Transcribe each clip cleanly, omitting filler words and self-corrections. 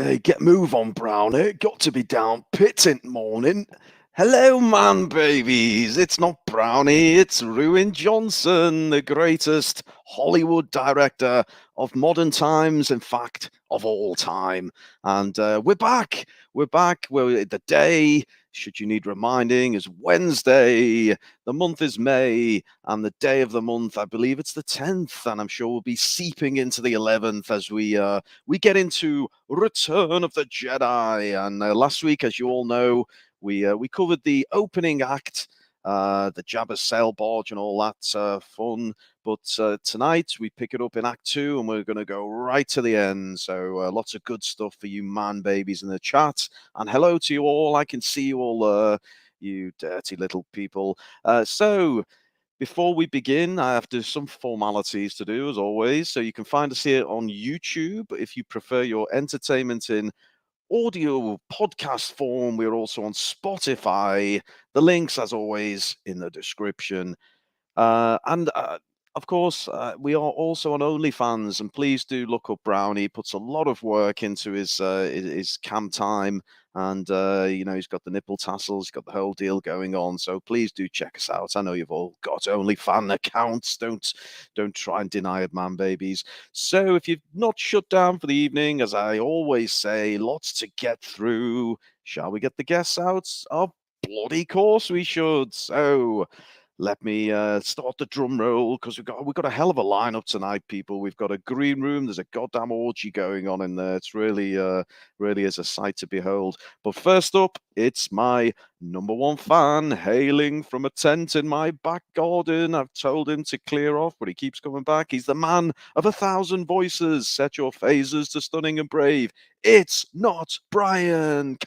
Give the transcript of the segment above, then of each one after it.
Hey, move on, Brownie. Got to be down pitting morning. Hello, man, babies. It's not Brownie, it's Ruin Johnson, the greatest Hollywood director of modern times, in fact, of all time. And we're back. We're back. We're the day, should you need reminding, is Wednesday. The month is May, and the day of the month, I believe it's the 10th, and I'm sure we'll be seeping into the 11th as we get into Return of the Jedi. And last week, as you all know, we covered the opening act, the Jabba's sail barge and all that fun. But tonight we pick it up in Act 2 and we're going to go right to the end. So lots of good stuff for you man babies in the chat. And hello to you all. I can see you all, you dirty little people. So before we begin, I have some formalities to do, as always. So you can find us here on YouTube if you prefer your entertainment in audio podcast form. We're also on Spotify. The links, as always, in the description. And of course, we are also on OnlyFans, and please do look up Brownie. He puts a lot of work into his cam time, and he's got the nipple tassels, he's got the whole deal going on. So please do check us out. I know you've all got OnlyFans accounts. Don't try and deny it, man, babies. So if you've not shut down for the evening, as I always say, lots to get through. Shall we get the guests out? Of bloody course we should. So let me start the drum roll, because we've got a hell of a lineup tonight, people. We've got a green room. There's a goddamn orgy going on in there. It's really is a sight to behold. But first up, it's my number one fan hailing from a tent in my back garden. I've told him to clear off, but he keeps coming back. He's the man of 1,000 voices. Set your phasers to stunning and brave. It's not Brian.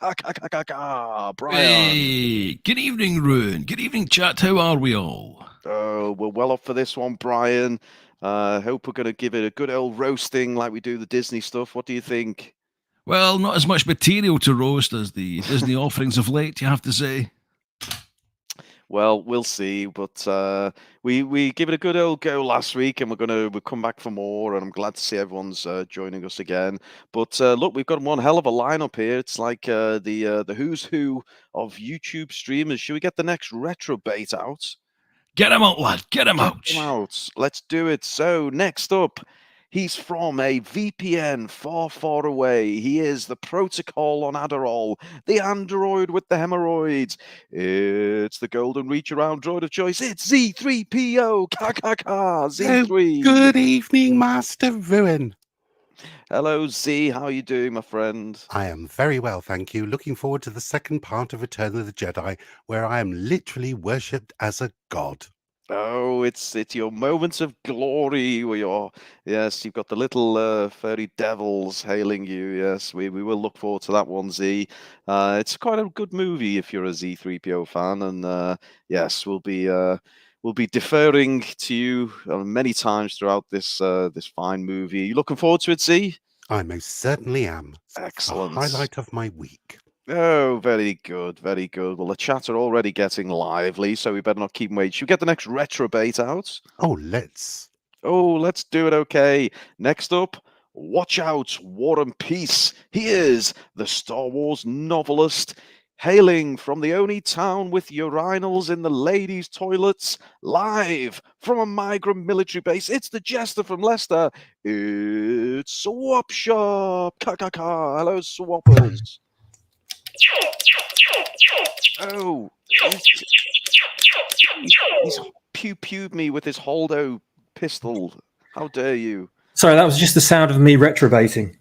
Brian. Hey, good evening, Ruin. Good evening, chat. How are we all? Oh, we're well up for this one, Brian. Hope we're going to give it a good old roasting like we do the Disney stuff. What do you think? Well, not as much material to roast as the Disney offerings of late, you have to say. Well, we'll see, but we give it a good old go last week, and we'll come back for more. And I'm glad to see everyone's joining us again. But look, we've got one hell of a lineup here. It's like the who's who of YouTube streamers. Should we get the next retro bait out? Get him out, lad. Get him out. Get him out. Let's do it. So next up, he's from a VPN far, far away. He is the protocol on Adderall, the android with the hemorrhoids. It's the golden reach around droid of choice. It's Zee-ThreePIO. Z3. Good evening, Master Ruin. Hello, Z. How are you doing, my friend? I am very well, thank you. Looking forward to the second part of Return of the Jedi, where I am literally worshipped as a god. Oh, it's your moments of glory where you've got the little furry devils hailing you. Yes, we will look forward to that one, Z. It's quite a good movie if you're a Zee-ThreePIO fan, and yes, we'll be deferring to you many times throughout this fine movie. You looking forward to it, Z? I most certainly am. Excellent. The highlight of my week. Oh, very good, very good. Well, the chat are already getting lively, so we better not keep them waiting. Should we get the next retro bait out? Oh, let's do it. Okay. Next up, watch out, War and Peace. He is the Star Wars novelist, hailing from the only town with urinals in the ladies' toilets, live from a migrant military base. It's the Jester from Leicester. It's Swap Shop. Hello, Swappers. Oh, he's pew-pewed me with his Holdo pistol. How dare you? Sorry, that was just the sound of me retrobating.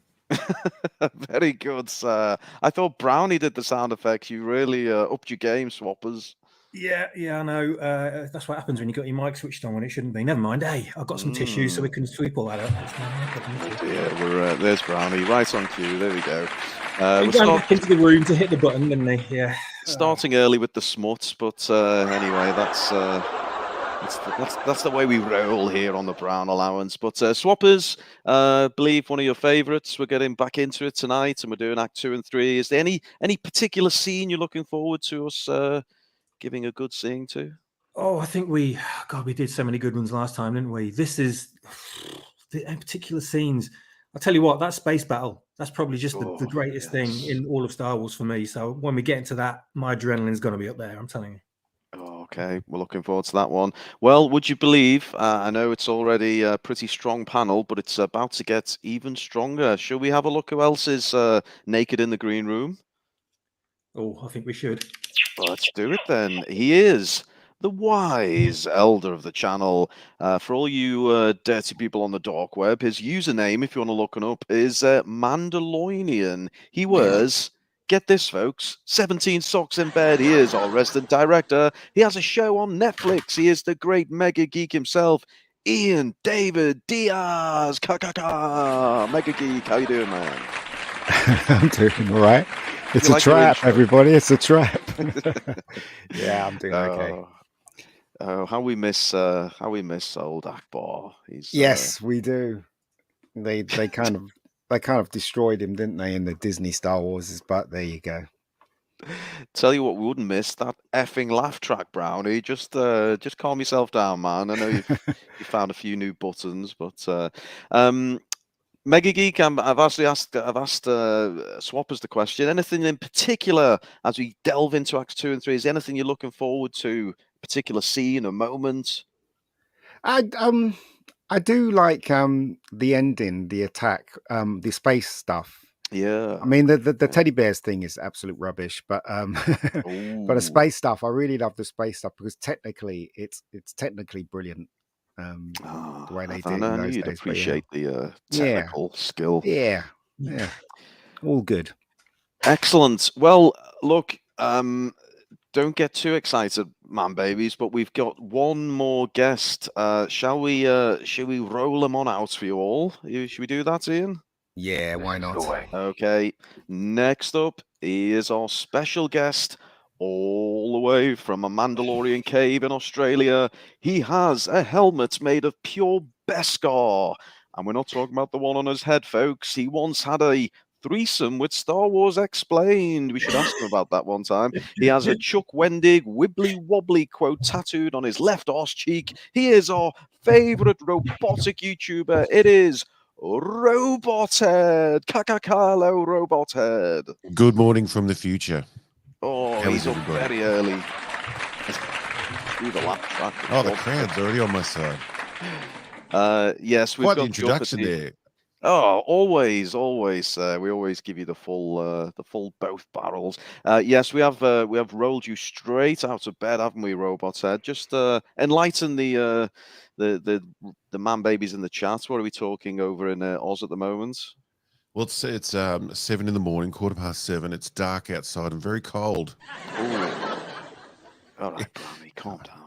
Very good, sir. I thought Brownie did the sound effects. You really upped your game, Swappers. Yeah, I know. That's what happens when you got your mic switched on when it shouldn't be. Never mind. Hey, I've got some tissues so we can sweep all that up. Yeah, there's Brownie right on cue. There we go. We're going back into the room to hit the button, didn't he? Yeah. Starting early with the smuts, but anyway, that's the way we roll here on the Brown Allowance. But Swappers, believe one of your favourites. We're getting back into it tonight, and we're doing Act 2 and 3. Is there any particular scene you're looking forward to us giving a good seeing to? Oh, I think we did so many good ones last time, didn't we? This is the particular scenes. I'll tell you what, that space battle That's probably just the Oh, greatest thing yes. in all of Star Wars for me. So when we get into that, my adrenaline's going to be up there. I'm telling you. Okay, we're looking forward to that one. Well, would you believe, I know it's already a pretty strong panel, but it's about to get even stronger. Shall we have a look who else is naked in the green room? Oh, I think we should. Let's do it then. He is the wise elder of the channel. For all you dirty people on the dark web, his username, if you want to look him up, is Mandalorian. He wears, get this, folks, 17 socks in bed. He is our resident director. He has a show on Netflix. He is the great mega geek himself, Ian David Diaz. Mega geek. How you doing, man? I'm doing all right. It's a trap, everybody. It's a trap. Yeah, I'm doing okay. Oh, how we miss old Akbar. Yes, we do. They kind of destroyed him, didn't they, in the Disney Star Wars? But there you go. Tell you what, we wouldn't miss that effing laugh track, Brownie. Just calm yourself down, man. I know you found a few new buttons, but Mega Geek, I've asked Swappers the question. Anything in particular as we delve into Acts 2 and 3? Is there anything you're looking forward to? A particular scene, a moment? I do like the ending, the attack, the space stuff. Yeah. I mean the teddy bears thing is absolute rubbish, but but the space stuff, I really love the space stuff because technically it's technically brilliant. The way they did it in those you'd days, appreciate the technical skill. Yeah. All good. Excellent. Well, look, don't get too excited, man babies, but we've got one more guest. Shall we roll him on out for you all? Should we do that, Ian? Yeah, why not? Okay. Next up is our special guest, all the way from a Mandalorian cave in Australia. He has a helmet made of pure Beskar. And we're not talking about the one on his head, folks. He once had a threesome with Star Wars Explained. We should ask him about that one time. He has a Chuck Wendig wibbly wobbly quote tattooed on his left arse cheek. He is our favorite robotic YouTuber. It is Robothead. Hello, Robothead. Good morning from the future. Oh, How he's is up everybody? very early. Through the lap track. Oh, the crowd's already on my side. Yes, we've Quite got the introduction there. Oh, always. We always give you the full both barrels. Yes, we have rolled you straight out of bed, haven't we, Robothead? Just enlighten the man babies in the chat. What are we talking over in Oz at the moment? Well, it's 7 in the morning, 7:15. It's dark outside and very cold. Ooh. All right, Brownie, calm down.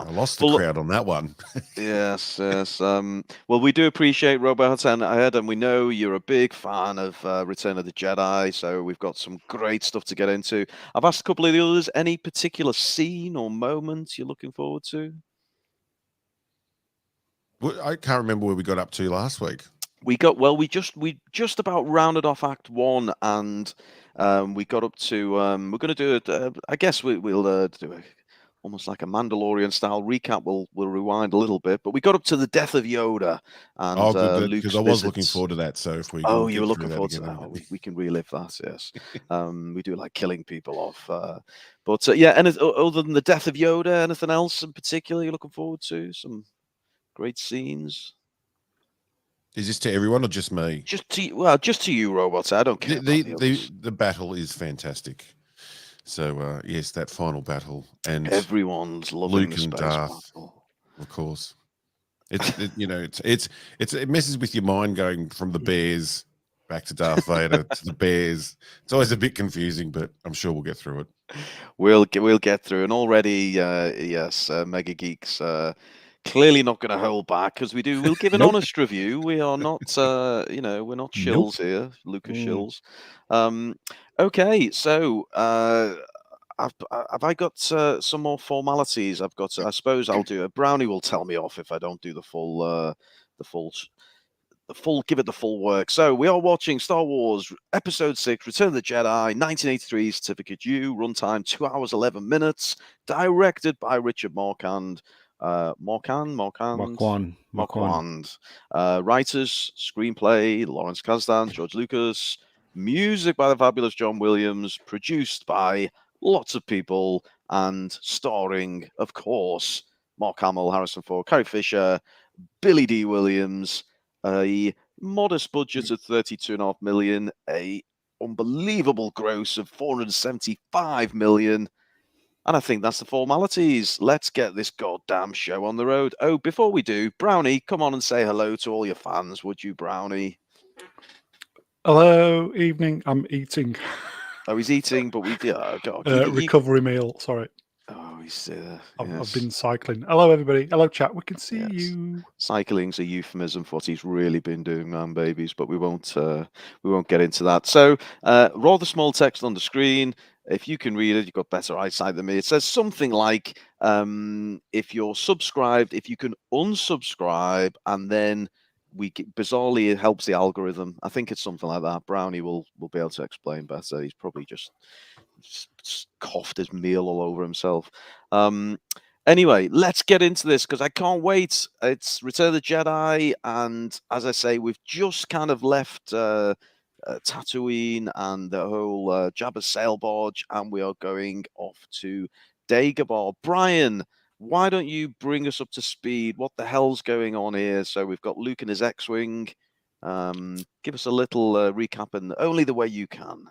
I lost the crowd on that one. Yes. Well, we do appreciate Robothead, and we know you're a big fan of Return of the Jedi, so we've got some great stuff to get into. I've asked a couple of the others, any particular scene or moment you're looking forward to? Well, I can't remember where we got up to last week. We just about rounded off Act 1, and we got up to we're going to do it. I guess we'll do almost like a Mandalorian style recap. We'll rewind a little bit, but we got up to the death of Yoda and good, Luke's because I was visits. looking forward to that. So if we you were looking forward to that, we can relive that. Yes, we do like killing people off. But yeah, and other than the death of Yoda, anything else in particular you're looking forward to? Some great scenes. Is this to everyone or just me? Just to you, Robots. I don't care. The battle is fantastic. So yes, that final battle, and everyone's loving Luke the and space Darth, battle. Of course. It messes with your mind going from the bears back to Darth Vader to the bears. It's always a bit confusing, but I'm sure we'll get through it. We'll get through, and already, yes, Mega Geeks. Clearly not going to hold back because we'll give an honest review. We are not, we're not shills here, Lucas shills. Okay, so have I got some more formalities? I suppose I'll do it. Brownie will tell me off if I don't do the full, give it the full work. So we are watching Star Wars Episode 6, Return of the Jedi, 1983, Certificate U, runtime 2 hours 11 minutes, directed by Richard Marquand. Marquant. Marquand. Writers, screenplay, Lawrence Kasdan, George Lucas. Music by the fabulous John Williams. Produced by lots of people and starring, of course, Mark Hamill, Harrison Ford, Carrie Fisher, Billy D. Williams. A modest budget of 32.5 million. A unbelievable gross of 475 million. And I think that's the formalities. Let's get this goddamn show on the road. Oh, before we do, Brownie, come on and say hello to all your fans, would you, Brownie? Hello, evening. I'm eating. Oh, he's eating, but we did. Recovery meal. Sorry. Oh, he's. I've been cycling. Hello, everybody. Hello, chat. We can see you. Cycling's a euphemism for what he's really been doing, man, babies. But we won't get into that. So, rather small text on the screen. If you can read it, you've got better eyesight than me. It says something like, if you're subscribed, if you can unsubscribe, and then bizarrely it helps the algorithm. I think it's something like that. Brownie will be able to explain better. He's probably just coughed his meal all over himself. Anyway, let's get into this because I can't wait. It's Return of the Jedi, and as I say, we've just kind of left Tatooine and the whole Jabba's sail barge, and we are going off to Dagobah. Brian, why don't you bring us up to speed? What the hell's going on here? So we've got Luke and his X-Wing. Give us a little recap in only the way you can.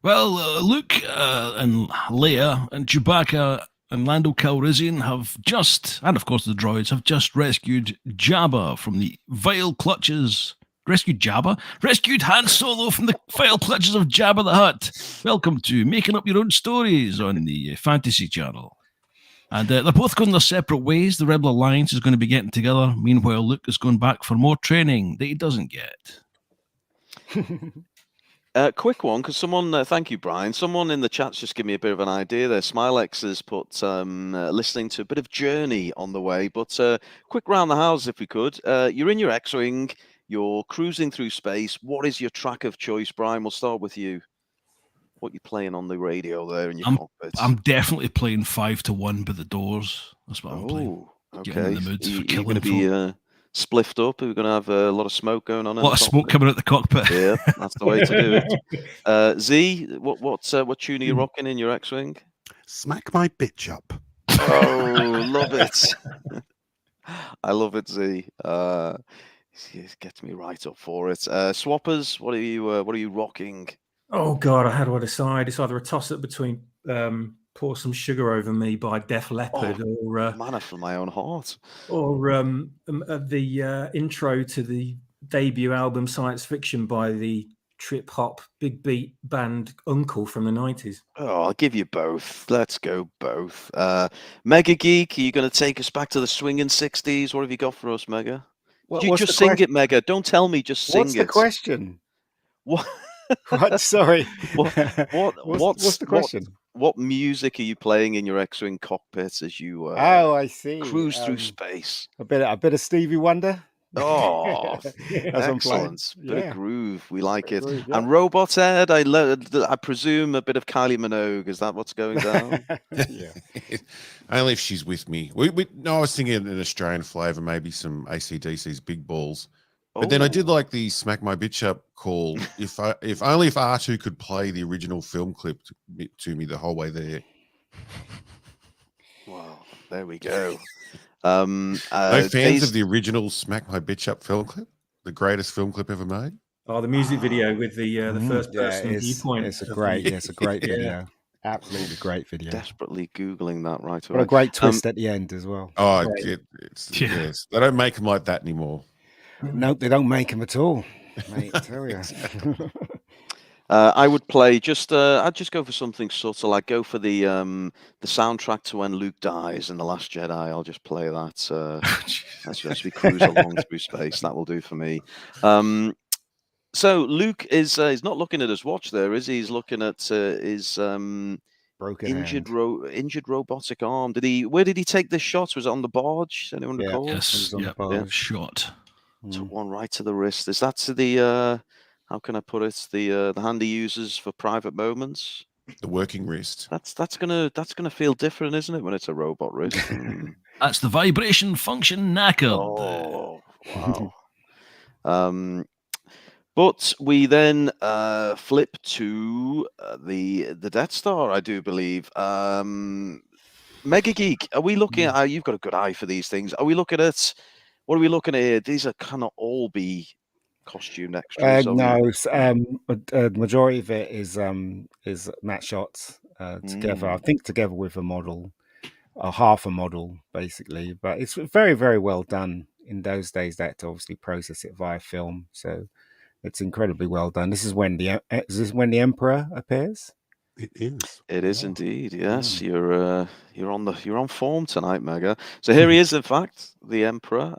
Well, Luke and Leia and Chewbacca and Lando Calrissian have just, and of course the droids, have just rescued Jabba from the vile clutches. Rescued Jabba? Rescued Han Solo from the vile clutches of Jabba the Hutt. Welcome to Making Up Your Own Stories on the Fantasy Channel. And they're both going their separate ways. The Rebel Alliance is going to be getting together. Meanwhile, Luke is going back for more training that he doesn't get. Quick one, because someone, thank you, Brian. Someone in the chat's just give me a bit of an idea there. Smilex has put listening to a bit of Journey on the way, but quick round the house if we could. You're in your X-Wing, you're cruising through space. What is your track of choice, Brian? We'll start with you. What you playing on the radio there in your cockpit? I'm definitely playing 5 to 1 by the Doors. That's what I'm playing. Okay. Getting in the mood for killing. You're going to be spliffed up. We're going to have a lot of smoke going on. A lot of smoke coming out the cockpit. Yeah, that's the way to do it. Z, what tune are you rocking in your X-Wing? Smack my bitch up. Oh, love it. I love it, Z. It gets me right up for it. Swappers, what are you rocking? Oh God, how do I decide? It's either a toss-up between "Pour Some Sugar Over Me" by Def Leppard, or "Manna from My Own Heart," or the intro to the debut album "Science Fiction" by the trip-hop big beat band Uncle from the 90s. Oh, I'll give you both. Let's go both. Mega Geek, are you going to take us back to the swinging 60s? What have you got for us, Mega? You just sing it, Mega. Don't tell me, just sing it. What's the question? What? What? Sorry. What's the question? What music are you playing in your X-Wing cockpit as you I see. Cruise through space? A bit of Stevie Wonder. Oh, That's excellent! Bit of groove, we like it. Groove, yeah. And Robot Head, I presume a bit of Kylie Minogue. Is that what's going down? Yeah. Only if she's with me. No, I was thinking an Australian flavour, maybe some AC/DC's Big Balls. But then I did like the "Smack My Bitch Up" call. If only if R2 could play the original film clip to me the whole way there. Well, there we go. No fans of the original "Smack My Bitch Up" film clip, the greatest film clip ever made. Oh, the music video with the first person viewpoint. It's a great video. Absolutely great video. Desperately googling that right away. What a great twist at the end as well. Oh, yes. They don't make them like that anymore. Nope, they don't make them at all. Mate, I tell you. I would play I'd just go for something subtle. I'd go for the soundtrack to when Luke dies in The Last Jedi. I'll just play that as we cruise along through space. That will do for me. So Luke is he's not looking at his watch there, is he? He's looking at his broken injured robotic arm. Where did he take this shot? Was it on the barge? Anyone recall? Yes, shot. Took one right to the wrist. Is that to the how can I put it? The hand he uses for private moments. The working wrist. That's gonna feel different, isn't it, when it's a robot wrist? That's the vibration function knackered. Oh, wow. But we then flip to the Death Star, I do believe. Mega Geek, are we looking at? You've got a good eye for these things. Are we looking at? What are we looking at here? These cannot all be costume extras. No, majority of it is matte shots together. I think together with a model, half a model basically. But it's very, very well done. In those days, they had to obviously process it via film, so it's incredibly well done. This is when the Emperor appears. It is. It is indeed. Yes, you're on form tonight, Mega. So here he is, in fact, the Emperor.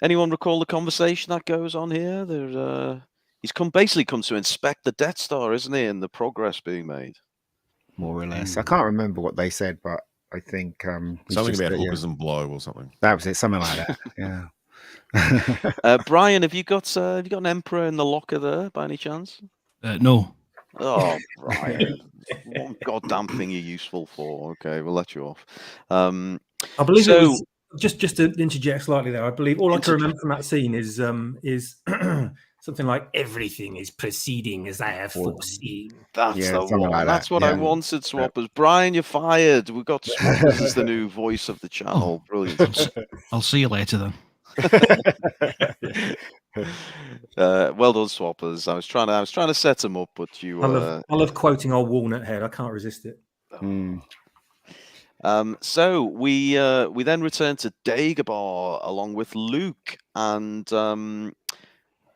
Anyone recall the conversation that goes on here? He's basically come to inspect the Death Star, isn't he, and the progress being made. More or less. I can't remember what they said, but I think something about hookers and blow or something. That was it, something like that. Yeah. Brian, have you got an Emperor in the locker there by any chance? No. Oh, Brian, one goddamn thing you're useful for. Okay, we'll let you off. I believe it was just to interject slightly there. I believe all I can remember from that scene is something like everything is proceeding as I have foreseen. That's the one. Like that's what I wanted, Swappers. Brian, you're fired. We've got Swappers as the new voice of the channel. Brilliant. I'll see you later then. Well done, Swappers. I was trying to set him up, but you. I love quoting old Walnut Head. I can't resist it. So we then return to Dagobah along with Luke, and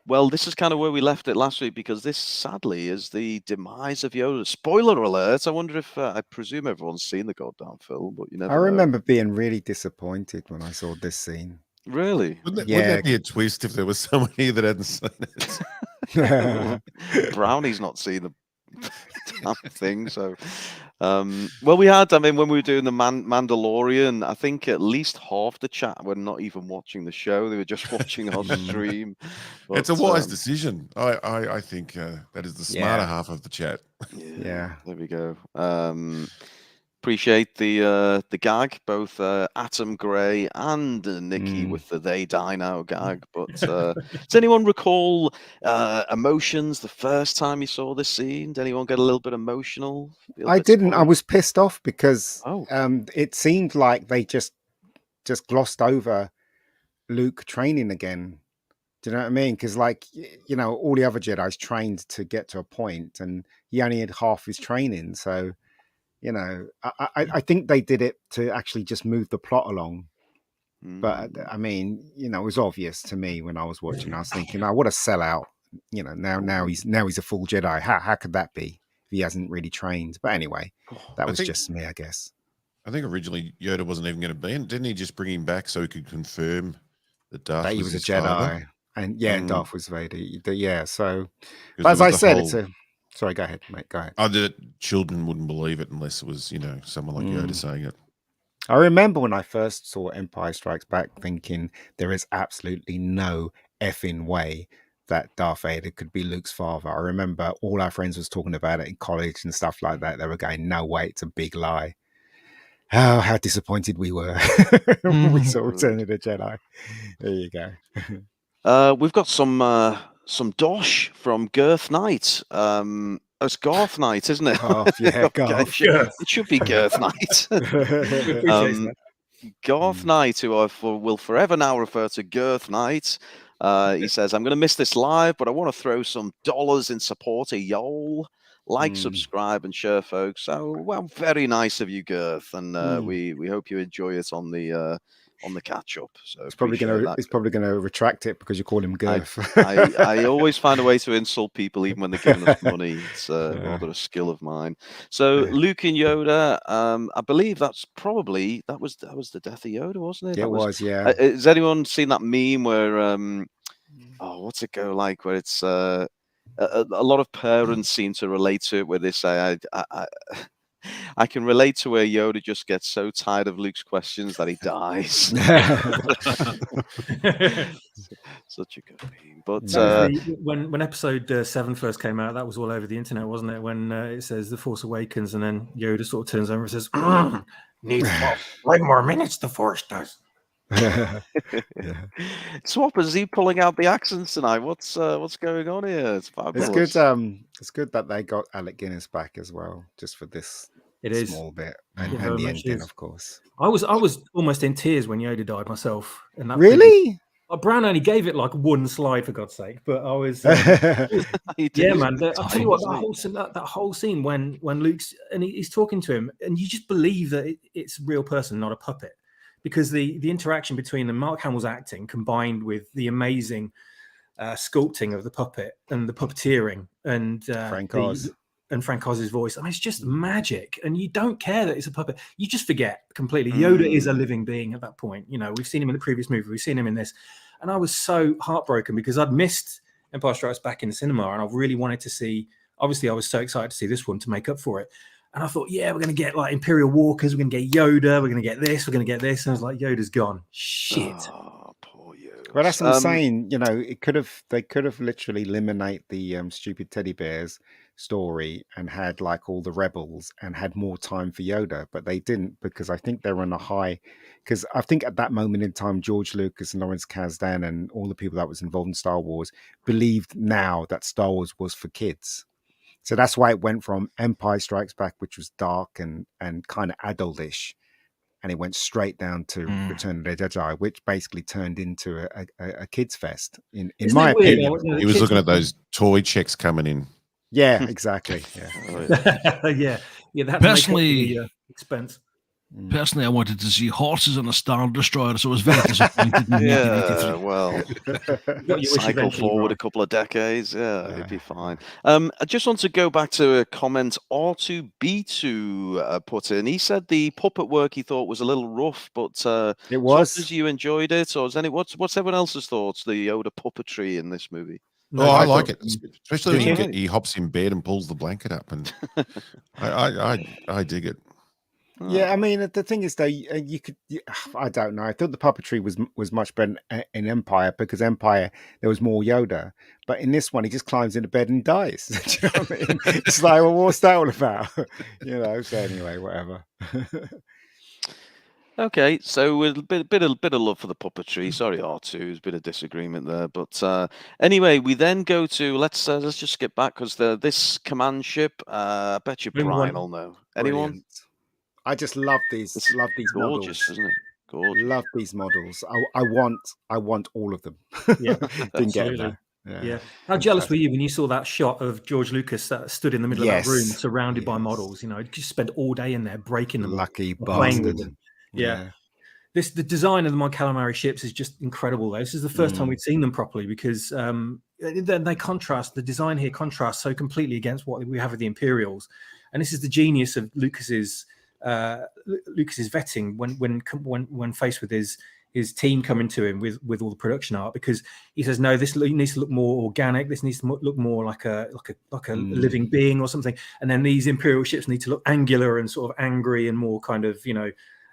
well, this is kind of where we left it last week, because this sadly is the demise of Yoda. Spoiler alert! I wonder if I presume everyone's seen the goddamn film, but you never. I remember being really disappointed when I saw this scene. Really? Wouldn't that be a twist if there was someone here that hadn't seen it? Brownie's not seen the damn thing, so. Well, we had. I mean, when we were doing the Mandalorian, I think at least half the chat were not even watching the show; they were just watching our stream. But, it's a wise decision. I think that is the smarter half of the chat. Yeah, there we go. Appreciate the gag, both Atom Gray and Nikki with the "they die now" gag. But does anyone recall emotions the first time you saw this scene? Did anyone get a little bit emotional? I didn't. I was pissed off because it seemed like they just glossed over Luke training again. Do you know what I mean? Because, like, you know, all the other Jedi's trained to get to a point, and he only had half his training. So, you know, I think they did it to actually just move the plot along. But I mean, you know, it was obvious to me when I was watching. I was thinking, "Oh, what a sellout!" You know, now he's a full Jedi. How could that be if he hasn't really trained? But anyway, that was just me, I guess. I think originally Yoda wasn't even going to be in. Didn't he just bring him back so he could confirm that Darth he was a Jedi? Father? And Darth was Vader. Yeah, so but as I said, it's a. Sorry, go ahead, mate. Go ahead. The children wouldn't believe it unless it was, you know, someone like Yoda saying it. I remember when I first saw Empire Strikes Back thinking there is absolutely no effing way that Darth Vader could be Luke's father. I remember all our friends was talking about it in college and stuff like that. They were going, "No way, it's a big lie." Oh, how disappointed we were when we saw Return of the Jedi. There you go. We've got some dosh from Girth Knight. It's Garth Knight, isn't it? Yeah, Garth. It should be Girth Knight. Garth Knight, who I will forever now refer to Girth Knight. He says, "I'm going to miss this live, but I want to throw some dollars in support of y'all. Like, subscribe, and share, folks." So, well, very nice of you, Girth, and we hope you enjoy it on the catch up. So it's probably gonna retract it because you call him Girth. I always find a way to insult people even when they're giving us money. It's rather a skill of mine. So Luke and Yoda, I believe that was the death of Yoda, wasn't it? It was, yeah. Has anyone seen that meme where what's it go like, where it's a lot of parents seem to relate to it, where they say I can relate to where Yoda just gets so tired of Luke's questions that he dies. Such a good meme. But That was when episode 7 first came out, that was all over the internet, wasn't it? When it says The Force Awakens, and then Yoda sort of turns over and says, "Needs like more minutes. The Force does." Swap, is he pulling out the accents tonight? What's going on here? It's fabulous. It's good. It's good that they got Alec Guinness back as well, just for this small bit, and the ending, of course. I was almost in tears when Yoda died myself. And that really. Brown only gave it like one slide, for God's sake, but I was, yeah, man. I'll tell you what, that whole scene when Luke's and he's talking to him, and you just believe that it's a real person, not a puppet, because the interaction between them, Mark Hamill's acting combined with the amazing sculpting of the puppet and the puppeteering and Frank Oz. And Frank Oz's voice. I mean, it's just magic. And you don't care that it's a puppet. You just forget completely. Yoda is a living being at that point. You know, we've seen him in the previous movie. We've seen him in this. And I was so heartbroken because I'd missed Empire Strikes Back in the cinema. And I really wanted to see, obviously I was so excited to see this one to make up for it. And I thought, yeah, we're going to get like Imperial Walkers. We're going to get Yoda. We're going to get this. We're going to get this. And I was like, Yoda's gone. Shit. Oh, poor Yoda. Well, that's what I'm saying. You know, they could have literally eliminated the stupid teddy bears story and had like all the rebels and had more time for Yoda, but they didn't, because I think they're on a high, because I think at that moment in time George Lucas and Lawrence Kasdan and all the people that was involved in Star Wars believed now that Star Wars was for kids. So that's why it went from Empire Strikes Back, which was dark and kind of adultish, and it went straight down to Return of the Jedi, which basically turned into a kids fest in my opinion. He was looking at those toy checks coming in. Yeah, exactly. Yeah. yeah. That personally, expense. Personally, I wanted to see horses on a Star Destroyer, so I was very disappointed. Well, cycle forward a couple of decades. Yeah, it'd be fine. I just want to go back to a comment R2B2 put in. He said the puppet work he thought was a little rough, but it was. As you enjoyed it, or what's everyone else's thoughts? The Yoda puppetry in this movie. No, I like it, especially when he hops in bed and pulls the blanket up, and I dig it. Yeah, I mean, the thing is, though, I don't know. I thought the puppetry was much better in Empire, because Empire there was more Yoda, but in this one he just climbs into bed and dies. Do you know what I mean? It's like, well, what's that all about? You know. So anyway, whatever. Okay, so a bit of love for the puppetry. Sorry, R2, there's a bit of disagreement there, but anyway, we then go to let's just skip back, because this command ship. I bet you Brian will know. Anyone? Brilliant. I just love these. Love these gorgeous, models. Isn't it? Gorgeous. Love these models. I want all of them. Yeah, didn't get there. Yeah. How jealous were you when you saw that shot of George Lucas that stood in the middle of that room, surrounded by models? You know, he just spent all day in there breaking them, lucky bastard. Yeah. The design of the Mon Calamari ships is just incredible. Though. This is the first time we've seen them properly, because they contrast. The design here contrasts so completely against what we have with the Imperials, and this is the genius of Lucas's vetting when faced with his team coming to him with all the production art, because he says, no, this needs to look more organic. This needs to look more like a living being or something. And then these Imperial ships need to look angular and sort of angry and more kind of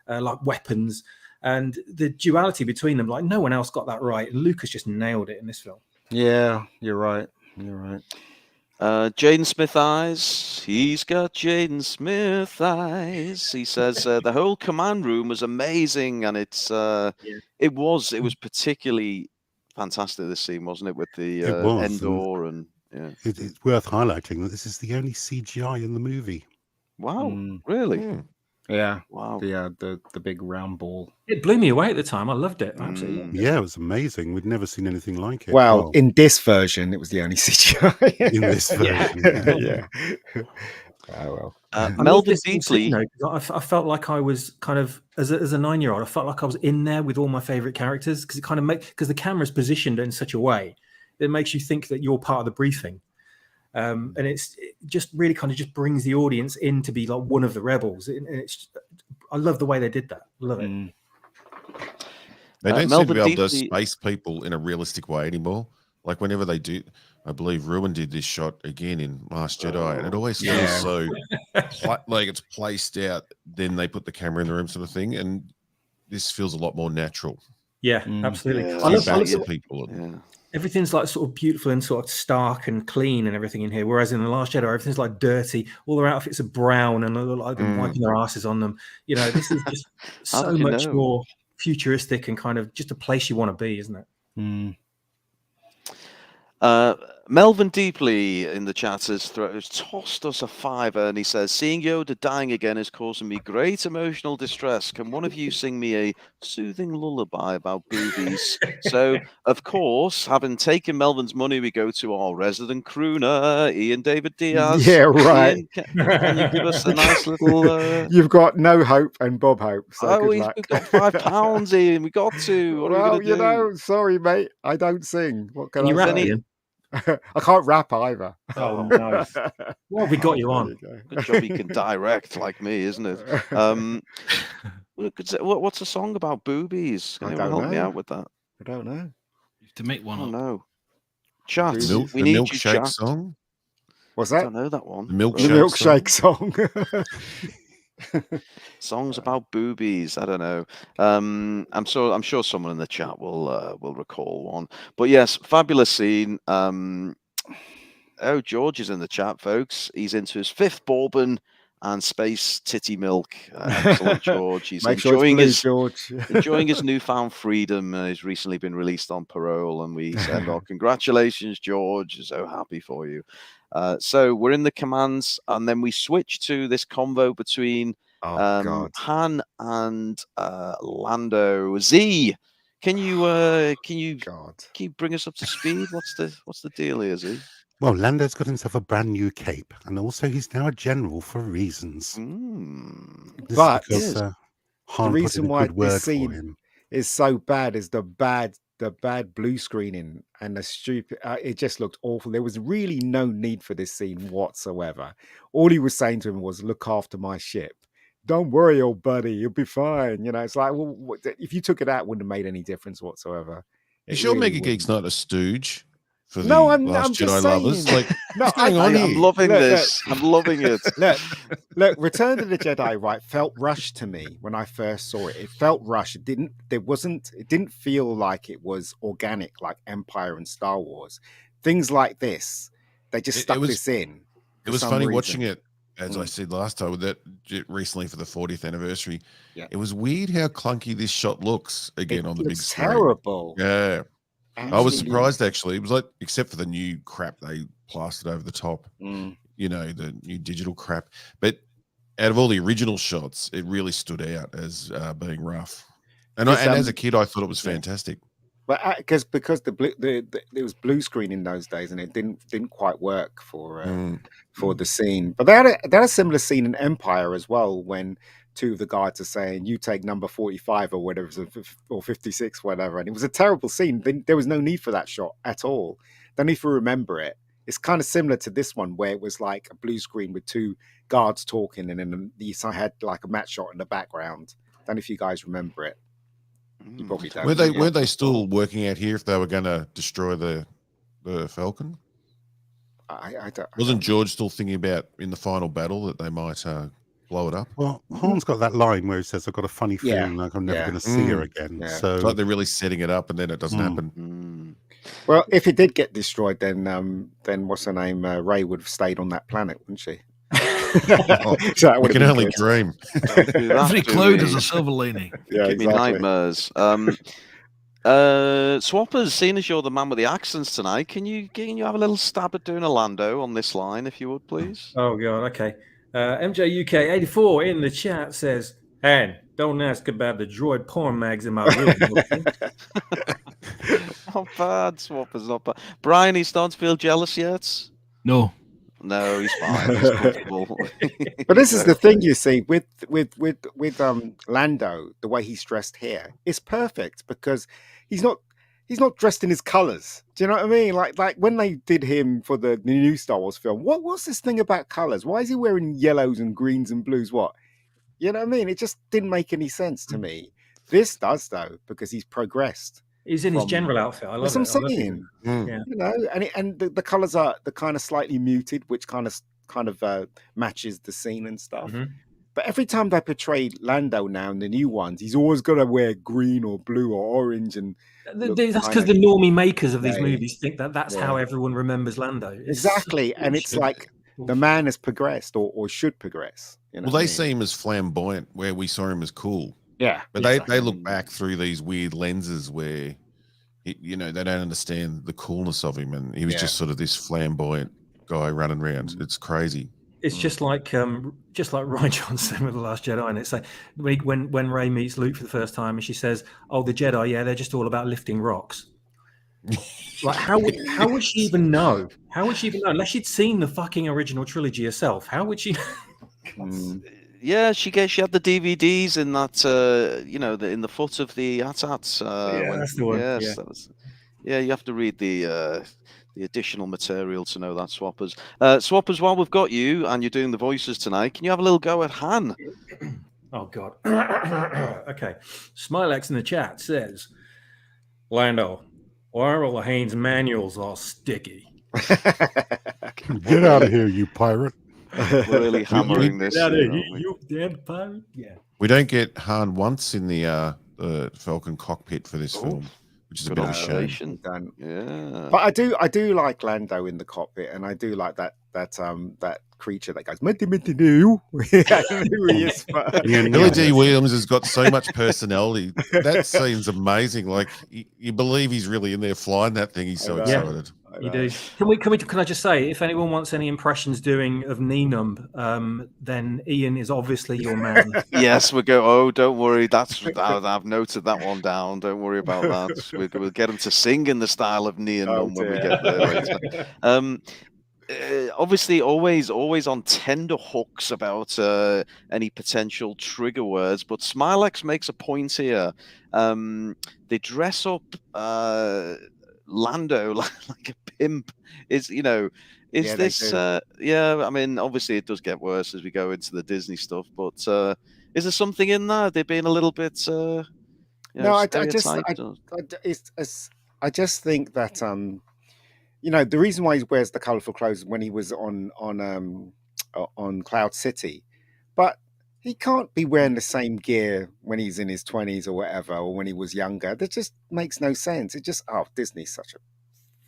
like weapons. And the duality between them, like no one else got that right. And Lucas just nailed it in this film. Yeah, you're right. You're right. Jaden Smith eyes. He's got Jaden Smith eyes. He says the whole command room was amazing, and it was particularly fantastic, this scene, wasn't it, with the Endor and It's worth highlighting that this is the only CGI in the movie. Wow, really? Yeah. Wow. The big round ball. It blew me away at the time. I loved it. Absolutely. Yeah, it was amazing. We'd never seen anything like it. Well, in this version, it was the only CGI. In this version. Yeah. Oh well. Melded deeply. I felt like I was kind of as a 9-year-old. I felt like I was in there with all my favorite characters, because it kind of because the camera's positioned in such a way that it makes you think that you're part of the briefing. And it just really kind of just brings the audience in to be like one of the rebels. I love the way they did that. Love it. They don't seem to be able to space people in a realistic way anymore. Like whenever they do, I believe Ruin did this shot again in Last Jedi, and it always feels so like it's placed out. Then they put the camera in the room, sort of thing, and this feels a lot more natural. Yeah, absolutely. Yeah, I love some people. Yeah. everything's like sort of beautiful and sort of stark and clean and everything in here. Whereas in The Last Jedi, everything's like dirty. All their outfits are brown and they look like they're wiping their asses on them. You know, this is just How so did you much know? more futuristic and kind of just a place you want to be, isn't it? Melvin Deeply in the chat has tossed us a $5 and he says, seeing Yoda dying again is causing me great emotional distress. Can one of you sing me a soothing lullaby about boobies? So, of course, having taken Melvin's money, we go to our resident crooner, Ian David Diaz. Yeah, right. Ian, can you give us a nice little... You've got no hope and Bob hope, so good luck. We've got £5, Ian. We got to. What are we Well, going to do? sorry, mate. I don't sing. What can you I rap, say? Ian? I can't rap either. Oh, no. Well, we got you on. Good job you can direct like me, isn't it? What's a song about boobies? Can anyone help me out with that? I don't know. You have to make one Oh, up. no. Chat. The We need you, milkshake chat. song. What's I that? don't know that one. The The milkshake, milkshake song. Songs about boobies. I don't know. I'm sure someone in the chat will recall one. But yes, fabulous scene. George is in the chat, folks. He's into his 5th bourbon and space titty milk. Excellent, George. He's Make sure enjoying it's blue, George. enjoying his newfound freedom. He's recently been released on parole, and we said, "Oh, congratulations, George! So happy for you." So we're in the commands, and then we switch to this convo between God. Han and Lando. Z, can you bring us up to speed? What's the deal here, Z? Well, Lando's got himself a brand new cape, and also he's now a general for reasons. This But is because the Han put reason in a why good word this for scene him. is so bad is the bad blue screening and the stupid. It just looked awful. There was really no need for this scene whatsoever. All he was saying to him was, "Look after my ship. Don't worry, old buddy. You'll be fine." You know, it's like, well, if you took it out, it wouldn't have made any difference whatsoever. You sure Mega Geek's not a stooge for the No, Last I'm just Jedi lovers? saying. Like, No, what's going on I'm here? loving this. I'm loving it. Look, Return of the Jedi, right, felt rushed to me when I first saw it. It felt rushed. It didn't feel like it was organic like Empire and Star Wars. Things like this, they just stuck this in. It was funny watching it, as I said last time, with that recently for the 40th anniversary. Yeah. It was weird how clunky this shot looks again on the big screen. Terrible. Yeah. Absolutely. I was surprised actually. It was like, except for the new crap they plastered over the top, you know, the new digital crap. But out of all the original shots, it really stood out as being rough. And as a kid, I thought it was fantastic. But because it was blue screen in those days, and it didn't quite work for the scene. But they had a similar scene in Empire as well, when two of the guards are saying, "You take number 45 or whatever, or 56, whatever." And it was a terrible scene. There was no need for that shot at all. Don't need to remember it. It's kind of similar to this one, where it was like a blue screen with two guards talking, and then I had like a match shot in the background. Don't know if you guys remember it. You probably don't. Were they still working out here if they were going to destroy the Falcon? I don't. Wasn't George still thinking about in the final battle that they might blow it up? Well, Han's got that line where he says, "I've got a funny feeling like I'm never going to see her again." Yeah. So it's like they're really setting it up, and then it doesn't happen. Well, if it did get destroyed, then what's her name? Ray would have stayed on that planet, wouldn't she? So we can only dream. Every cloud is a silver lining. Yeah, Give me nightmares. Swappers, seeing as you're the man with the accents tonight, can you have a little stab at doing a Lando on this line, if you would, please? Oh god, okay. MJUK84 in the chat says, "And don't ask about the droid porn mags in my room." Not bad, Swappers, not bad. Brian, he's starting to feel jealous yet? No, he's fine. He's comfortable. But this is the thing, you see, with Lando, the way he's dressed here is perfect, because he's not dressed in his colors. Do you know what I mean? Like when they did him for the new Star Wars film, what's this thing about colors? Why is he wearing yellows and greens and blues? What? You know what I mean? It just didn't make any sense to me. This does, though, because he's progressed. He's in his general outfit. I love That's what I'm saying. Yeah. You know, and the colors are the kind of slightly muted, which kind of matches the scene and stuff. But every time they portray Lando now in the new ones, he's always got to wear green or blue or orange. And that's because the normie makers of these Yeah, movies think that that's how everyone remembers Lando. exactly. And it's like the man has progressed or should progress. You know Well, they see him as flamboyant where we saw him as cool. Yeah. But they look back through these weird lenses where, you know, they don't understand the coolness of him. And he was just sort of this flamboyant guy running around. It's crazy. It's just like Ryan Johnson with The Last Jedi, and it's like when Rey meets Luke for the first time, and she says, "Oh, the Jedi, yeah, they're just all about lifting rocks." Like, how would she even know? How would she even know unless she'd seen the fucking original trilogy herself? How would she? Yeah, she had the DVDs in that, in the foot of the AT-ATs. That's the one. Yes, you have to read the additional material to know that, Swappers. Swappers, while we've got you and you're doing the voices tonight, can you have a little go at Han? Oh, God. Okay. Smilex in the chat says, Lando, why are all the Haynes manuals all sticky? Get out of here, you pirate. We're really hammering this. Get out of here, you damn pirate. Yeah. We don't get Han once in the Falcon cockpit for this film, which is a bit of a shame. Yeah. But I do like Lando in the cockpit, and I do like that creature that goes Billy D. Williams has got so much personality. That scene's amazing. Like you believe he's really in there flying that thing. He's so excited. You do. Can I just say, if anyone wants any impressions doing of Neenum, then Ian is obviously your man. Yes, we go. Oh, don't worry. I've noted that one down. Don't worry about that. We'll get him to sing in the style of Neenum when we get there later. Obviously, always on tender hooks about any potential trigger words, but Smilex makes a point here. They dress up Lando like a pimp. I mean, obviously it does get worse as we go into the Disney stuff, but is there something in there? They're being a little bit no, I just think that the reason why he wears the colorful clothes when he was on Cloud City, but he can't be wearing the same gear when he's in his 20s or whatever, or when he was younger. That just makes no sense. It just, Disney's such a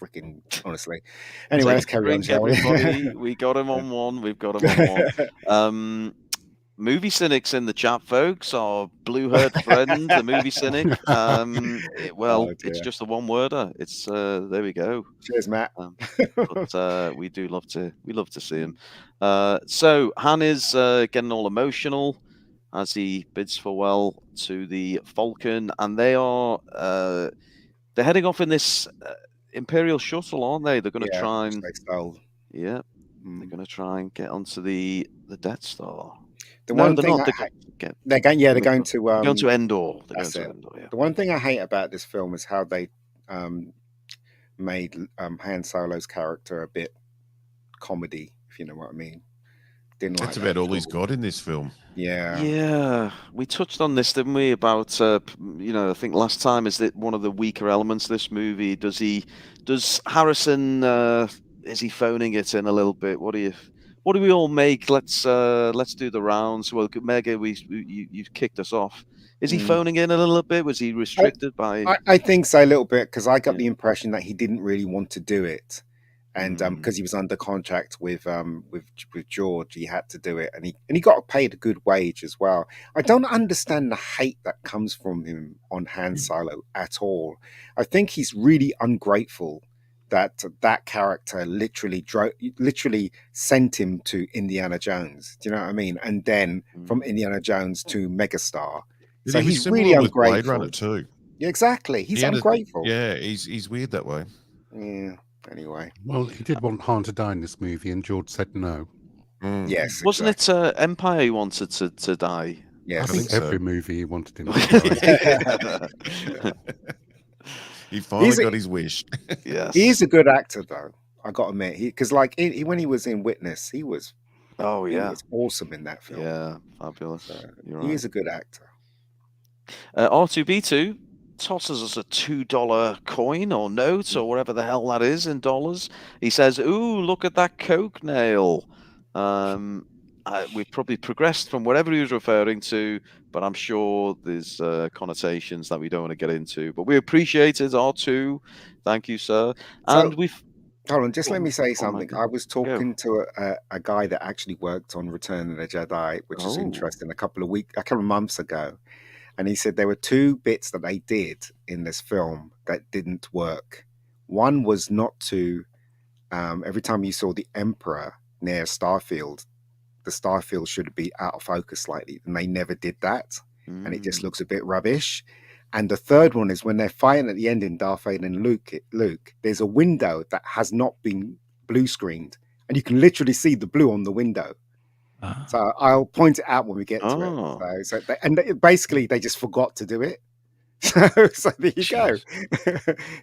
freaking, honestly. Anyway, let's carry on, shall we? We got him on one. We've got him on one. Movie cynics in the chat, folks. Our blue-haired friend, the movie cynic. It's just a one-worder. It's there we go. Cheers, Matt. But we love to see him. So Han is getting all emotional as he bids farewell to the Falcon, and they're heading off in this Imperial shuttle, aren't they? They're going to try and they're going to try and get onto the Death Star. They're going to Endor. The one thing I hate about this film is how they made Han Solo's character a bit comedy, if you know what I mean. That's about all he's got in this film. Yeah. We touched on this, didn't we? About I think last time, is that one of the weaker elements of this movie? Does Harrison is he phoning it in a little bit? What do we all make? Let's do the rounds. Well, Mega, you've kicked us off. Is he phoning in a little bit? Was he restricted by? I think so, a little bit, because I got the impression that he didn't really want to do it, and because he was under contract with George, he had to do it, and he got paid a good wage as well. I don't understand the hate that comes from him on Han Solo at all. I think he's really ungrateful that character literally sent him to Indiana Jones. Do you know what I mean? And then from Indiana Jones to Megastar. So he's really ungrateful. Blade Runner too. Yeah, exactly. He's ungrateful. He's weird that way. Yeah. Anyway. Well, he did want Han to die in this movie, and George said no. Yes. Wasn't it Empire he wanted to die? Yes. I think every movie he wanted him to die. He finally got his wish. Yes. He is a good actor, though. I got to admit, because when he was in Witness, he was awesome in that film. Yeah, fabulous. So You're he right. is a good actor. R2B2 tosses us a $2 coin or note or whatever the hell that is in dollars. He says, "Ooh, look at that Coke nail." we've probably progressed from whatever he was referring to, but I'm sure there's connotations that we don't want to get into. But we appreciate it, R2. Thank you, sir. And So, we've. hold on, just let me say Oh, something. Michael. I was talking to a guy that actually worked on Return of the Jedi, which is interesting, a couple of months ago. And he said there were two bits that they did in this film that didn't work. One was not to, every time you saw the Emperor near Starfield, the Starfield should be out of focus slightly. And they never did that. And it just looks a bit rubbish. And the third one is when they're fighting at the end in Darth Vader and Luke, there's a window that has not been blue screened. And you can literally see the blue on the window. So I'll point it out when we get to it. Basically, they just forgot to do it. So there you go.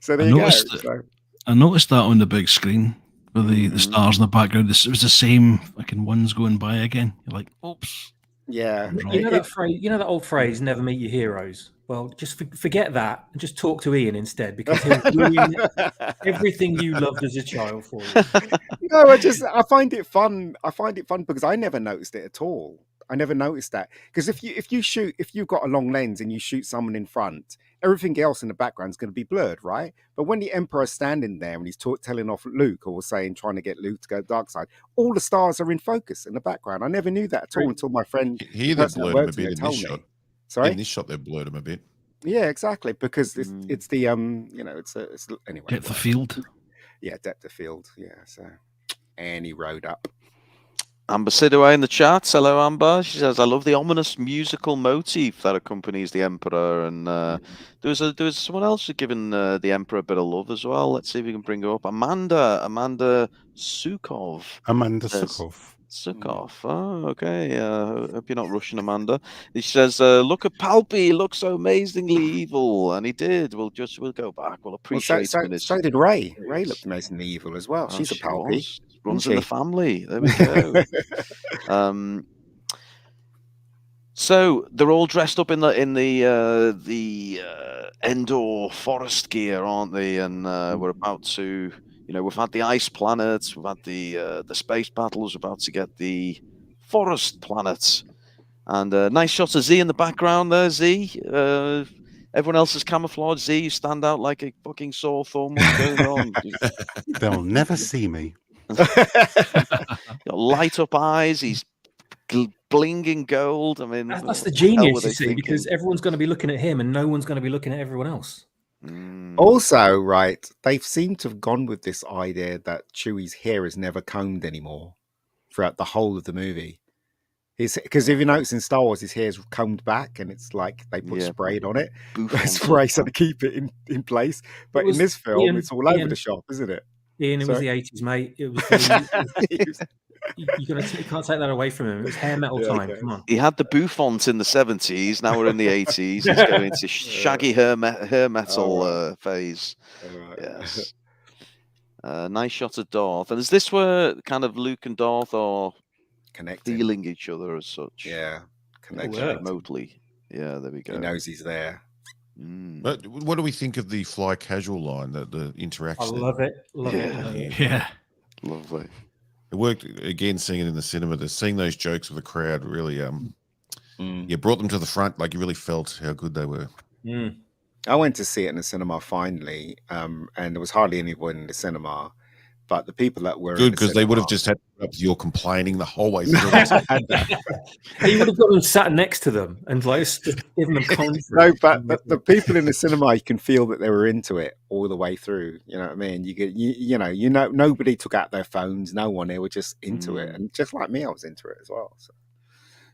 So there you go. I noticed that on the big screen with the stars in the background. It was the same fucking ones going by again. You're like, oops. Yeah. You know that phrase. You know that old phrase, "Never meet your heroes." Well, just forget that and just talk to Ian instead, because he'll ruin everything you loved as a child for you. No, I find it fun. I find it fun because I never noticed it at all. I never noticed that, because if you've got a long lens and you shoot someone in front, everything else in the background is going to be blurred, right? But when the Emperor's standing there and he's telling off Luke, or trying to get Luke to go dark side, all the stars are in focus in the background. I never knew that at all until my friend Here they blurred him a bit in this shot. Sorry, in this shot they blurred him a bit. Yeah, exactly, because it's the it's anyway. Depth of field. Yeah, depth of field. Yeah, so and he rode up. Amber Sidaway in the chat. Hello, Amber. She says, "I love the ominous musical motif that accompanies the Emperor." And there was someone else who's given the Emperor a bit of love as well. Let's see if we can bring her up. Amanda Sukov. Sukov. Oh, okay. Hope you're not Russian, Amanda. She says, "Look at Palpy. He looks so amazingly evil," and he did. We'll go back. We'll appreciate him. So did Ray. Ray looked amazingly evil as well. She's a Palpy. Runs in the family. There we go. So they're all dressed up in the Endor forest gear, aren't they? And we're about to, we've had the ice planets, we've had the space battles, we're about to get the forest planets, and nice shot of Zee in the background there. Zee. Everyone else is camouflage. Zee, you stand out like a fucking sore thumb. What's going on? They'll never see me. Light up eyes. He's blinging gold. I mean, that's the genius, you see, because everyone's going to be looking at him and no one's going to be looking at everyone else. Also, right, they've seemed to have gone with this idea that Chewie's hair is never combed anymore throughout the whole of the movie. Because if you notice in Star Wars, his hair's combed back and it's like they put spray on it. Spray so to keep it in place. But in this film, it's all over the shop, isn't it? Ian, it was the 80s, mate. It was you can't take that away from him. It was hair metal time. Okay. Come on. He had the bouffant in the 70s. Now we're in the 80s. He's going into shaggy hair metal phase. Yes. Nice shot of Darth. And is this where kind of Luke and Darth are feeling each other as such? Yeah. Connected remotely. Yeah, there we go. He knows he's there. But what do we think of the fly casual line, the interaction? I love it. Love it. Yeah. Lovely. It worked again, seeing it in the cinema. Seeing those jokes with the crowd really, brought them to the front. Like you really felt how good they were. I went to see it in the cinema finally, and there was hardly anyone in the cinema. But the people that were good, because they would have just had to put up with your complaining the whole way through. He would have got them sat next to them and just given them confidence. No, but the people in the cinema, you can feel that they were into it all the way through. You know what I mean? You know, nobody took out their phones. No one. They were just into it, and just like me, I was into it as well.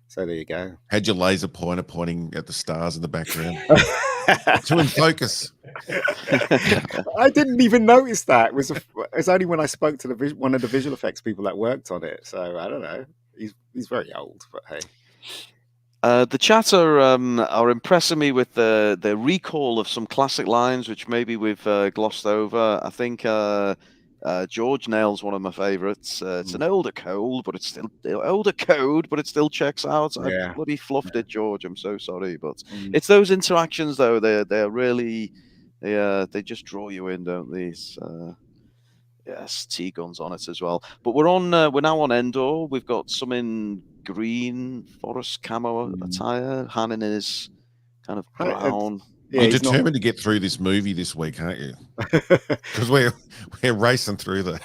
So there you go. Had your laser pointer pointing at the stars in the background to in focus. I didn't even notice that. It was only when I spoke to one of the visual effects people that worked on it. So I don't know. He's very old, but hey. The chat are impressing me with the recall of some classic lines, which maybe we've glossed over. I think George nails one of my favorites. It's an older code, but it's still checks out. I bloody fluffed it, George. I'm so sorry, but it's those interactions though. They're really they just draw you in, don't they? Yes, T-guns on it as well. But we're now on Endor. We've got something green forest camo attire. Han in his kind of brown. Yeah, You're he's not- determined to get through this movie this week, aren't you? Because we're racing through these.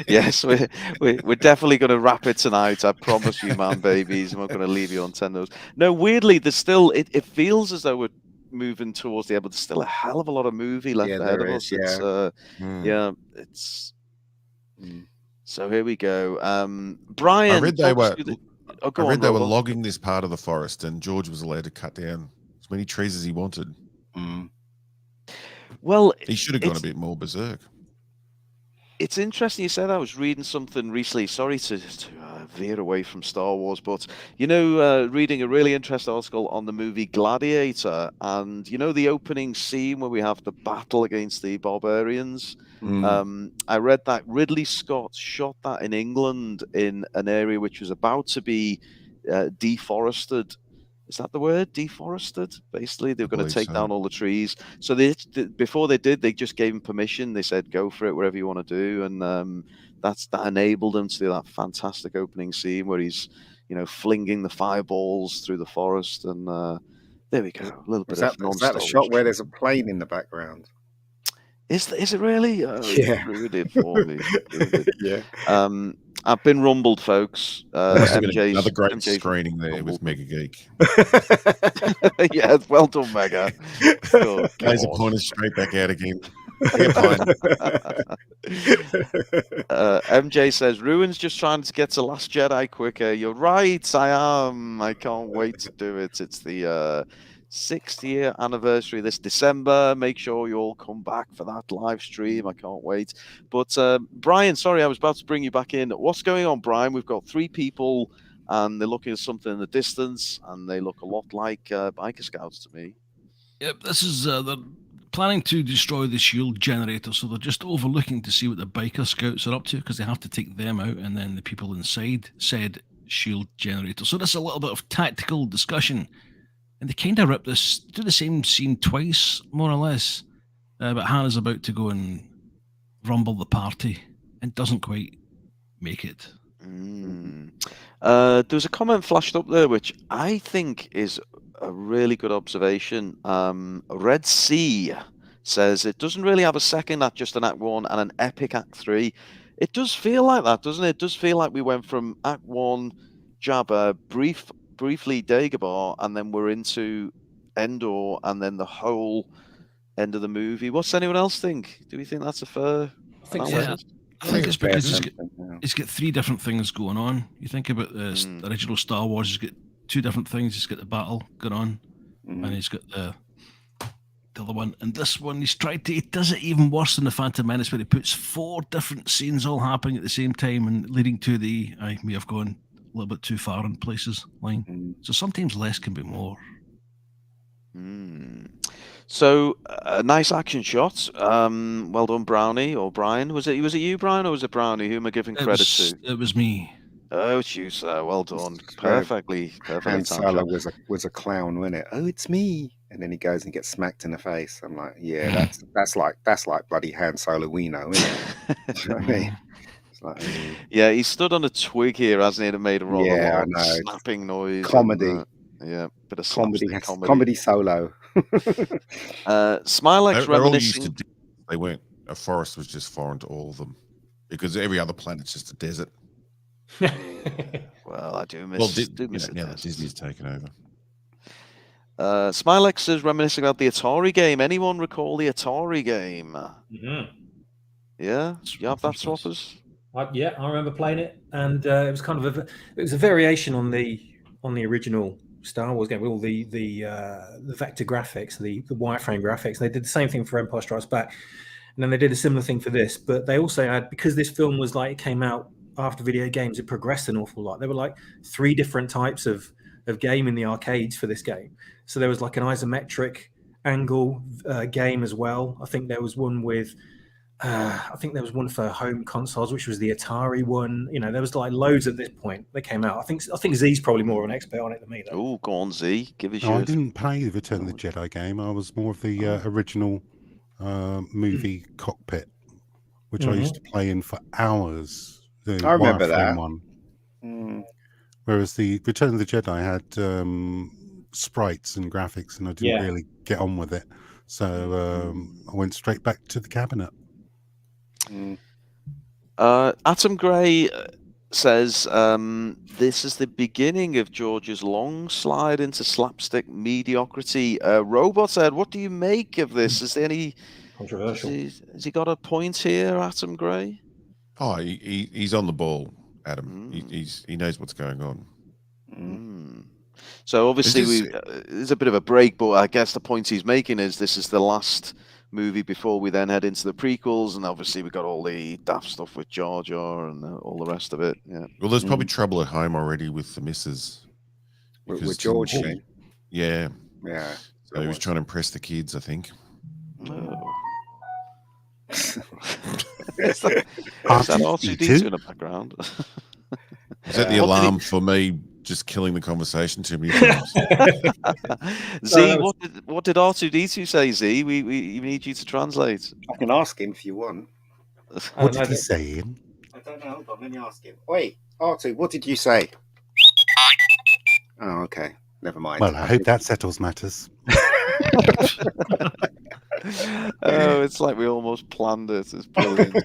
Yes, we're definitely going to wrap it tonight. I promise you, man, babies. I'm not going to leave you on 10 those. No, weirdly, there's still. It feels as though we're moving towards the end, but there's still a hell of a lot of movie left ahead of us. It's it's. So here we go. Brian, I read they were. They were Robert. logging this part of the forest, and George was allowed to cut down as many trees as he wanted. Well, he should have gone a bit more berserk. It's interesting you said that. I was reading something recently. Sorry to veer away from Star Wars, but reading a really interesting article on the movie Gladiator, and the opening scene where we have the battle against the barbarians. I read that Ridley Scott shot that in England in an area which was about to be deforested. Is that the word? Deforested? Basically, they were going to take down all the trees. So before they did, they just gave him permission. They said, "Go for it, whatever you want to do," and that enabled him to do that fantastic opening scene where he's, flinging the fireballs through the forest. And there we go. A little bit of Is that a shot where there's a plane in the background? Is it really? Oh, yeah, ruined it for me. Yeah. I've been rumbled, folks. Another great screening there with Mega Geek. Yeah, well done, Mega. Oh, Laser pointers straight back out again. MJ says, Ruin's just trying to get to Last Jedi quicker. You're right, I am. I can't wait to do it. It's the 6th-year anniversary this December. Make sure you all come back for that live stream. I can't wait. But Brian, sorry, I was about to bring you back in. What's going on, Brian? We've got 3 people, and they're looking at something in the distance, and they look a lot like biker scouts to me. Yep, this is they're planning to destroy the shield generator, so they're just overlooking to see what the biker scouts are up to, because they have to take them out, and then the people inside said shield generator. So this is a little bit of tactical discussion. And they kind of do the same scene twice, more or less. But Hannah's about to go and rumble the party and doesn't quite make it. There was a comment flashed up there, which I think is a really good observation. Red Sea says it doesn't really have a second act, just an Act 1 and an epic Act 3. It does feel like that, doesn't it? It does feel like we went from Act 1, Jabba, briefly Dagobah, and then we're into Endor, and then the whole end of the movie. What's anyone else think? Do we think that's a fair? I think so. I think it's because it's got 3 different things going on. You think about the original Star Wars, he's got 2 different things. He's got the battle going on, and he's got the other one. And this one, he does it even worse than the Phantom Menace, where he puts 4 different scenes all happening at the same time and leading to I may have gone a little bit too far in places line. So sometimes less can be more. So a nice action shot. Well done, Brownie or Brian. Was it you, Brian, or was it Brownie? Who am I giving credit to? It was me. Oh, it's you, sir. Well done. Perfectly. Han Solo was a clown, wasn't it? Oh, it's me. And then he goes and gets smacked in the face. I'm like, yeah, that's like bloody Han Solo we know, isn't it? You know what I mean? Yeah, he stood on a twig here, hasn't he? And made a rather snapping noise. Comedy. Yeah, bit of comedy solo. Smilex reminiscing. They weren't. A forest was just foreign to all of them, because every other planet's just a desert. Well, I do miss. Now that Disney's taken over. Smilex is reminiscing about the Atari game. Anyone recall the Atari game? Yeah, you have that, Swappers? Yeah, I remember playing it, and it was kind of a variation on the original Star Wars game with all the vector graphics, the wireframe graphics. They did the same thing for Empire Strikes Back, and then they did a similar thing for this. But they also had, because this film was it came out after video games, it progressed an awful lot. There were 3 different types of game in the arcades for this game. So there was an isometric angle game as well. I think there was one with. I think there was one for home consoles, which was the Atari one. There was loads at this point. They came out. I think Zee's probably more of an expert on it than me, though. Oh, go on, Z. Give us I didn't play the Return of the Jedi game. I was more of the original movie Cockpit, which I used to play in for hours. The I remember that one. Whereas the Return of the Jedi had sprites and graphics, and I didn't really get on with it. So I went straight back to the cabinet. Atom Gray says this is the beginning of George's long slide into slapstick mediocrity. Robot Ed, what do you make of this? Is there any controversial? Has he got a point here, Atom Gray? Oh, he's on the ball, Adam. He knows what's going on. So obviously there's a bit of a break, but I guess the point he's making is this is the last movie before we then head into the prequels, and obviously we got all the daft stuff with Jar Jar and all the rest of it. Yeah. Well, there's probably trouble at home already with the missus. With George, yeah. So he was trying to impress the kids, I think. Is that R2-D2 in the background? Is that the alarm for me just killing the conversation too many times? Z, what did R2-D2 say, Z? We need you to translate. I can ask him if you want. What did he say, Ian? I don't know. Hold on, let me ask him. Wait, R2, what did you say? Oh, okay. Never mind. Well, I hope that settles matters. Oh, it's like we almost planned it. It's brilliant.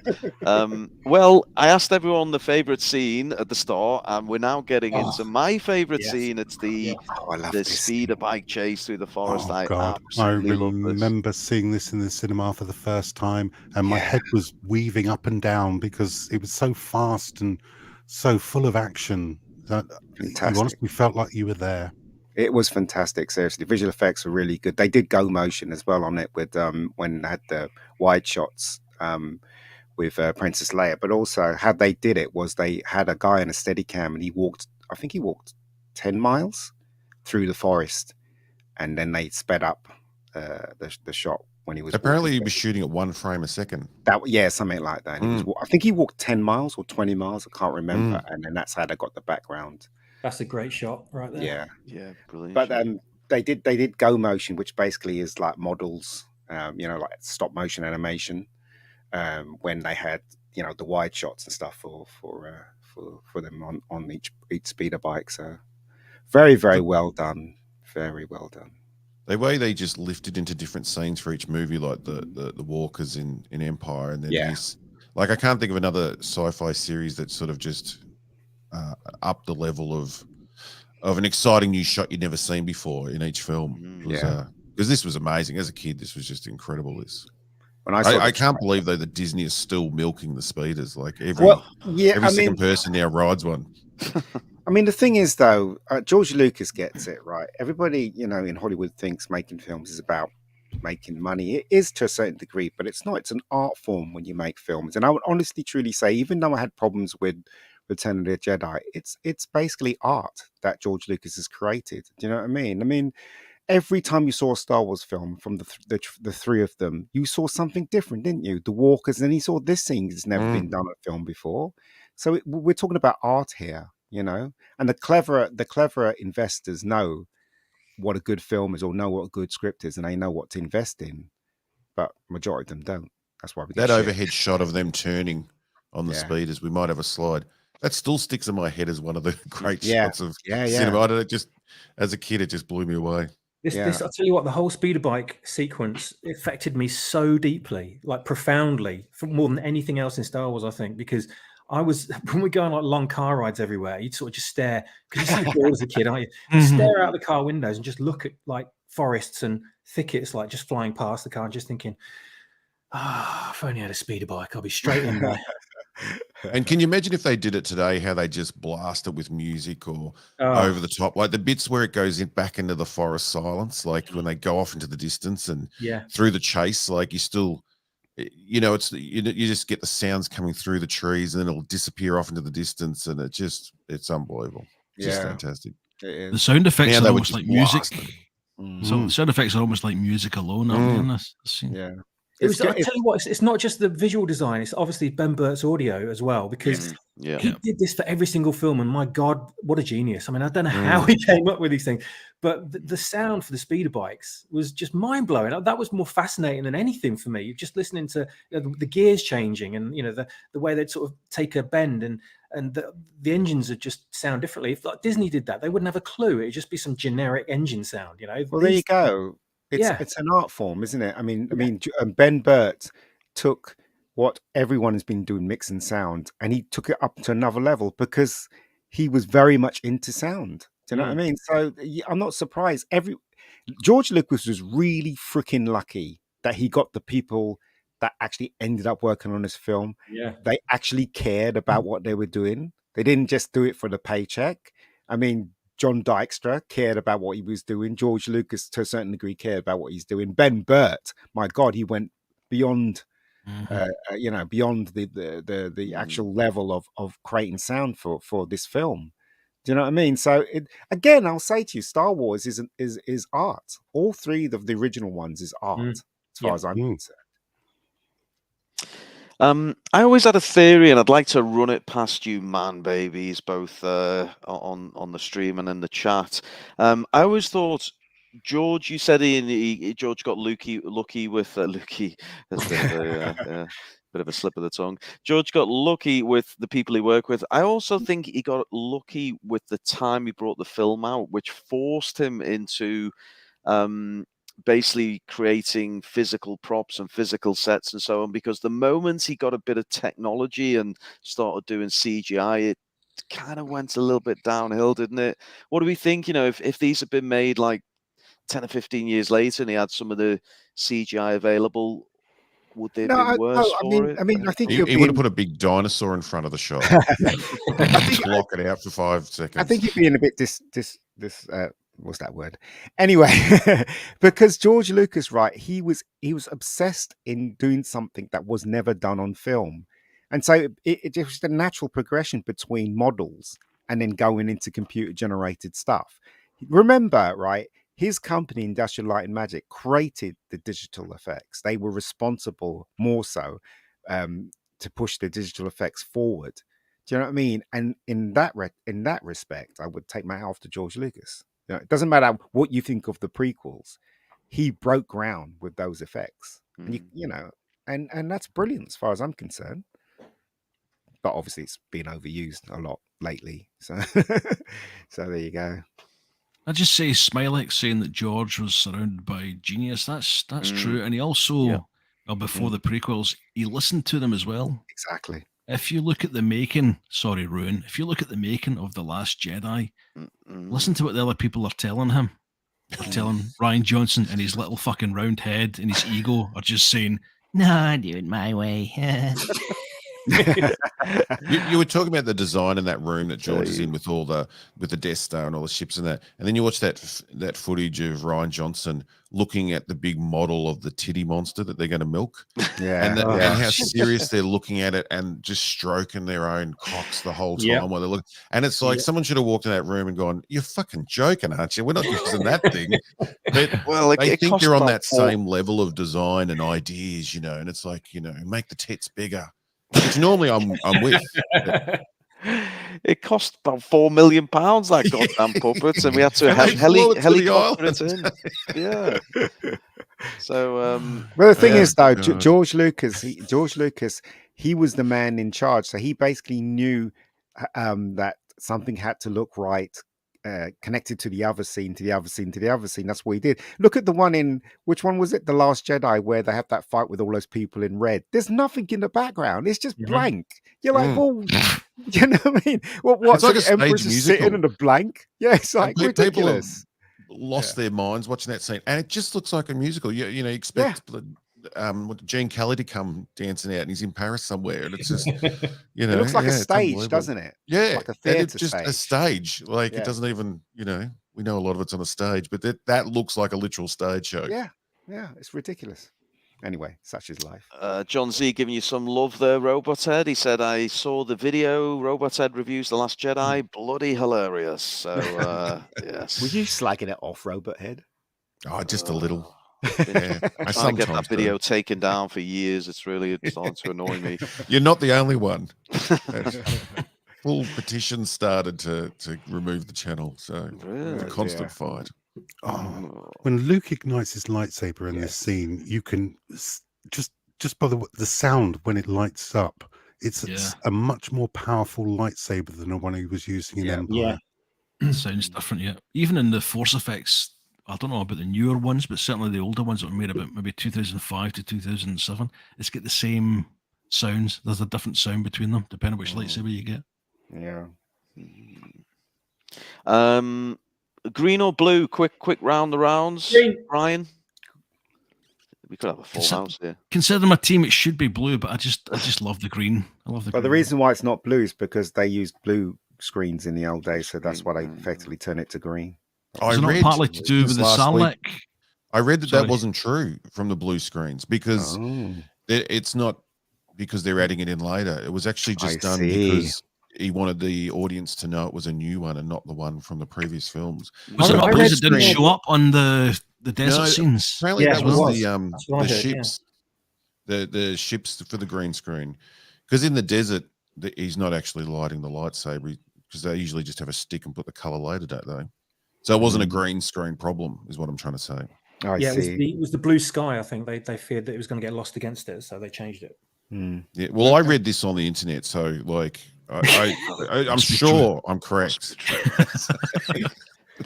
Well, I asked everyone the favourite scene at the start, and we're now getting into my favourite scene. It's the speeder bike chase through the forest. Oh, God. I remember seeing this in the cinema for the first time, and my head was weaving up and down because it was so fast and so full of action that you honestly felt like you were there. It was fantastic, seriously. Visual effects were really good. They did go motion as well on it with when they had the wide shots with Princess Leia. But also how they did it was they had a guy in a Steadicam, and he walked 10 miles through the forest, and then they sped up the shot when he was apparently he was shooting at 1 frame a second. Something like that. I think he walked 10 miles or 20 miles, I can't remember, and then that's how they got the background. That's a great shot right there. Yeah, brilliant. But they did go motion, which basically is like models, like stop motion animation. When they had the wide shots and stuff for them on each speeder bike. So very, very well done. Very well done. The way they just lifted into different scenes for each movie, like the walkers in Empire, and then this. Like I can't think of another sci-fi series that sort of just up the level of an exciting new shot you'd never seen before in each film. Because this was amazing. As a kid, this was just incredible. I can't believe though that Disney is still milking the speeders. Like every second person now rides one. I mean, the thing is though, George Lucas gets it right. Everybody, in Hollywood thinks making films is about making money. It is to a certain degree, but it's not. It's an art form when you make films. And I would honestly, truly say, even though I had problems with Return of the Jedi, it's basically art that George Lucas has created. Do you know what I mean? I mean, every time you saw a Star Wars film from the three of them, you saw something different, didn't you? The walkers, and then you saw this thing that's never been done on film before. So we're talking about art here, and the cleverer investors know what a good film is, or know what a good script is, and they know what to invest in. But majority of them don't. That's why we get that overhead shot of them turning on the speeders. We might have a slide. That still sticks in my head as one of the great shots of cinema. I don't know, just as a kid, it just blew me away. This, I'll tell you what, the whole speeder bike sequence affected me so deeply, like profoundly, for more than anything else in Star Wars, I think, because when we go on like long car rides everywhere, you'd sort of just stare, because you're so bored as a kid, aren't you? Stare out the car windows and just look at like forests and thickets, like just flying past the car and just thinking, if I only had a speeder bike, I'll be straight in there. And can you imagine if they did it today, how they just blast it with music or over the top, like the bits where it goes back into the forest silence, like when they go off into the distance and through the chase, like you still, it's you just get the sounds coming through the trees and then it'll disappear off into the distance, and it's unbelievable. It's just fantastic. The sound effects are almost like music. So the sound effects are almost like music alone. In this scene. Yeah. It was. I tell you what, it's not just the visual design. It's obviously Ben Burt's audio as well, because he did this for every single film. And my God, what a genius! I mean, I don't know how he came up with these things, but the sound for the speeder bikes was just mind blowing. That was more fascinating than anything for me. Just listening to the gears changing, and the way they'd sort of take a bend, and the engines would just sound differently. If like Disney did that, they wouldn't have a clue. It'd just be some generic engine sound. Well, there you go. It's an art form, isn't it? I mean, Ben Burt took what everyone has been doing, mix and sound, and he took it up to another level because he was very much into sound. Do you know what I mean? So I'm not surprised. George Lucas was really freaking lucky that he got the people that actually ended up working on his film. Yeah, they actually cared about what they were doing. They didn't just do it for the paycheck. I mean, John Dykstra cared about what he was doing. George Lucas, to a certain degree, cared about what he's doing. Ben Burt, my God, he went beyond, beyond the actual level of creating sound for this film. Do you know what I mean? So again, I'll say to you, Star Wars is art. All three of the original ones is art, as far as I'm concerned. I always had a theory, and I'd like to run it past you, man babies, both on the stream and in the chat. I always thought, George, you said George got lucky with lucky. That's a bit of a slip of the tongue. George got lucky with the people he worked with. I also think he got lucky with the time he brought the film out, which forced him into basically creating physical props and physical sets and so on, because the moment he got a bit of technology and started doing CGI, it kind of went a little bit downhill, didn't it? What do we think, if these had been made like 10 or 15 years later and he had some of the CGI available, would they have been worse for it? I mean, I think he would have put a big dinosaur in front of the shot. Just block it out for 5 seconds. I think you're being a bit what's that word? Anyway, because George Lucas, right? He was obsessed in doing something that was never done on film, and so it was a natural progression between models and then going into computer generated stuff. Remember, right? His company, Industrial Light and Magic, created the digital effects. They were responsible more so to push the digital effects forward. Do you know what I mean? And in that respect, I would take my hat off to George Lucas. It doesn't matter what you think of the prequels. He broke ground with those effects, and that's brilliant as far as I'm concerned. But obviously, it's been overused a lot lately. So, so there you go. I just say Smilex saying that George was surrounded by genius. That's true, and he also, before the prequels, he listened to them as well. Exactly. If you look at the making, sorry, Ruin, if you look at the making of The Last Jedi, listen to what the other people are telling him. They're telling Rian Johnson and his little fucking round head and his ego are just saying, "No, I do it my way." You were talking about the design in that room that George is in with the Death Star and all the ships and that, and then you watch that footage of Rian Johnson looking at the big model of the titty monster that they're going to milk, and how serious they're looking at it and just stroking their own cocks the whole time while they're looking. And it's like someone should have walked in that room and gone, "You're fucking joking, aren't you? We're not using that thing." But they think they're on that same level of design and ideas, and it's like, make the tits bigger. Which normally I'm with. It cost about £4 million, that goddamn puppet, and we had to helicopter it in. Yeah. So, well, the thing is, though, George Lucas, he was the man in charge, so he basically knew that something had to look right. Connected to the other scene, to the other scene, to the other scene. That's what he did. Look at the one in, which one was it? The Last Jedi, where they have that fight with all those people in red. There's nothing in the background. It's just blank. You're like, well, you know what I mean? What? It's like the Emperor's just sitting in a blank? Yeah, it's like ridiculous. People lost their minds watching that scene, and it just looks like a musical. You expect Gene Kelly to come dancing out, and he's in Paris somewhere, and it's just it looks like a stage, doesn't it? Yeah, like a theater it's just a stage. Like it doesn't even, we know a lot of it's on a stage, but that looks like a literal stage show. Yeah, it's ridiculous. Anyway, such is life. John Z giving you some love there, Robot Head. He said, "I saw the video. Robot Head reviews The Last Jedi. Bloody hilarious." So yes. Were you slagging it off, Robot Head? Oh, just a little. Yeah, I Trying to get that sometimes video do. taken down for years. It's starting to annoy me. You're not the only one. Full petition started to remove the channel, so it's a constant fight. Oh, when Luke ignites his lightsaber in this scene, you can just by the sound when it lights up, it's a much more powerful lightsaber than the one he was using in Empire. Sounds different, yeah. Even in the Force effects, I don't know about the newer ones, but certainly the older ones that were made about maybe 2005 to 2007, it's got the same sounds. There's a different sound between them, depending on which lightsaber you get. Yeah. Green or blue? Quick round the rounds. Green. Ryan. We could have a full house here. Considering my team, it should be blue, but I just love the green. I love the green. But the reason why it's not blue is because they used blue screens in the old days, so that's why they effectively turn it to green. Is it not partly to do with the Sarlacc? I read that wasn't true from the blue screens because it's not because they're adding it in later. It was actually just done because he wanted the audience to know it was a new one and not the one from the previous films. Was it not because it didn't show up on the desert scenes? Apparently that was the ships, the ships for the green screen. Because in the desert, he's not actually lighting the lightsaber because they usually just have a stick and put the color later, don't they? So it wasn't a green screen problem, is what I'm trying to say. It was the blue sky. I think they feared that it was going to get lost against it, so they changed it. Yeah, well, I read this on the internet, so like I'm sure I'm correct.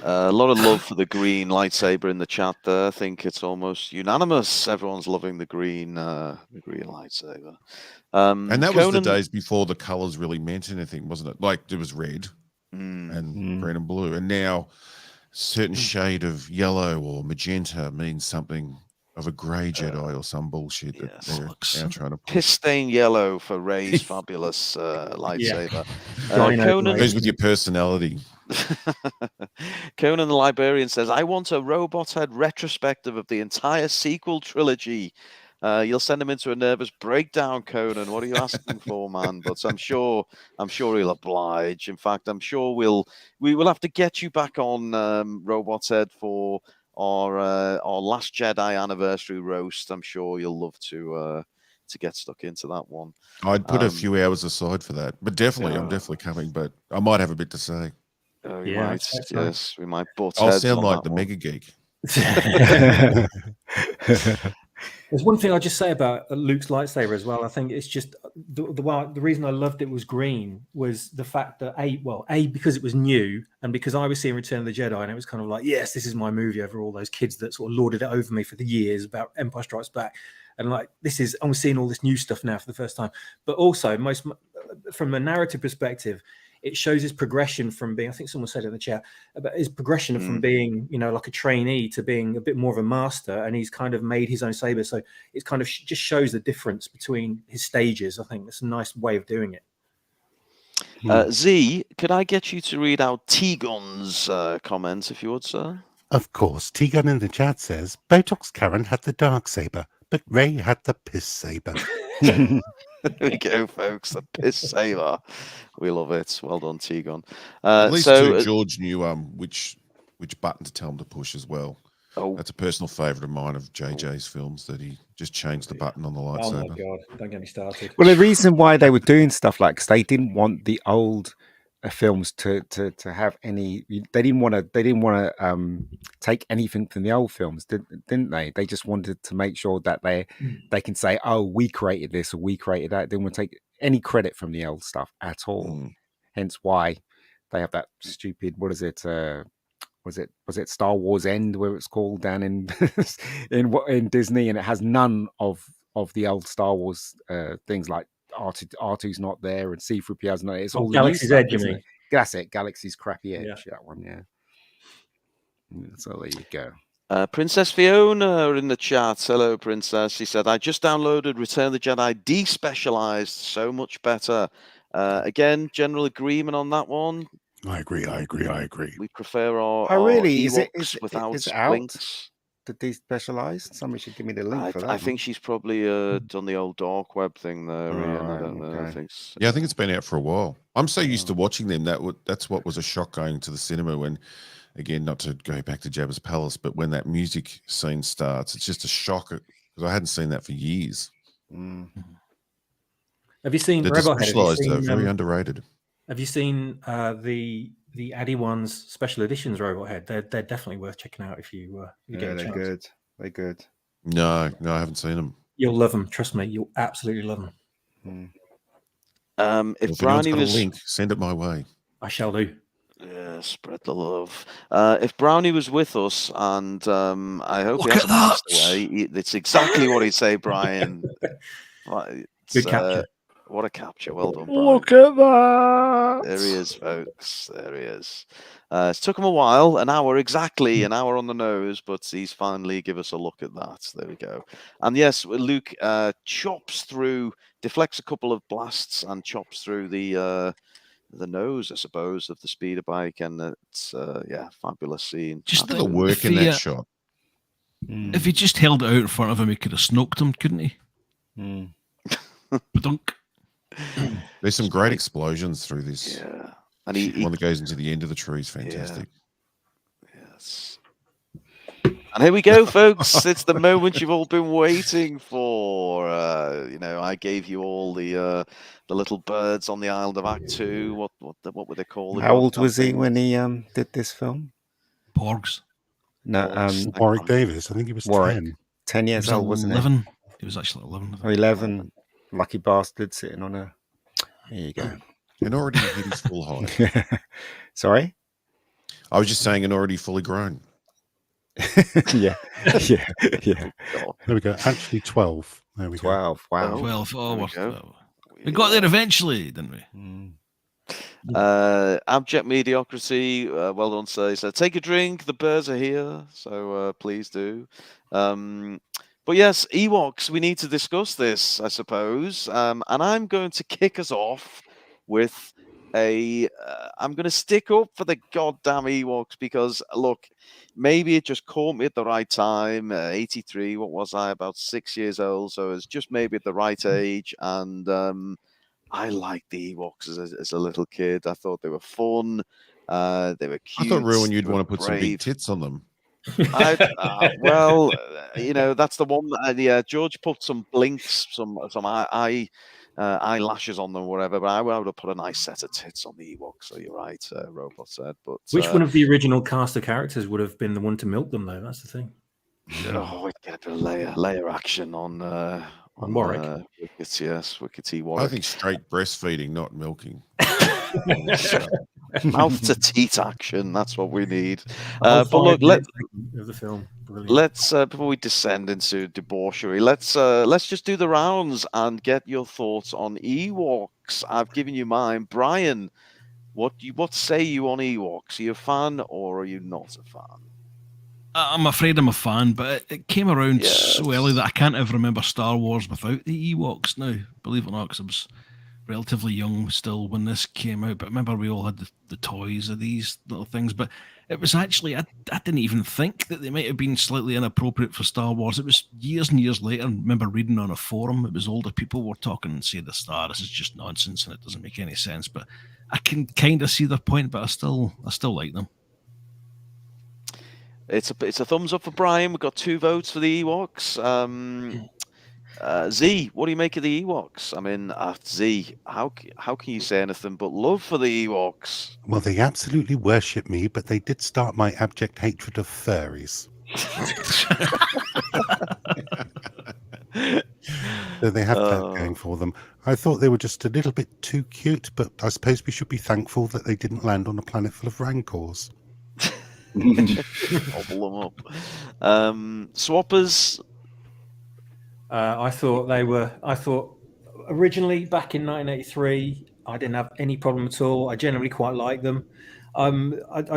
A lot of love for the green lightsaber in the chat there. I think it's almost unanimous. Everyone's loving the green lightsaber. And that was the days before the colors really meant anything, wasn't it? Like there was red and green and blue, and now certain shade of yellow or magenta means something of a grey Jedi or some bullshit that they're now trying to push. Piss stain yellow for Rey's fabulous lightsaber. Conan goes with your personality. Conan the Librarian says, I want a robot head retrospective of the entire sequel trilogy. You'll send him into a nervous breakdown, Conan. What are you asking for, man? But I'm sure he'll oblige. In fact, I'm sure we will have to get you back on Robot's Head for our Last Jedi anniversary roast. I'm sure you'll love to get stuck into that one. I'd put a few hours aside for that, but definitely, I'm definitely coming. But I might have a bit to say. We might, yes, we might. I'll sound like the Mega Geek. There's one thing I'll just say about Luke's lightsaber as well. I think it's just the reason I loved it was green was the fact that because it was new and because I was seeing Return of the Jedi and it was kind of like, yes, this is my movie over all those kids that sort of lorded it over me for the years about Empire Strikes Back. And like, I'm seeing all this new stuff now for the first time. But also, from a narrative perspective, it shows his progression from being, I think someone said in the chat, about his progression from being, like a trainee to being a bit more of a master. And he's kind of made his own saber. So it's kind of just shows the difference between his stages. I think that's a nice way of doing it. Z, could I get you to read out T-Gun's comments, if you would, sir? Of course. T-Gun in the chat says, Botox Karen had the dark saber, but Rey had the piss saber. There we go, folks. The piss saber. We love it. Well done, T-Gun. At least George knew which button to tell him to push as well. Oh, that's a personal favourite of mine of JJ's films, that he just changed the button on the lightsaber. Oh my god! Don't get me started. Well, the reason why they were doing stuff like, because they didn't want the old films to have any. They didn't want to take anything from the old films, didn't they? They just wanted to make sure that they can say, "Oh, we created this or we created that." They didn't want to take any credit from the old stuff at all. Hence why they have that stupid. What is it? Was it Star Wars End, where it's called, down in in Disney, and it has none of the old Star Wars things like R2's not there and C-3PO's not there. It's all Galaxy's Edge, you mean? That's it. Galaxy's crappy Edge. That one, yeah. So there you go. Princess Fiona in the chat. Hello, Princess. She said, I just downloaded Return of the Jedi Despecialized. So much better. Again, general agreement on that one. I agree. We prefer our really? Ewoks without blinks. The Despecialized? Somebody should give me the link for that. I think she's probably done the old dark web thing there. I don't know. I think so. Yeah, I think it's been out for a while. I'm so used to watching them. That's what was a shock going to the cinema when again, not to go back to Jabba's palace, but when that music scene starts, it's just a shocker because I hadn't seen that for years. Have you seen They're Rebel Head? specialized, very underrated. Have you seen the Addy One's special editions Robot Head? They're definitely worth checking out if you get a chance. Good. They're good. No, I haven't seen them. You'll love them. Trust me, you'll absolutely love them. If Brownie was a link, send it my way. I shall do. Yeah, spread the love. If Brownie was with us, and I hope Look he hasn't at passed away, it's exactly what he'd say, Brian. Good capture. What a capture. Well done, Brian. Look at that. There he is, folks. There he is. It took him a while, an hour exactly, an hour on the nose, but he's finally give us a look at that. There we go. And yes, Luke chops through, deflects a couple of blasts, and chops through the nose, I suppose, of the speeder bike, and it's fabulous scene. Just the work in that shot. If he just held it out in front of him, he could have snoked him, couldn't he? Ba-dunk. There's some great explosions through this. Yeah, and one that goes into the end of the tree is fantastic. Yeah. Yes. And here we go, folks. It's the moment you've all been waiting for. I gave you all the little birds on the island of Act 2. What were they called? How old was he when he did this film? Porgs. No, Warwick Davis. I think he was 10. 10 years old, wasn't 11. He was actually 11. Or 11. Lucky bastard sitting on a. There you go. And already hit his full height. Sorry? I was just saying, and already fully grown. yeah. There we go. Actually, 12. There we 12. go. Wow. 12. Oh, we got there eventually, didn't we? Abject mediocrity. Well done, sir. He said, take a drink. The birds are here. So please do. But yes, Ewoks, we need to discuss this, I suppose. And I'm going to kick us off with I'm going to stick up for the goddamn Ewoks because, look, maybe it just caught me at the right time. 83, what was I? About 6 years old. So it's just maybe at the right age. And I liked the Ewoks as a little kid. I thought they were fun. They were cute. I thought, Ruin, you'd want to put some big tits on them. Well, that's the one. George put some blinks, some eyelashes on them, or whatever. But I would have put a nice set of tits on the Ewoks. So you're right, Robot said. But which one of the original cast of characters would have been the one to milk them, though? That's the thing. Oh, we'd get a layer action on Warwick. Wicked, yes, Wicked T. Warwick. I think straight breastfeeding, not milking. Mouth to teat action. That's what we need. But look, let's before we descend into debauchery, let's just do the rounds and get your thoughts on Ewoks. I've given you mine, Brian. What say you on Ewoks? Are you a fan or are you not a fan? I'm afraid I'm a fan, but it came around so early that I can't ever remember Star Wars without the Ewoks now, believe it or not, because I was relatively young still when this came out. But I remember we all had the toys of these little things, but it was actually, I didn't even think that they might have been slightly inappropriate for Star Wars. It was years and years later. I remember reading on a forum, it was older people were talking and saying this is just nonsense and it doesn't make any sense. But I can kind of see their point, but I still like them. It's a thumbs up for Brian. We've got 2 votes for the Ewoks. Z, what do you make of the Ewoks? I mean, Z, how can you say anything but love for the Ewoks? Well, they absolutely worship me, but they did start my abject hatred of furries. So they have that going for them. I thought they were just a little bit too cute, but I suppose we should be thankful that they didn't land on a planet full of rancors. Gobble them up. Swappers. I thought originally back in 1983, I didn't have any problem at all. I generally quite liked them. I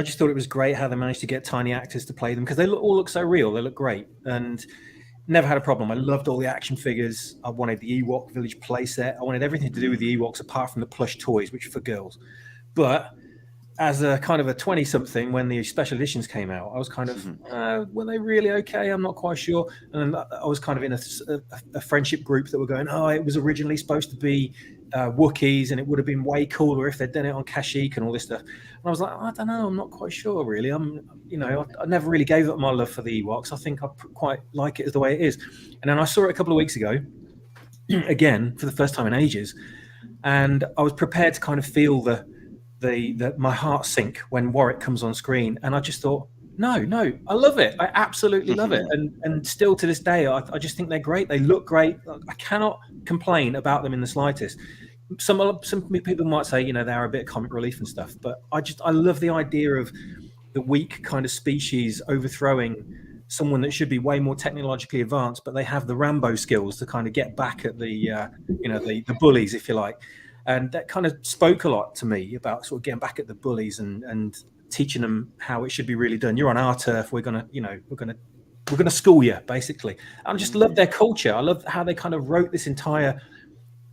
just thought it was great how they managed to get tiny actors to play them because they all look so real. They look great and never had a problem. I loved all the action figures. I wanted the Ewok Village playset. I wanted everything to do with the Ewoks apart from the plush toys, which were for girls. But as a kind of a 20-something, when the special editions came out, I was kind of, were they really okay? I'm not quite sure. And I was kind of in a friendship group that were going, oh, it was originally supposed to be Wookiees, and it would have been way cooler if they'd done it on Kashyyyk and all this stuff. And I was like, I don't know, I'm not quite sure really. I never really gave up my love for the Ewoks. I think I quite like it as the way it is. And then I saw it a couple of weeks ago, again for the first time in ages, and I was prepared to kind of feel my heart sink when Warwick comes on screen, and I just thought, no, I love it. I absolutely love it, and still to this day, I just think they're great. They look great. I cannot complain about them in the slightest. Some people might say, they are a bit of comic relief and stuff, but I love the idea of the weak kind of species overthrowing someone that should be way more technologically advanced, but they have the Rambo skills to kind of get back at the bullies, if you like. And that kind of spoke a lot to me about sort of getting back at the bullies and teaching them how it should be really done. You're on our turf. We're gonna school you, basically. I just love their culture. I love how they kind of wrote this entire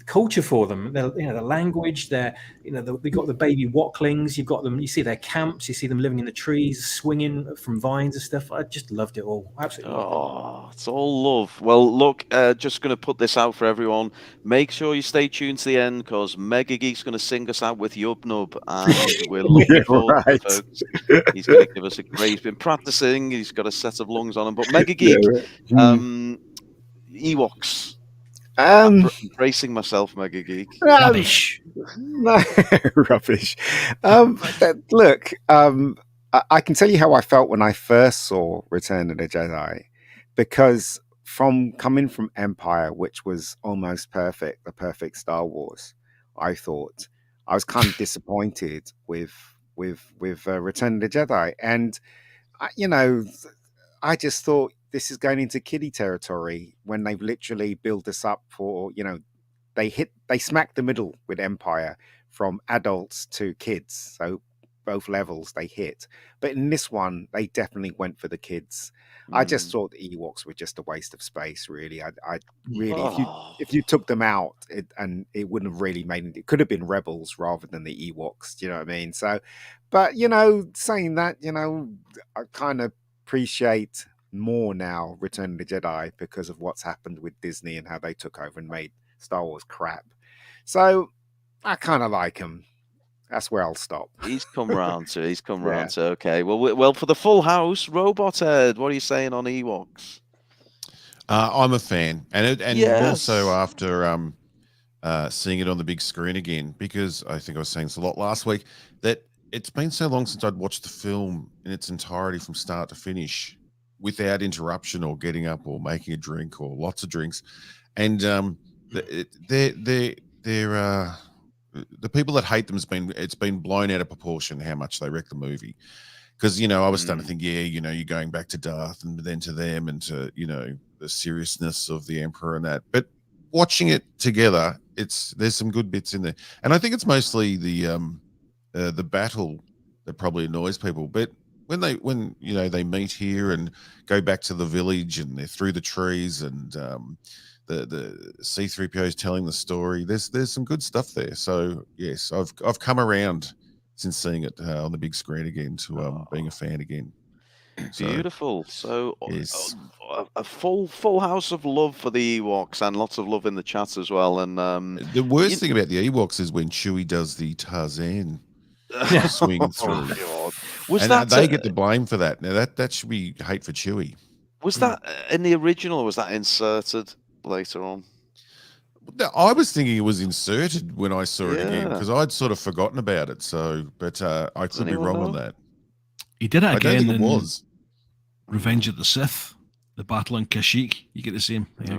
culture for them. The language. They got the baby Woklings. You've got them. You see their camps. You see them living in the trees, swinging from vines and stuff. I just loved it all. Absolutely. It's all love. Well, look, just going to put this out for everyone. Make sure you stay tuned to the end, because Mega Geek's going to sing us out with Yub Nub, and we're looking forward to it, folks. He's going to give us a great. He's been practicing. He's got a set of lungs on him. But Mega Geek, Ewoks. I'm bracing myself, Mega Geek. Rubbish. Rubbish. Look, I can tell you how I felt when I first saw Return of the Jedi, because coming from Empire, which was almost perfect, the perfect Star Wars, I thought I was kind of disappointed with Return of the Jedi, and I just thought, this is going into kiddie territory when they've literally built us up for, they smacked the middle with Empire from adults to kids. So both levels they hit. But in this one, they definitely went for the kids. I just thought the Ewoks were just a waste of space, really. I really, if you took them out, it wouldn't have really made it. Could have been Rebels rather than the Ewoks. Do you know what I mean? So, but saying that, I kind of appreciate more now Return of the Jedi because of what's happened with Disney and how they took over and made Star Wars crap. So I kind of like him. That's where I'll stop. He's come round to. Okay. Well, for the full house, Robot Head, what are you saying on Ewoks? I'm a fan, and also after seeing it on the big screen again, because I think I was saying this a lot last week, that it's been so long since I'd watched the film in its entirety from start to finish, without interruption or getting up or making a drink or lots of drinks. And the people that hate them it's been blown out of proportion how much they wreck the movie. Because, I was starting to think, you're going back to Darth and then to them and to, the seriousness of the Emperor and that. But watching it together, there's some good bits in there. And I think it's mostly the battle that probably annoys people. But when they meet here and go back to the village and they're through the trees and the C-3PO is telling the story, there's some good stuff there. So yes, I've come around since seeing it on the big screen again to being a fan again. Beautiful. So yes. A full house of love for the Ewoks, and lots of love in the chat as well. And the worst thing about the Ewoks is when Chewie does the Tarzan swing through. They get the blame for that. Now that should be hate for Chewie. Was that in the original, or was that inserted later on? I was thinking it was inserted when I saw it again, because I'd sort of forgotten about it. So, but I could be wrong on that. He did it again in was Revenge of the Sith, the battle on Kashyyyk. You get the same thing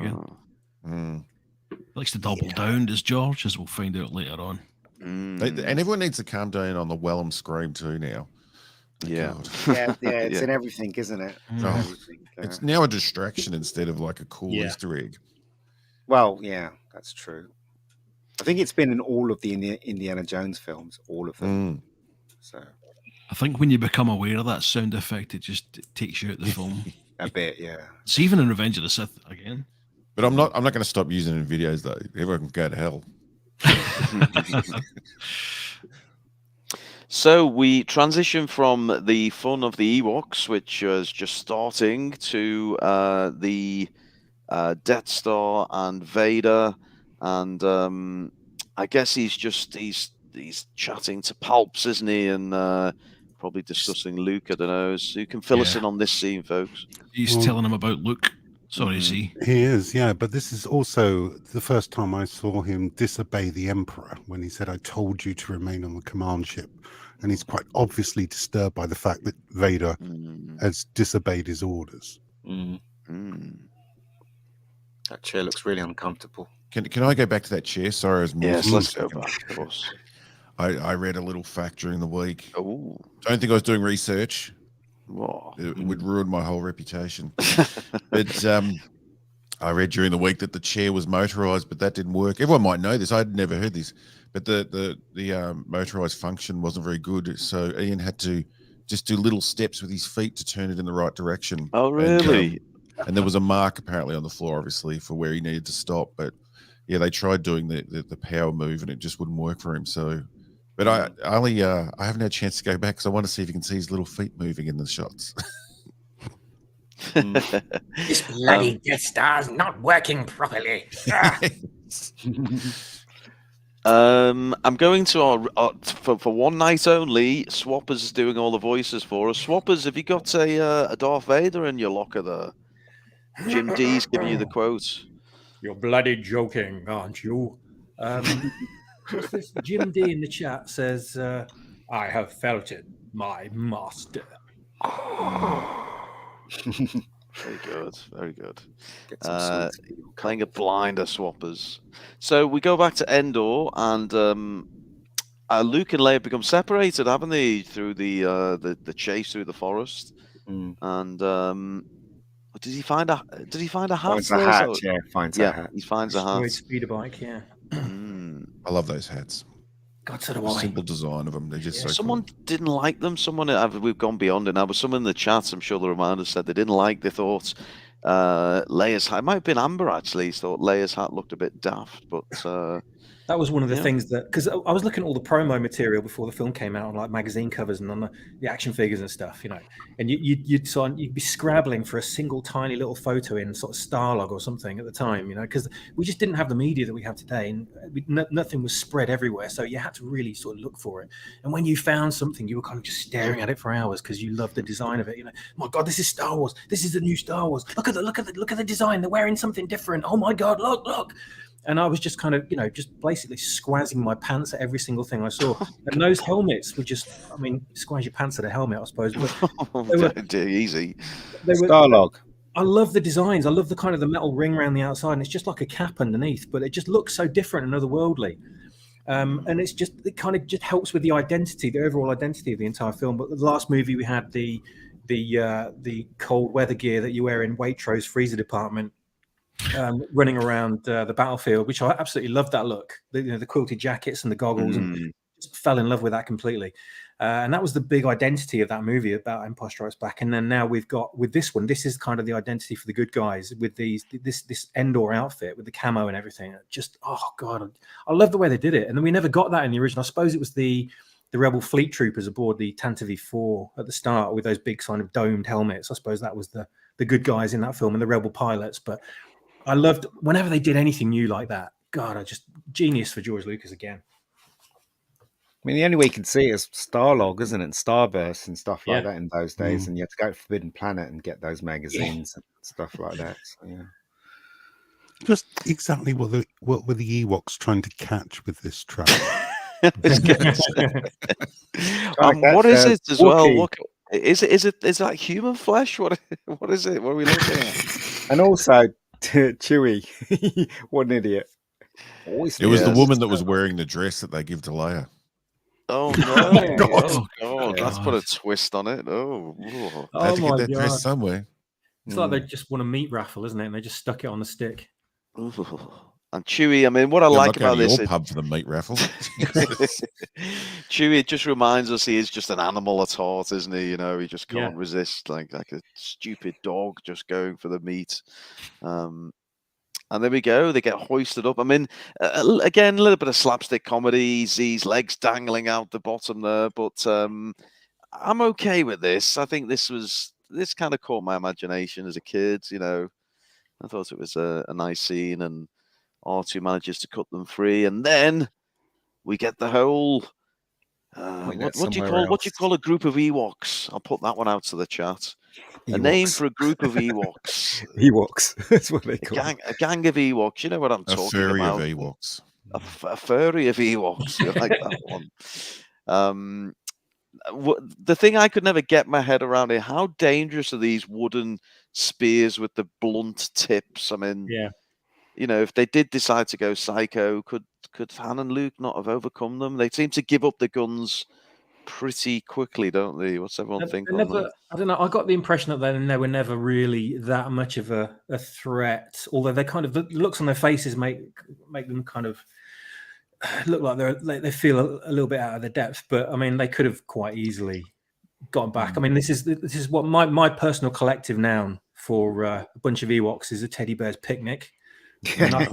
again. He likes to double down, does George, as we'll find out later on. And everyone needs to calm down on the Wellham scream too now. It's in everything, isn't it? It's now a distraction instead of like a cool Easter egg. Well, yeah, that's true. I think it's been in all of the Indiana Jones films, all of them. So I think when you become aware of that sound effect, it just takes you out the film a bit. Yeah, it's even in Revenge of the Sith again. But I'm not going to stop using it in videos though. Everyone can go to hell. So we transition from the fun of the Ewoks, which is just starting, to the Death Star and Vader, and I guess he's chatting to Palps, isn't he? And probably discussing Luke. I don't know. So who can fill us in on this scene, folks? He's telling him about Luke. Sorry, Mhm. Z. He is, yeah. But this is also the first time I saw him disobey the Emperor when he said, "I told you to remain on the command ship." And he's quite obviously disturbed by the fact that Vader has disobeyed his orders. That chair looks really uncomfortable. Can I go back to that chair? Sorry, I was moving. Yes, let's go back, of course. I read a little fact during the week. Oh, Don't think I was doing research. Whoa. It would ruin my whole reputation. But I read during the week that the chair was motorized, but that didn't work. Everyone might know this. I'd never heard this, but the motorized function wasn't very good. So Ian had to just do little steps with his feet to turn it in the right direction. Oh, really? And there was a mark apparently on the floor, obviously, for where he needed to stop. But yeah, they tried doing the power move, and it just wouldn't work for him. So, but I haven't had a chance to go back because I want to see if you can see his little feet moving in the shots. This bloody Death Star's not working properly. I'm going to our for one night only. Swappers is doing all the voices for us. Swappers, have you got a Darth Vader in your locker there? Jim D's giving you the quotes. You're bloody joking, aren't you? What's this? Jim D in the chat says, "I have felt it, my master." Very good, very good. Playing a blinder, Swappers. So we go back to Endor, and Luke and Leia become separated, haven't they, through the chase through the forest? And did he find a hat? Finds a hat, yeah. Finds a hat. He finds a hat. Speeder bike, yeah. I love those hats. God, so do The I. simple design of them. They're just so Someone cool. didn't like them. We've gone beyond it now, but someone in the chat, I'm sure the reminder said they didn't like. They thought Leia's hat. It might have been Amber actually. Thought Leia's hat looked a bit daft, but that was one of the things that, because I was looking at all the promo material before the film came out on like magazine covers and on the action figures and stuff, you know, and you'd be scrabbling for a single tiny little photo in sort of Starlog or something at the time, you know, because we just didn't have the media that we have today, and nothing was spread everywhere, so you had to really sort of look for it. And when you found something, you were kind of just staring at it for hours because you loved the design of it. You know, oh my God, this is Star Wars. This is the new Star Wars. Look at the design. They're wearing something different. Oh my God, look. And I was just kind of, you know, just basically squazzing my pants at every single thing I saw. And those helmets were just, I mean, squaz your pants at a helmet, I suppose. But they were easy. Starlog. I love the designs. I love the kind of the metal ring around the outside, and it's just like a cap underneath, but it just looks so different and otherworldly. And it kind of just helps with the identity, the overall identity of the entire film. But the last movie we had the cold weather gear that you wear in Waitrose freezer department. Running around the battlefield, which I absolutely loved that look. The quilted jackets and the goggles, and just fell in love with that completely. And that was the big identity of that movie about Empire Strikes Back. And then now we've got with this one, this is kind of the identity for the good guys with this Endor outfit with the camo and everything. Just oh God, I love the way they did it. And then we never got that in the original. I suppose it was the Rebel fleet troopers aboard the Tantive 4 at the start with those big kind of domed helmets. I suppose that was the good guys in that film and the Rebel pilots, but I loved whenever they did anything new like that. God, genius for George Lucas again. I mean, the only way you can see it is Starlog, isn't it? And Starburst and stuff like that in those days. And you had to go to Forbidden Planet and get those magazines and stuff like that. So, yeah. Just exactly what were the Ewoks trying to catch with this trap? What is it as well? Look, is that human flesh? What is it? What are we looking at? And also Chewie, what an idiot. It was the woman that was wearing the dress that they give to Leia. Oh no! God, let's put a twist on it. Oh, they had to get that dress somewhere. It's like they just won a meat raffle, isn't it? And they just stuck it on the stick. Ooh. And Chewie, I mean, what I like about this, pub for the meat raffle. Chewie, it just reminds us he is just an animal at heart, isn't he? You know, he just can't resist, like a stupid dog just going for the meat. And And there we go. They get hoisted up. I mean, again, a little bit of slapstick comedy. Z's legs dangling out the bottom there, but I'm okay with this. I think this kind of caught my imagination as a kid. You know, I thought it was a nice scene, and R2 manages to cut them free, and then we get the whole. What do you call a group of Ewoks? I'll put that one out to the chat. Ewoks. A name for a group of Ewoks. Ewoks. That's what they call it. A gang of Ewoks. You know what I'm talking about. A furry of Ewoks. A furry of Ewoks. You like that one? The thing I could never get my head around is how dangerous are these wooden spears with the blunt tips? I mean, you know, if they did decide to go psycho, could Han and Luke not have overcome them? They seem to give up the guns pretty quickly, don't they? What's everyone think on that? I don't know. I got the impression that they were never really that much of a threat. Although they kind of, the looks on their faces make them kind of look like they feel a little bit out of their depth. But I mean, they could have quite easily gotten back. I mean, this is what my personal collective noun for a bunch of Ewoks is a teddy bear's picnic. I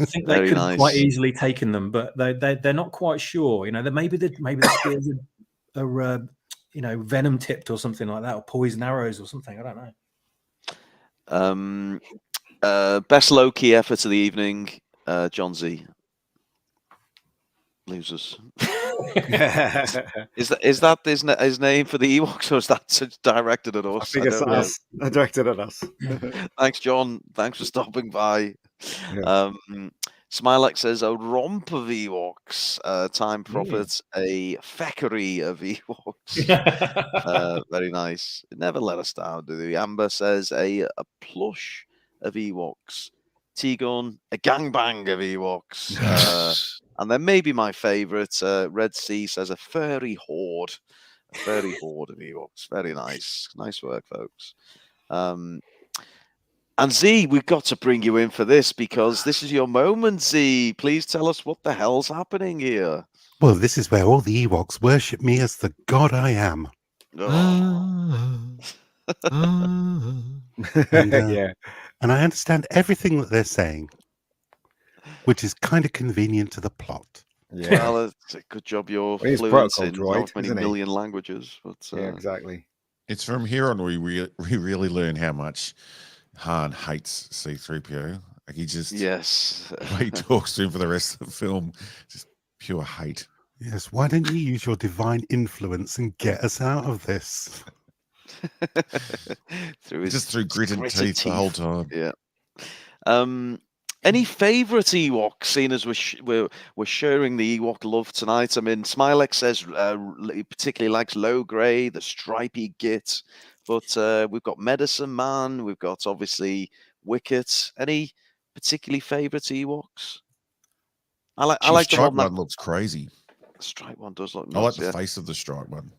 think they could have quite easily taken them, but they're not quite sure. You know, maybe the spears are you know, venom tipped or something like that, or poison arrows or something. I don't know. Best low key effort of the evening, John Z. Losers. Is that his name for the Ewoks, or is that directed at us? I think it's us. Directed at us. Thanks, John. Thanks for stopping by. Yeah. Smilex says a romp of Ewoks. Time Prophet, a feckery of Ewoks. Very nice. Never let us down, do they? Amber says a plush of Ewoks. T-Gun, a gangbang of Ewoks. And then maybe my favourite, Red Sea says a furry horde. A furry horde of Ewoks. Very nice. Nice work, folks. And Z, we've got to bring you in for this because this is your moment, Z. Please tell us what the hell's happening here. Well, this is where all the Ewoks worship me as the god I am. And I understand everything that they're saying, which is kind of convenient to the plot. Yeah. Well, it's a good job you're fluent in not many million languages. But, yeah, exactly. It's from here on we really learn how much Han hates C-3PO. Like he just, the way he talks to him for the rest of the film, just pure hate. Yes, why don't you use your divine influence and get us out of this? through grit and teeth the whole time. Yeah. Any favourite Ewok, seeing as we're sharing the Ewok love tonight? I mean, Smilex says he particularly likes Low Grey, the stripy git, but we've got Medicine Man, we've got obviously Wicket. Any particularly favourite Ewoks? I like the stripe one looks crazy. The stripe one does look nuts. I like the face of the stripe one.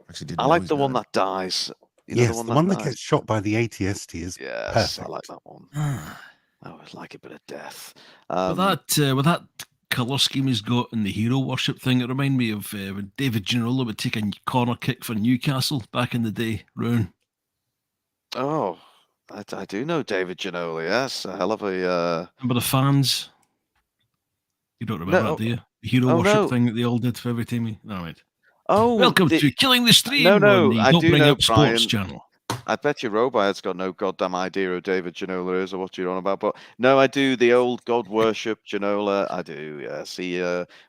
Actually, didn't I like the one that dies. Yes, the one that gets shot by the ATST is perfect. I like that one. I always like a bit of death. With that colour scheme he's got in the hero worship thing, it reminded me of when David Ginola would take a corner kick for Newcastle back in the day. Rowan. Oh, I do know David Ginola. Yes, a hell of a. Remember the fans? You don't remember that, do you? The hero worship thing that they all did for every team. No, wait. Oh, welcome to Killing the Stream. No, I Don't do Bring know Up Sports channel. I bet your Robiad's got no goddamn idea who David Ginola is or what you're on about. But no, I do the old God worship Ginola. I do, yes.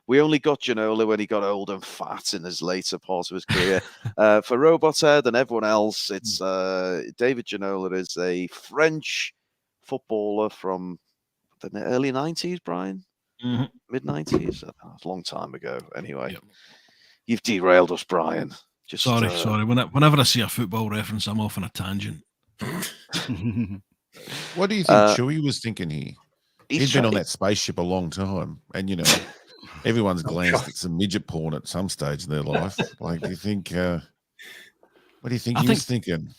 We only got Ginola when he got old and fat in his later part of his career. For Robot Head and everyone else, it's David Ginola is a French footballer from the early 90s, Brian? Mm-hmm. Mid-90s? A long time ago, anyway. Yep. You've derailed us, Brian. Sorry. Whenever I see a football reference, I'm off on a tangent. What do you think Chewie was thinking here? He's been on that spaceship a long time, and you know, everyone's glanced at some midget porn at some stage in their life. Like, do you think? What do you think he's thinking?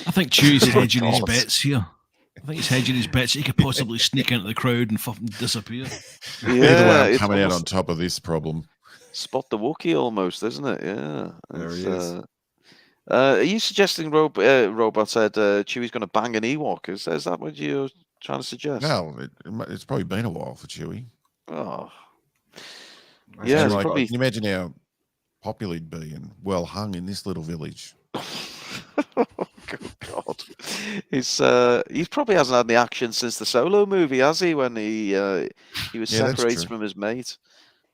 I think Chewie's hedging his bets here. I think he's hedging his bets. He could possibly sneak into the crowd and fucking disappear. Either way, I'm coming out on top of this problem. Spot the Wookiee almost, isn't it? Yeah. There he is. Are you suggesting Robot said Chewie's going to bang an Ewok? Is that what you're trying to suggest? No, it's probably been a while for Chewie. Oh, Yeah, yeah. It's like, probably. can you imagine how popular he'd be and well hung in this little village? Oh, God. He probably hasn't had the action since the Solo movie, has he? When he was Yeah, that's separated true. from his mate.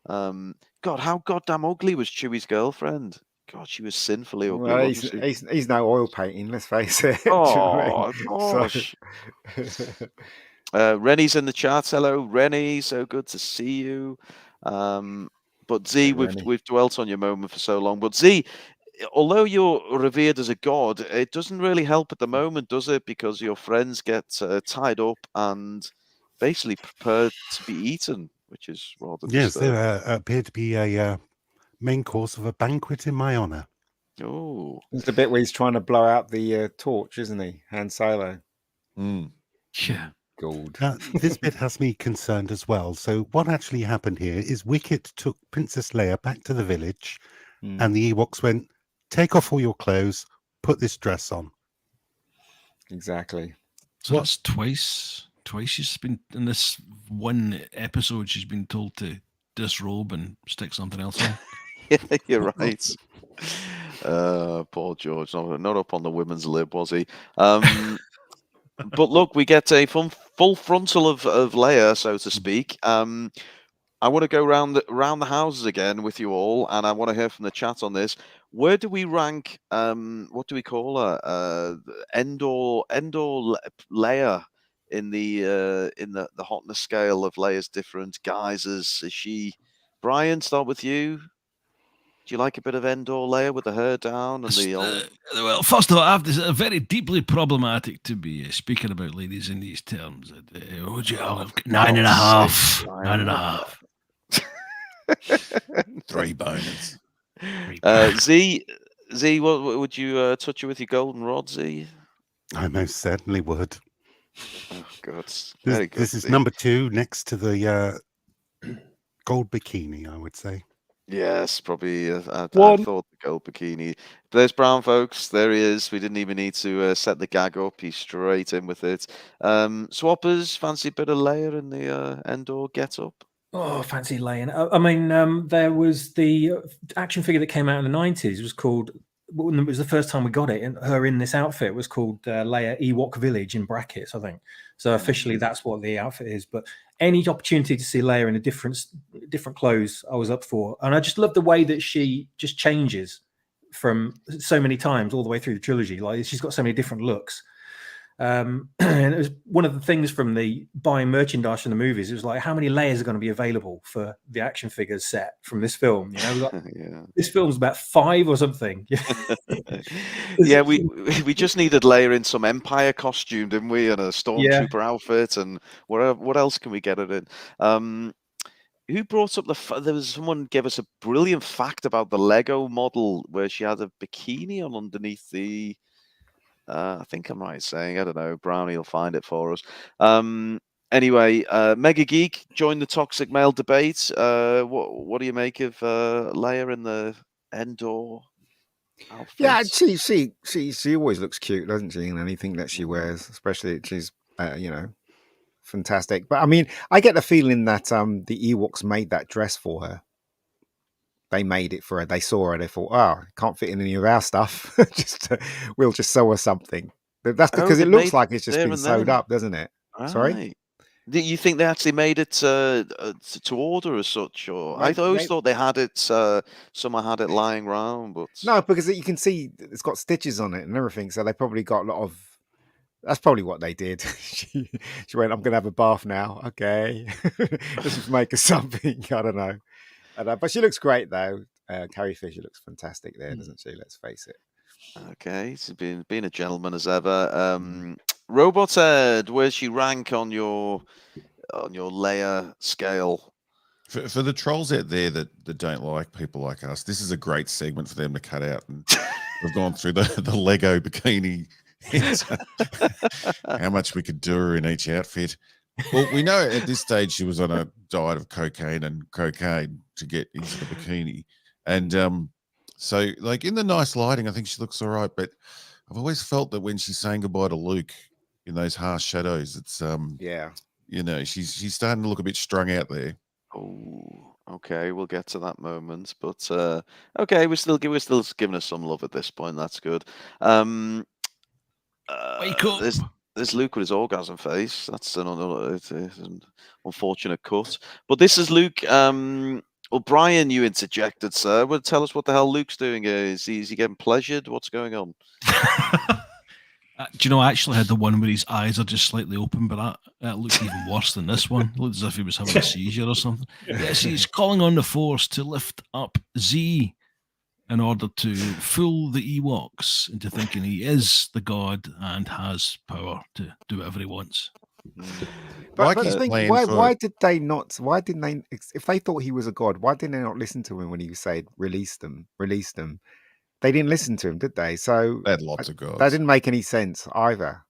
God, how goddamn ugly was Chewie's girlfriend? God, she was sinfully ugly, Well, wasn't she? he's no oil painting. Let's face it. Do you know what I mean? Oh gosh. Rennie's in the chat. Hello, Rennie. So good to see you. But Z, Hey, we've Rennie. dwelt on your moment for so long. But Z, although you're revered as a god, it doesn't really help at the moment, does it? Because your friends get tied up and basically prepared to be eaten, which is rather Yes, disturbing. there appeared to be a main course of a banquet in my honour. Oh, It's the bit where he's trying to blow out the torch, isn't he? Han Solo. Yeah. Gold. Now, this bit has me concerned as well. So what actually happened here is Wicket took Princess Leia back to the village and the Ewoks went, take off all your clothes, put this dress on. Exactly. So that's twice. Twice she's been, in this one episode, she's been told to disrobe and stick something else on. yeah, you're right. Poor George, not up on the women's lib, was he? But look, we get a full frontal of Leia, so to speak. I want to go round the houses again with you all, and I want to hear from the chat on this. Where do we rank? What do we call her? Endor Leia in the hotness scale of Leia's different guises. Is she? Brian, start with you. Do you like a bit of Endor Leia with the hair down and the old... Well, first of all, I have this very deeply problematic to be speaking about ladies in these terms. Would you have 9.5? 9.5. 3 bonus. Z, what would you touch her with your golden rod, Z? I most certainly would. Oh, God. Very good. This is number 2 next to the gold bikini, I would say. Yes, probably. I thought the gold bikini. There's Brown, folks. There he is. We didn't even need to set the gag up. He's straight in with it. Swappers, fancy a bit of Leia in the Endor get-up? Oh, fancy laying. I mean, there was the action figure that came out in the 90s. It was called, it was the first time we got it, and her in this outfit was called Leia Ewok Village in brackets, I think. So officially that's what the outfit is. But any opportunity to see Leia in a different clothes, I was up for. And I just love the way that she just changes from so many times all the way through the trilogy. Like, she's got so many different looks. And it was one of the things from the buying merchandise from the movies. It was like, how many layers are going to be available for the action figures set from this film? You know, this film's about 5 or something. Yeah, we just needed Leia in some Empire costume, didn't we? And a stormtrooper outfit, and what else can we get her in? Who brought up there was someone gave us a brilliant fact about the Lego model where she had a bikini on underneath the. I think I'm right saying, I don't know, Brownie will find it for us. Anyway, Mega Geek, join the toxic male debate. What do you make of Leia in the Endor outfit? Yeah, she always looks cute, doesn't she, in anything that she wears, especially she's fantastic. But I mean, I get the feeling that the Ewoks made that dress for her. They made it for her. They saw her. They thought, "Oh, can't fit in any of our stuff. We'll just sew her something." But that's because it looks like it's just been sewed up, doesn't it? Right. Sorry. Do you think they actually made it to order as such, or I always thought they had it? Someone had it lying around, but no, because you can see it's got stitches on it and everything. So they probably got a lot of. That's probably what they did. She went, "I'm going to have a bath now." Okay, let's just make her something. I don't know. But she looks great though. Carrie Fisher looks fantastic there, doesn't she? Let's face it. Okay, she's been a gentleman as ever. Robot Ed, where's she rank on your Leia scale? For the trolls out there that don't like people like us, this is a great segment for them to cut out. And we've gone through the Lego bikini, how much we could do her in each outfit. Well, we know at this stage she was on a diet of cocaine to get into the bikini. And so, like, in the nice lighting, I think she looks all right. But I've always felt that when she's saying goodbye to Luke, in those harsh shadows. It's Yeah. you know, she's starting to look a bit strung out there. Oh, okay, we'll get to that moment, but okay, we're still giving us some love at this point. That's good. Wake up. There's Luke with his orgasm face. That's it's an unfortunate cut. But this is Luke. Well, Brian, you interjected, sir. Well, tell us what the hell Luke's doing. Is he getting pleasured? What's going on? Do you know, I actually had the one where his eyes are just slightly open, but that looked even worse than this one. It looked as if he was having a seizure or something. Yes, he's calling on the Force to lift up Z in order to fool the Ewoks into thinking he is the god and has power to do whatever he wants. But why did they not? Why didn't they? If they thought he was a god, why didn't they not listen to him when he said, "Release them, release them"? They didn't listen to him, did they? So they had lots of gods. That didn't make any sense either.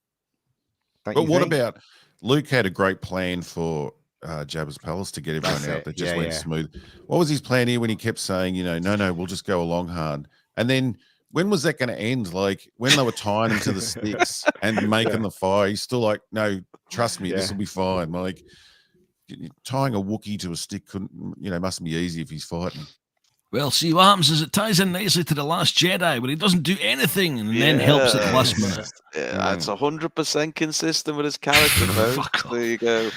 But what about Luke had a great plan for Jabba's palace to get everyone out that just went smooth. What was his plan here when he kept saying, you know, no, we'll just go along hard? And then when was that going to end? Like when they were tying him to the sticks and making the fire, he's still like, no, trust me, this will be fine. Like tying a Wookiee to a stick mustn't be easy if he's fighting. Well, see, what happens is it ties in nicely to The Last Jedi, where he doesn't do anything and then helps at the last minute. Yeah, that's 100% consistent with his character, folks. There you go.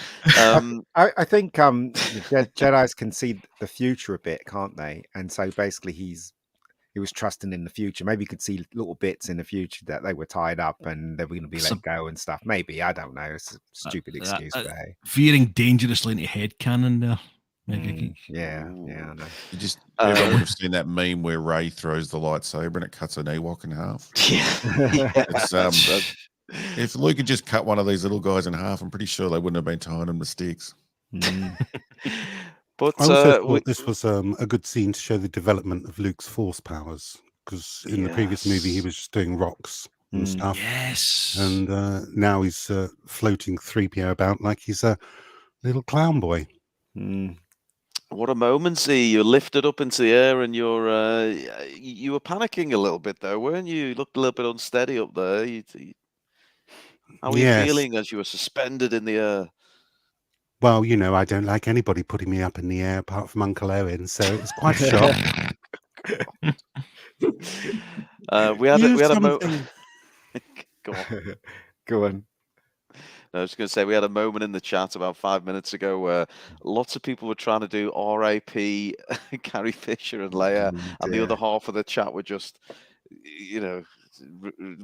I think Jedis can see the future a bit, can't they? And so basically he was trusting in the future. Maybe he could see little bits in the future that they were tied up and they were going to be let go and stuff. Maybe, I don't know. It's a stupid excuse. Veering dangerously into headcanon there. I know. Everyone would have seen that meme where Rey throws the lightsaber and it cuts an Ewok in half. If Luke had just cut one of these little guys in half, I'm pretty sure they wouldn't have been tying him to sticks. But I also thought this was a good scene to show the development of Luke's force powers, because in the previous movie he was just doing rocks and stuff. Yes. And now he's floating 3PO about like he's a little clown boy. What a moment, Zee. You're lifted up into the air and you were panicking a little bit though, weren't you? You looked a little bit unsteady up there. How were you feeling as you were suspended in the air? Well, you know, I don't like anybody putting me up in the air apart from Uncle Owen, so it was quite a shock. We had a moment. Go on. I was going to say we had a moment in the chat about 5 minutes ago where lots of people were trying to do R.I.P. Carrie Fisher and Leia, and the other half of the chat were just,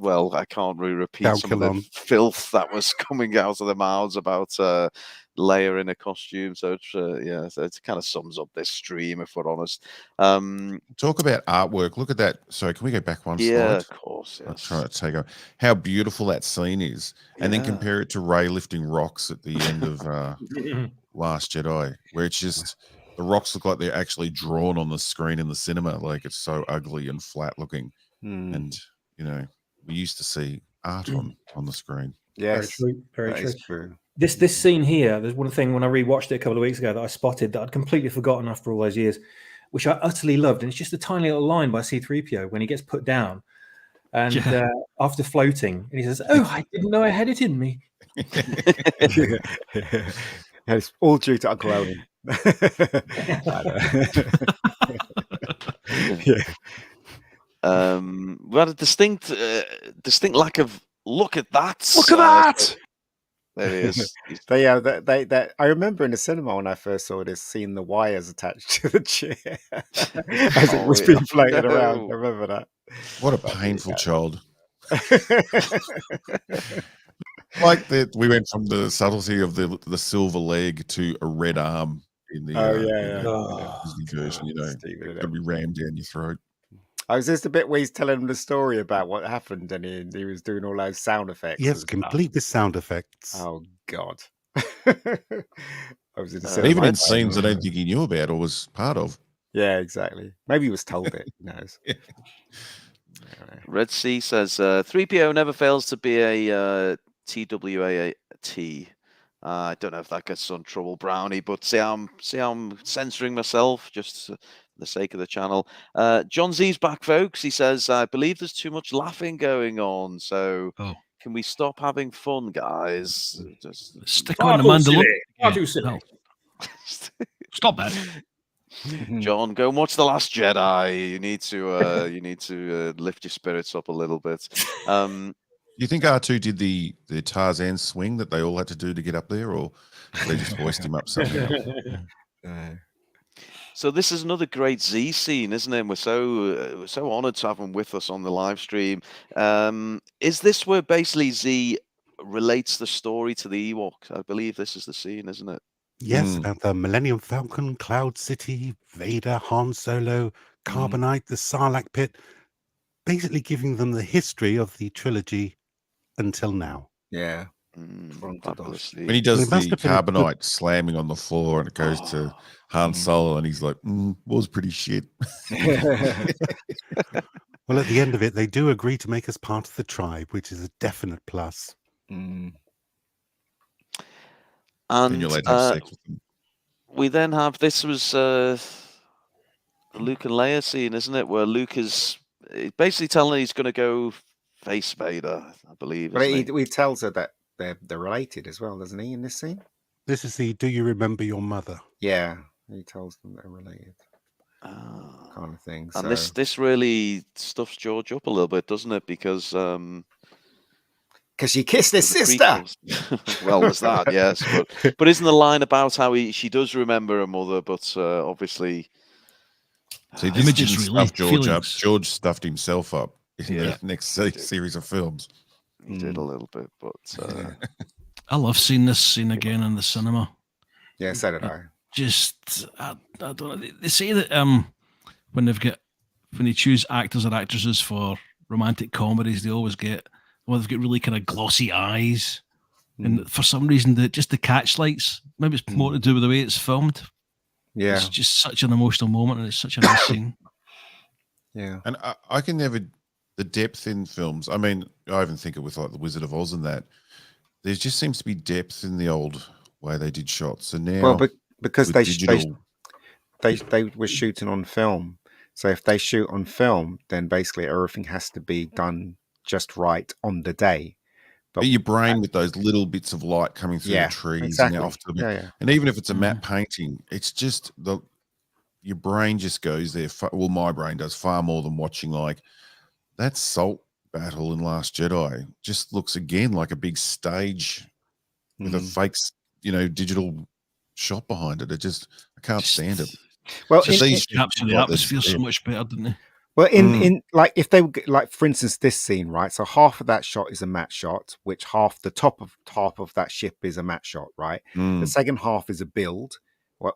well, I can't really repeat some of the filth that was coming out of their mouths about Leia in a costume. So it's so it kind of sums up this stream, if we're honest. Talk about artwork. Look at that. Sorry, can we go back one slide? Yeah, of course. Yes. I'll try to take over. How beautiful that scene is, and then compare it to Rey lifting rocks at the end of Last Jedi, where it's just the rocks look like they're actually drawn on the screen in the cinema. Like it's so ugly and flat looking, and we used to see art on the screen. Yes, very true. This scene here, there's one thing when I rewatched it a couple of weeks ago that I spotted that I'd completely forgotten after all those years, which I utterly loved, and it's just a tiny little line by Zee-ThreePIO when he gets put down, and after floating, and he says, "Oh, I didn't know I had it in me." It's all due to Uncle Owen. We had a distinct lack of look at that. Look at that. There he is. They I remember in the cinema when I first saw this, seeing the wires attached to the chair as it was being floated around. I remember that. What a painful child. Like that, we went from the subtlety of the silver leg to a red arm in the Disney version. It's got to be rammed down your throat. I was just a bit where he's telling him the story about what happened, and he was doing all those sound effects. Yes, complete with sound effects. Oh God! I was even in scenes I don't think he knew about or was part of. Yeah, exactly. Maybe he was told it. Who knows? Red Sea says 3PO never fails to be a TWAT. I don't know if that gets some trouble, Brownie, but see I'm censoring myself just for the sake of the channel. John Z's back, folks. He says, I believe there's too much laughing going on. So Can we stop having fun, guys? Just Stick on the Mandalorian. Far too silly. Stop that. John, go and watch The Last Jedi. You need to lift your spirits up a little bit. Do you think R2 did the Tarzan swing that they all had to do to get up there, or they just hoist him up somehow? So this is another great Z scene, isn't it? We're so honoured to have him with us on the live stream. Is this where basically Z relates the story to the Ewoks? I believe this is the scene, isn't it? Yes, about the Millennium Falcon, Cloud City, Vader, Han Solo, Carbonite, the Sarlacc pit, basically giving them the history of the trilogy until now. Yeah. When he does the Carbonite slamming on the floor and it goes to Han Solo and he's like, was pretty shit. Well, at the end of it, they do agree to make us part of the tribe, which is a definite plus. And you'll have sex with them. We then have, this was the Luke and Leia scene, isn't it? Where Luke is basically telling her he's going to go face Vader, I believe. But he tells her that they're related as well, doesn't he, in this scene? This is the "Do you remember your mother?" Yeah, he tells them they're related, kind of thing. And this really stuffs George up a little bit, doesn't it? Because she kissed his sister. Well, there's that, yes. But isn't the line about how she does remember her mother, but obviously... See, this didn't stuff George up. George stuffed himself up in the next series of films. He did a little bit, but... I love seeing this scene again in the cinema. Yeah, so did I. I don't know. They say that when they choose actors or actresses for romantic comedies, they always get... Well, they've got really kind of glossy eyes. And for some reason, the catch lights, maybe it's more to do with the way it's filmed. Yeah. It's just such an emotional moment and it's such a nice scene. Yeah. And I can never, the depth in films, I mean, I even think it with like The Wizard of Oz and that, there just seems to be depth in the old way they did shots. And now, well, because they were shooting on film. So if they shoot on film, then basically everything has to be done just right on the day. But your brain with those little bits of light coming through the trees, exactly. and off to the, and even if it's a matte painting, it's just your brain just goes there. Well, my brain does far more than watching like that salt battle in Last Jedi. Just looks again like a big stage with a fake, digital shot behind it. I can't stand it. Well, these capture the atmosphere so much better, didn't they? Well, in like if they like, for instance, this scene, right? So half of that shot is a matte shot, which the top of that ship is a matte shot, right? The second half is a build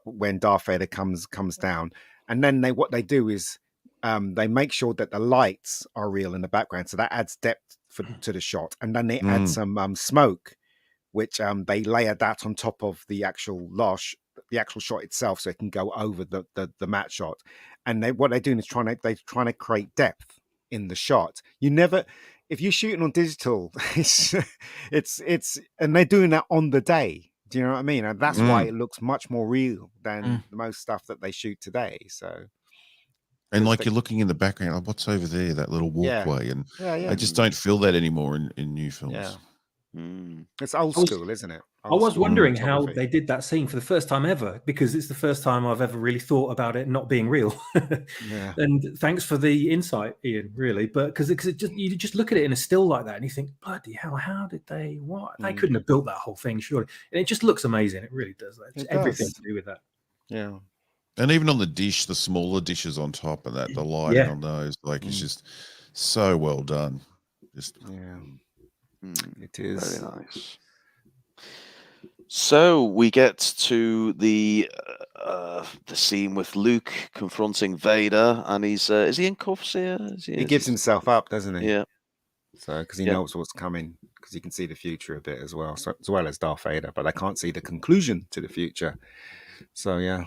when Darth Vader comes down, and then what they do is they make sure that the lights are real in the background, so that adds depth to the shot, and then they add some smoke, which they layer that on top of the actual shot itself, so it can go over the matte shot. And what they're doing is trying to create depth in the shot. If you're shooting on digital, it's and they're doing that on the day. Do you know what I mean? And that's why it looks much more real than most stuff that they shoot today. So, and like you're looking in the background, like, what's over there? That little walkway, and I just don't feel that anymore in new films. Yeah. It's old school, isn't it? I was wondering how they did that scene for the first time ever, because it's the first time I've ever really thought about it not being real. And thanks for the insight, Ian, really. But because you just look at it in a still like that and you think, bloody hell, how did they, what? They couldn't have built that whole thing, surely. And it just looks amazing. It really does. It's everything to do with that. Yeah. And even on the dish, the smaller dishes on top of that, the lighting on those, like it's just so well done. It is very nice. So we get to the scene with Luke confronting Vader, and he's is he in cuffs here? He gives himself up, doesn't he? Yeah. So because he knows what's coming, because he can see the future a bit as well, so as well as Darth Vader, but they can't see the conclusion to the future. So yeah.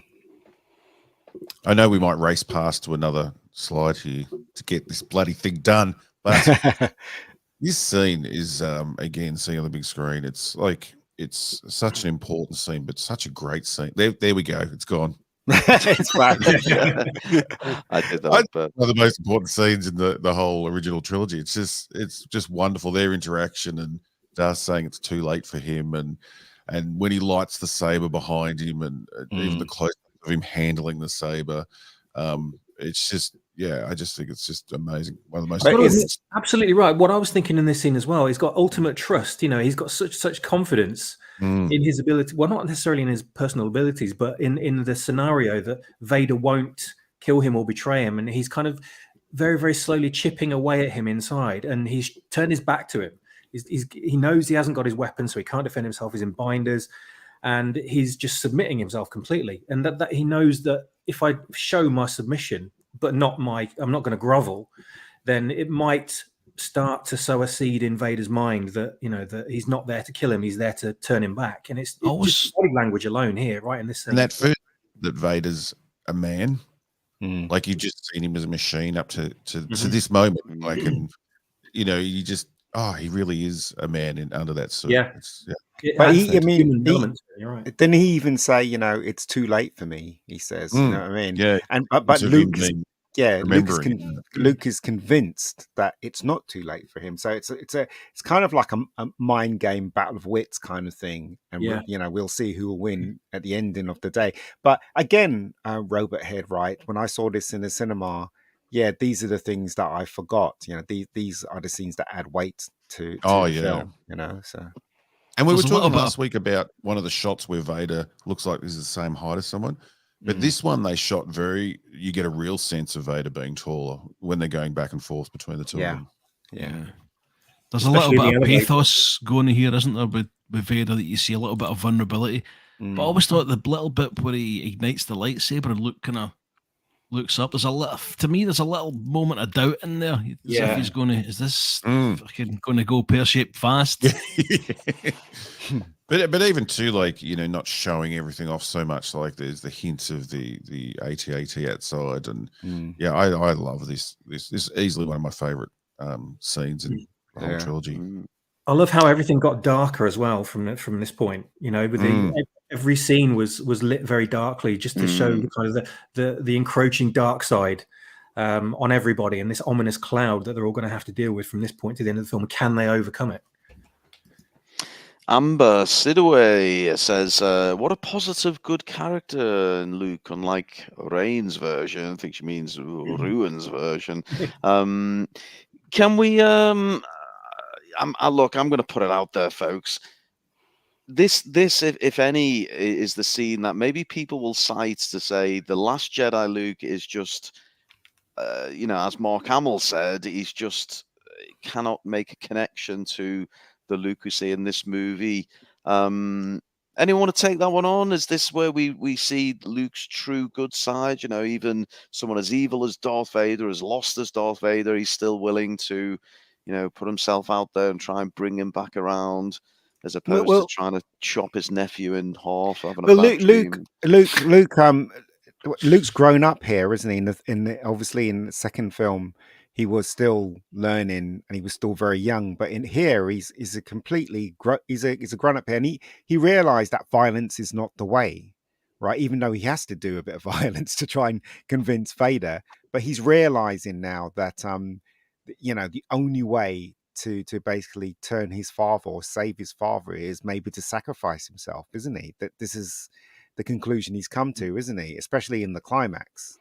I know we might race past to another slide here to get this bloody thing done, but this scene is again, seeing on the big screen, it's like it's such an important scene, but such a great scene. There we go. It's gone. It's fine. I did that. But one of the most important scenes in the whole original trilogy. It's just wonderful, their interaction, and Darth saying it's too late for him, and when he lights the saber behind him, and even the close of him handling the saber. It's just, I just think it's just amazing. One of the most absolutely right. What I was thinking in this scene as well, he's got ultimate trust. He's got such confidence in his ability. Well, not necessarily in his personal abilities, but in the scenario that Vader won't kill him or betray him, and he's kind of very, very slowly chipping away at him inside, and he's turned his back to him. He knows he hasn't got his weapon, so he can't defend himself. He's in binders, and he's just submitting himself completely. And that he knows that if I show my submission, but I'm not going to grovel, then it might start to sow a seed in Vader's mind that that he's not there to kill him, he's there to turn him back. And it's just body language alone here, right in this scene. And that first that Vader's a man, like you've just seen him as a machine up to this moment, like, and you just he really is a man under that suit. But didn't he even say, it's too late for me? He says, you know what I mean? Yeah. And but Luke is convinced that it's not too late for him. So it's kind of like a mind game, battle of wits kind of thing. And we'll see who will win at the ending of the day. But again, Robert Head, right? When I saw this in the cinema, these are the things that I forgot. These are the scenes that add weight to the film. So. And we were talking last week about one of the shots where Vader looks like he's the same height as someone. But this one they shot you get a real sense of Vader being taller when they're going back and forth between the two of them. Yeah. There's especially a little bit of pathos going here, isn't there, with Vader, that you see a little bit of vulnerability. But I always thought the little bit where he ignites the lightsaber and Luke kind of looks up, there's a little moment of doubt in there. If he's is this fucking going to go pear-shaped fast? But even too, like, not showing everything off so much, like there's the hints of the AT-AT outside, and I love this. This is easily one of my favorite scenes in the whole trilogy. I love how everything got darker as well from this point. With every scene was lit very darkly, just to show kind of the encroaching dark side on everybody, and this ominous cloud that they're all going to have to deal with from this point to the end of the film. Can they overcome it? Amber Sidaway says, what a positive, good character in Luke, unlike Rey's version. I think she means Ruin's version. Can we... look, I'm going to put it out there, folks. This, if any, is the scene that maybe people will cite to say the Last Jedi Luke is just, as Mark Hamill said, he's just cannot make a connection to the Luke we see in this movie. Anyone want to take that one on? Is this where we see Luke's true good side? Even someone as evil as Darth Vader, as lost as Darth Vader, he's still willing to, put himself out there and try and bring him back around, as opposed to trying to chop his nephew in half. Luke's grown up here, isn't he? Obviously in the second film, he was still learning and he was still very young. But in here, he's a completely he's a grown up here, and he realized that violence is not the way, right? Even though he has to do a bit of violence to try and convince Vader, but he's realizing now that the only way to basically turn his father or save his father is maybe to sacrifice himself, isn't he? That this is the conclusion he's come to, isn't he? Especially in the climax.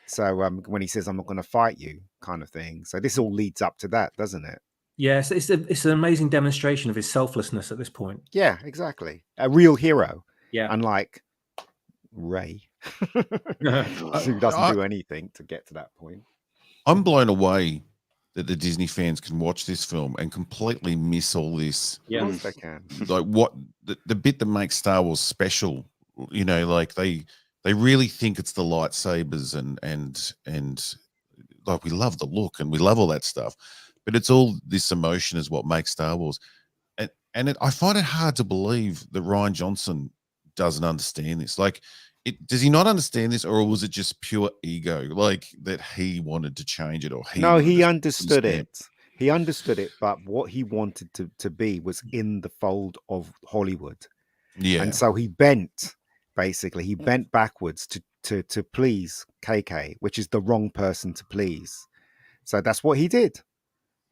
So when he says, "I'm not going to fight you," kind of thing. So this all leads up to that, doesn't it? Yes, it's an amazing demonstration of his selflessness at this point. Yeah, exactly. A real hero. Yeah, unlike Rey, who doesn't do anything to get to that point. I'm blown away that the Disney fans can watch this film and completely miss all this. Yeah, they can. Like what the bit that makes Star Wars special, like they really think it's the lightsabers and like we love the look and we love all that stuff, but it's all this emotion is what makes Star Wars. And I find it hard to believe that Rian Johnson doesn't understand this. Like, does he not understand this, or was it just pure ego, like that he wanted to change it, or he understood it. He understood it, but what he wanted to be was in the fold of Hollywood. Yeah, and so he bent backwards to to please KK, which is the wrong person to please. So that's what he did.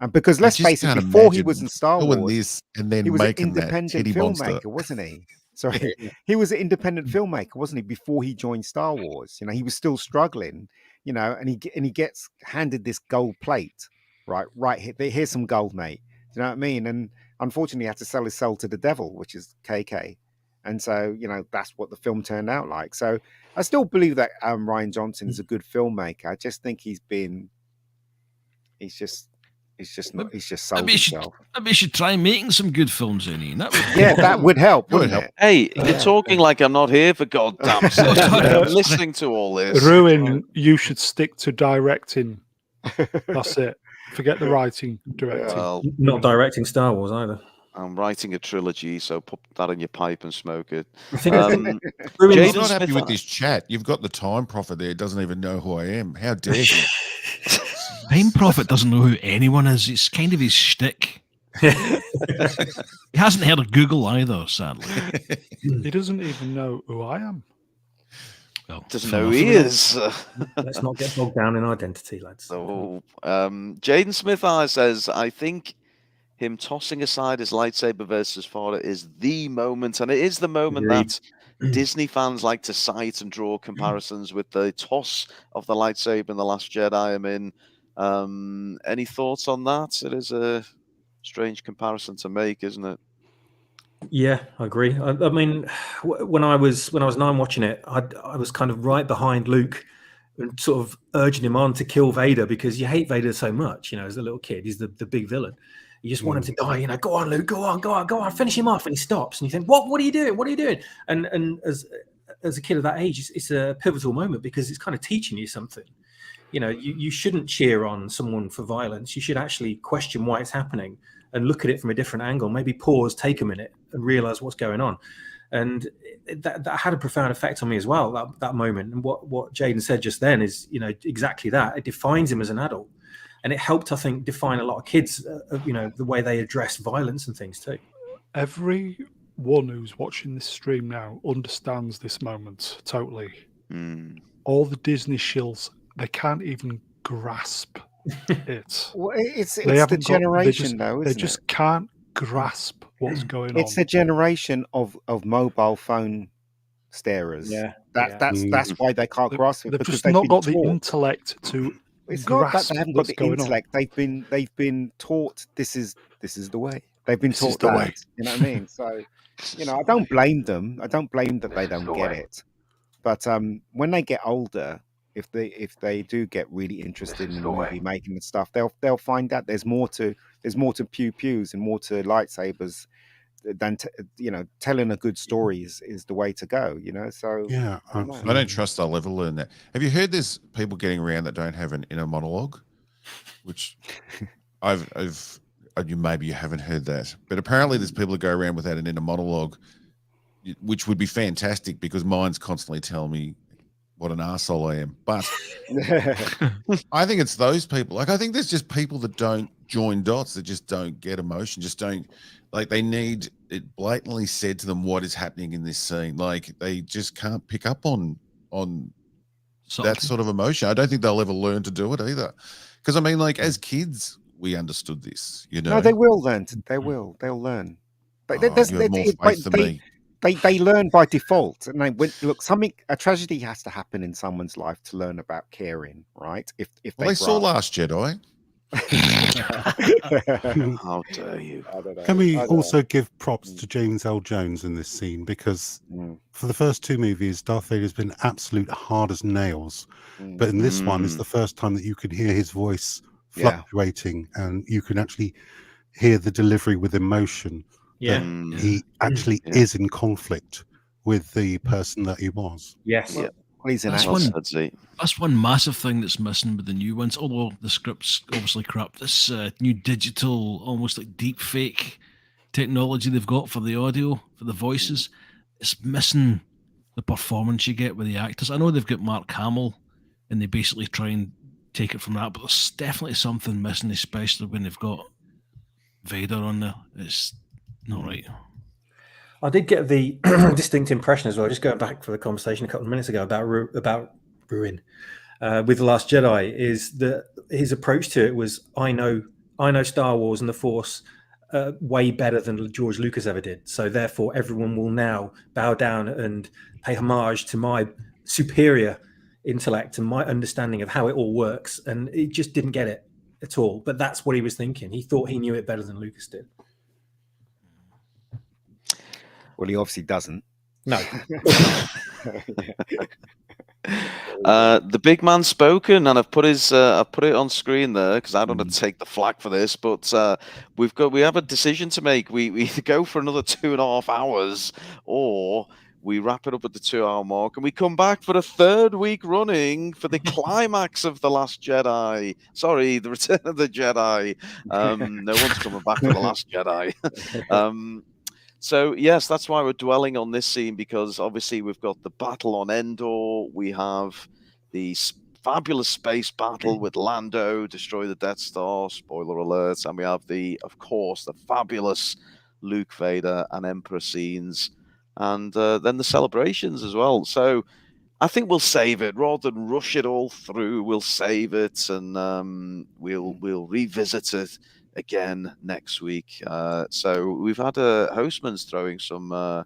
And because let's face it, before he was in Star Wars, this and then he was an making that independent titty filmmaker, monster. wasn't he? Sorry, he was an independent filmmaker, wasn't he? Before he joined Star Wars, he was still struggling, and he gets handed this gold plate, right here. Here's some gold, mate. Do you know what I mean? And unfortunately, he had to sell his soul to the devil, which is KK. And so, that's what the film turned out like. So I still believe that Rian Johnson is a good filmmaker. I just think he's just sold himself. Maybe you should try making some good films, Ian. That would help, wouldn't it? Hey, you're talking like I'm not here for goddamn sake. I'm listening to all this. Ruin, you should stick to directing. That's it. Forget the writing, directing. Well, not directing Star Wars either. I'm writing a trilogy, so put that in your pipe and smoke it. Jade's not happy with this chat. You've got the Time Prophet there. Doesn't even know who I am. How dare you? Time Prophet doesn't know who anyone is. It's kind of his shtick. He hasn't heard of Google either, sadly. He doesn't even know who I am. Well, doesn't know who he is. Let's not get bogged down in identity, lads. So, Jaden Smith says, I think him tossing aside his lightsaber versus Father is the moment, and it is the moment that Disney fans like to cite and draw comparisons with the toss of the lightsaber in The Last Jedi. Any thoughts on that? It is a strange comparison to make, isn't it? Yeah, I agree. I mean, when I was 9 watching it, I was kind of right behind Luke and sort of urging him on to kill Vader because you hate Vader so much, as a little kid. He's the big villain. You just want him to die, go on, Luke, go on, finish him off. And he stops and you think, what are you doing? What are you doing? And as a kid of that age, it's a pivotal moment because it's kind of teaching you something. You shouldn't cheer on someone for violence. You should actually question why it's happening and look at it from a different angle. Maybe pause, take a minute and realize what's going on. And that had a profound effect on me as well, that moment. And what Jaden said just then is, exactly that. It defines him as an adult. And it helped, I think, define a lot of kids, the way they address violence and things too. Everyone who's watching this stream now understands this moment totally. All the Disney shills, they can't even grasp it. Well, it's the generation, they just can't grasp what's going on. It's the generation of mobile phone starers. Yeah, that's why they can't grasp it. They've because just not got the intellect to. It's not that they haven't got the intellect. They've been taught this is the way. They've been taught that. Way. You know what I mean? So, I don't blame them. I don't blame that they don't get it. But when they get older, if they do get really interested in movie making and stuff, they'll find out there's more to pew pews and more to lightsabers than telling a good story is the way to go. So yeah, I don't trust they'll ever learn that. Have you heard there's people getting around that don't have an inner monologue? Which maybe you haven't heard that, but apparently there's people that go around without an inner monologue, which would be fantastic because mine's constantly telling me what an arsehole I am. But I think it's those people. Like, I think there's just people that don't join dots, that just don't get emotion, just don't, like, they need it blatantly said to them what is happening in this scene. Like, they just can't pick up on that sort of emotion. I don't think they'll ever learn to do it either. Because, I mean, like, as kids, we understood this, No, they will learn. They'll learn. But you have more faith than me. They learn by default, and a tragedy has to happen in someone's life to learn about caring, right? If they saw Last Jedi. How dare you? Can we also give props to James L. Jones in this scene, because for the first two movies, Darth Vader's been absolute hard as nails, but in this one, it's the first time that you can hear his voice fluctuating, and you can actually hear the delivery with emotion. Yeah, he actually is in conflict with the person that he was. Yes, that's one massive thing that's missing with the new ones. Although the script's obviously crap, this new digital, almost like deep fake technology they've got for the audio, for the voices, it's missing the performance you get with the actors. I know they've got Mark Hamill, and they basically try and take it from that, but there's definitely something missing, especially when they've got Vader on there. It's not right. I did get the distinct impression as well, just going back for the conversation a couple of minutes ago about Ruin with The Last Jedi, is that his approach to it was, I know Star Wars and the Force way better than George Lucas ever did. So therefore, everyone will now bow down and pay homage to my superior intellect and my understanding of how it all works. And it just didn't get it at all. But that's what he was thinking. He thought he knew it better than Lucas did. Well, he obviously doesn't. No. The big man spoken, and I've put it on screen there because I don't want to take the flak for this, but we have a decision to make. We either go for another 2.5 hours, or we wrap it up at the 2-hour mark, and we come back for a third week running for the climax of The Last Jedi. Sorry, the Return of the Jedi. No one's coming back for The Last Jedi. So, yes, that's why we're dwelling on this scene, because obviously we've got the battle on Endor. We have the fabulous space battle with Lando, destroy the Death Star, spoiler alert. And we have of course, the fabulous Luke, Vader, and Emperor scenes. And then the celebrations as well. So I think we'll save it. Rather than rush it all through, we'll save it, and we'll revisit it again next week. So we've had Hostman's throwing some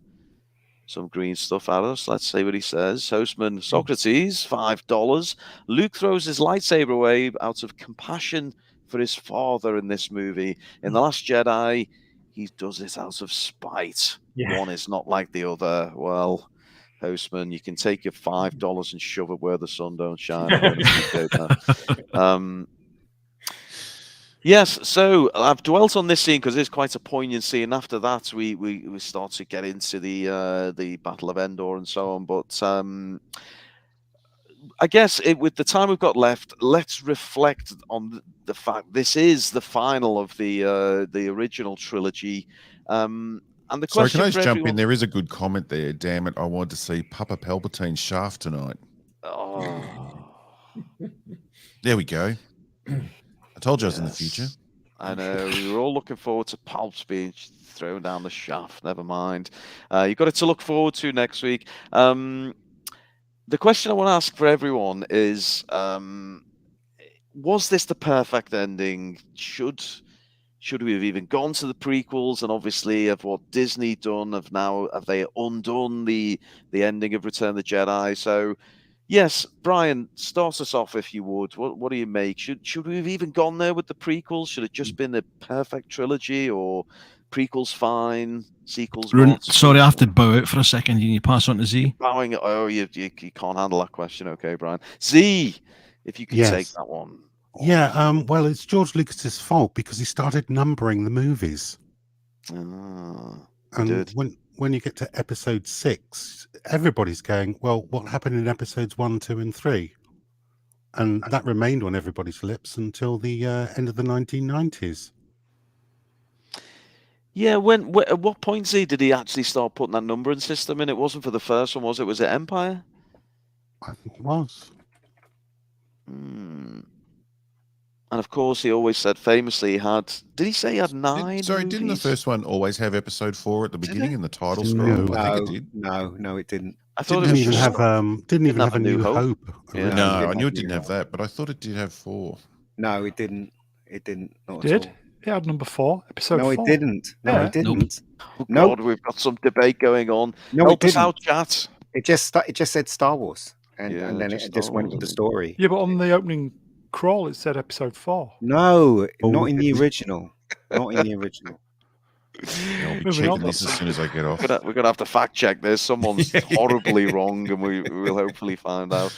green stuff at us. Let's see what he says. Hostman, Socrates, $5. Luke throws his lightsaber away out of compassion for his father in this movie. In The Last Jedi, he does it out of spite. Yeah. One is not like the other. Well, Hostman, you can take your $5 and shove it where the sun don't shine. Yes, so I've dwelt on this scene because it's quite a poignant scene. After that, we start to get into the Battle of Endor and so on. But I guess with the time we've got left, let's reflect on the fact this is the final of the original trilogy. And the question. Sorry, can I just jump in? There is a good comment there. Damn it! I wanted to see Papa Palpatine's shaft tonight. Oh, there we go. I told you I was in the future. I know. We were all looking forward to Palps being thrown down the shaft. Never mind. You've got it to look forward to next week. The question I want to ask for everyone is, was this the perfect ending? Should we have even gone to the prequels? And obviously, of what Disney done, have they undone the ending of Return of the Jedi? So, yes, Brian, start us off if you would. What do you make? Should we have even gone there with the prequels? Should it just been the perfect trilogy, or prequels fine, sequels not? Sorry, I have to bow out for a second. Can you pass on to Z? Bowing. Oh, you can't handle that question. Okay, Brian. Z, if you could take that one. Yeah, well, it's George Lucas's fault because he started numbering the movies. And when you get to episode 6, everybody's going, well, what happened in episodes 1, 2, and 3? And that remained on everybody's lips until the end of the 1990s. Yeah, at what point, Z, did he actually start putting that numbering system in? It wasn't for the first one, was it? Was it Empire? I think it was. And of course, he always said famously he had. Did he say he had 9? Didn't the first one always have episode 4 at the beginning in the title scroll? No, I think it did. No, it didn't. I thought didn't even have a New Hope. Yeah. No, I knew it didn't have that, but I thought it did have 4. No, it didn't. It didn't. Not Did? at all. It had number 4, episode 4. No, it didn't. No, it didn't. Oh, God, we've got some debate going on. No, Help us out, chat. It just said Star Wars, and then it just went with the story. Yeah, but on the opening crawl, it said episode 4. No, not in the original. Not in the original. I'll be checking this as soon as I get off. We're gonna have to fact check this. Someone's horribly wrong, and we'll hopefully find out.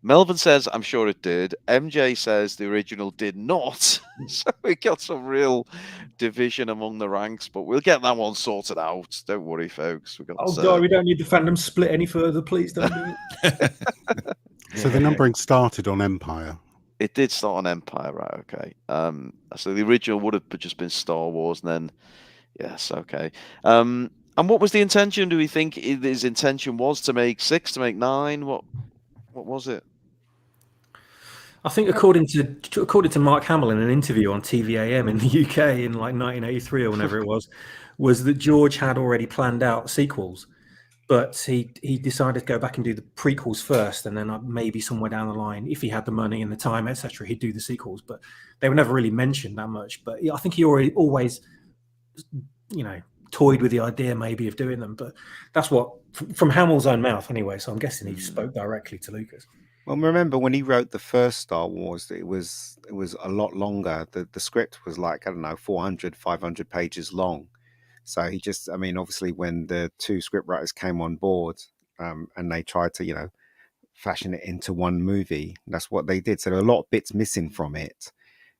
Melvin says, I'm sure it did. MJ says the original did not. So we got some real division among the ranks, but we'll get that one sorted out. Don't worry, folks. God, we don't need the fandom split any further. Please don't do it. So the numbering started on Empire. It did start on Empire, right? Okay. So the original would have just been Star Wars, and then yes, okay. And what was the intention? Do we think his intention was to make 6, to make 9? What was it? I think according to Mark Hamill in an interview on TVAM in the UK in like 1983 or whenever it was, was that George had already planned out sequels, but he decided to go back and do the prequels first, and then maybe somewhere down the line, if he had the money and the time, etc., he'd do the sequels. But they were never really mentioned that much. But I think he always, toyed with the idea maybe of doing them. But that's what from Hamill's own mouth anyway. So I'm guessing he spoke directly to Lucas. Well, remember when he wrote the first Star Wars, it was a lot longer. The script was like, I don't know, 400, 500 pages long. So he just, I mean, obviously when the two scriptwriters came on board and they tried to, fashion it into one movie, that's what they did. So there are a lot of bits missing from it.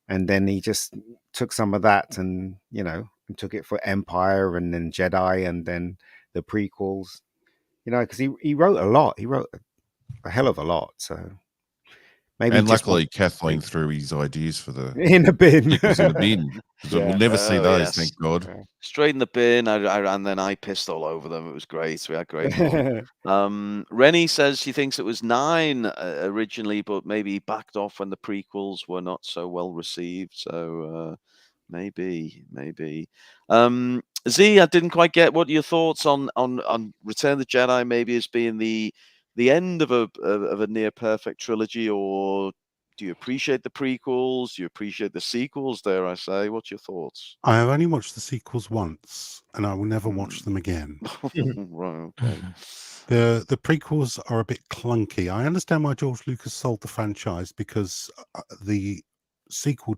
And then he just took some of that and, and took it for Empire and then Jedi and then the prequels, because he wrote a lot. He wrote a hell of a lot. So maybe. And luckily, Kathleen threw his ideas for the in the bin. It was in the bin. We'll never see those, yes. Thank God. Straight in the bin. And then I pissed all over them. It was great. We had great fun. Rennie says she thinks it was 9 originally, but maybe backed off when the prequels were not so well received. So maybe. Z, I didn't quite get what your thoughts on Return of the Jedi maybe as being the end of a near perfect trilogy, or do you appreciate the prequels? Do you appreciate the sequels, dare I say? What's your thoughts? I have only watched the sequels once, and I will never watch them again. Right, okay. The prequels are a bit clunky. I understand why George Lucas sold the franchise, because the sequel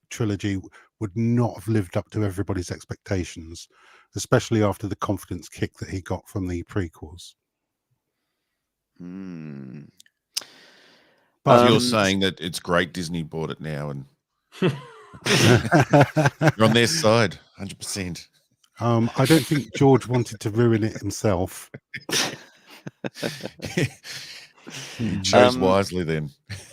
trilogy would not have lived up to everybody's expectations, especially after the confidence kick that he got from the prequels. But you're saying that it's great Disney bought it now, and you're on their side, 100%. I don't think George wanted to ruin it himself. He chose wisely then.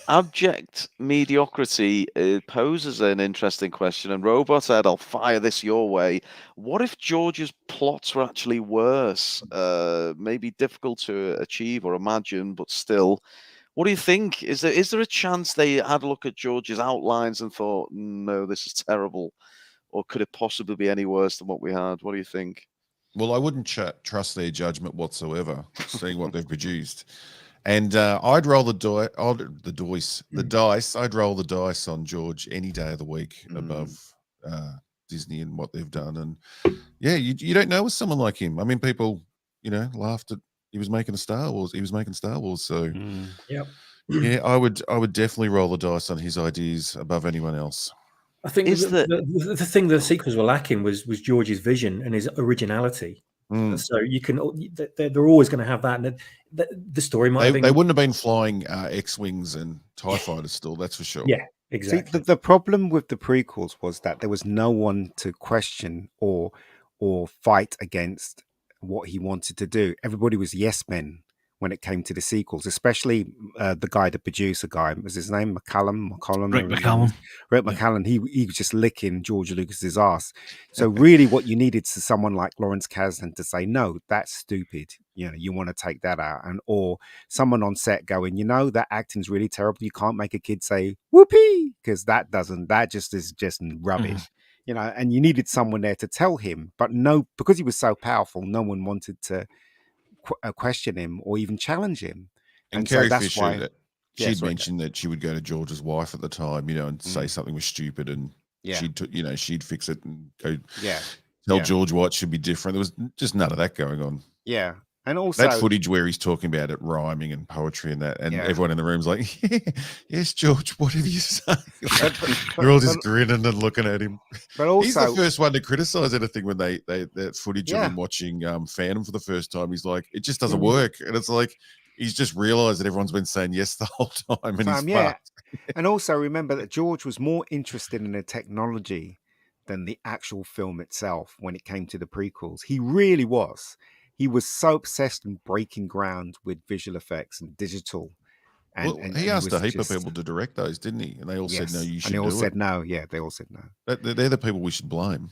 Abject mediocrity poses an interesting question, and Robot said, I'll fire this your way. What if George's plots were actually worse? Maybe difficult to achieve or imagine, but still. What do you think? Is there a chance they had a look at George's outlines and thought, no, this is terrible? Or could it possibly be any worse than what we had? What do you think? Well, I wouldn't trust their judgment whatsoever, seeing what they've produced. And I'd roll the dice. I'd roll the dice on George any day of the week above Disney and what they've done. And yeah, you don't know with someone like him. I mean, people, laughed at he was making Star Wars. He was making Star Wars. So yeah, I would definitely roll the dice on his ideas above anyone else. I think the thing the sequels were lacking was George's vision and his originality. So you can, they're always going to have that. And the story might have been... They wouldn't have been flying X-Wings and TIE fighters still, that's for sure. Yeah, exactly. See, the problem with the prequels was that there was no one to question or fight against what he wanted to do. Everybody was yes men when it came to the sequels, especially the guy, the producer guy, was his name McCallum? Rick McCallum. Rick McCallum. He was just licking George Lucas's ass. So really, what you needed to someone like Lawrence Kasdan to say, no, that's stupid. You want to take that out, or someone on set going, that acting's really terrible. You can't make a kid say whoopee, because that just is just rubbish. And you needed someone there to tell him, but no, because he was so powerful, no one wanted to question him or even challenge him. And Carrie Fisher, she'd mentioned that she would go to George's wife at the time, and say something was stupid, and she'd fix it and go tell George what should be different. There was just none of that going on. Yeah. And also that footage where he's talking about it rhyming and poetry and that, and everyone in the room's like, yes, George, whatever you say. They're all just grinning and looking at him. But also, he's the first one to criticize anything when that footage of him watching Phantom for the first time. He's like, it just doesn't work. And it's like, he's just realized that everyone's been saying yes the whole time. And he's fucked. And also remember that George was more interested in the technology than the actual film itself when it came to the prequels. He really was. He was so obsessed in breaking ground with visual effects and digital. And he asked a heap of people to direct those, didn't he? And they all said, no, you should do it. And they all said no. Yeah, they all said no. They're the people we should blame.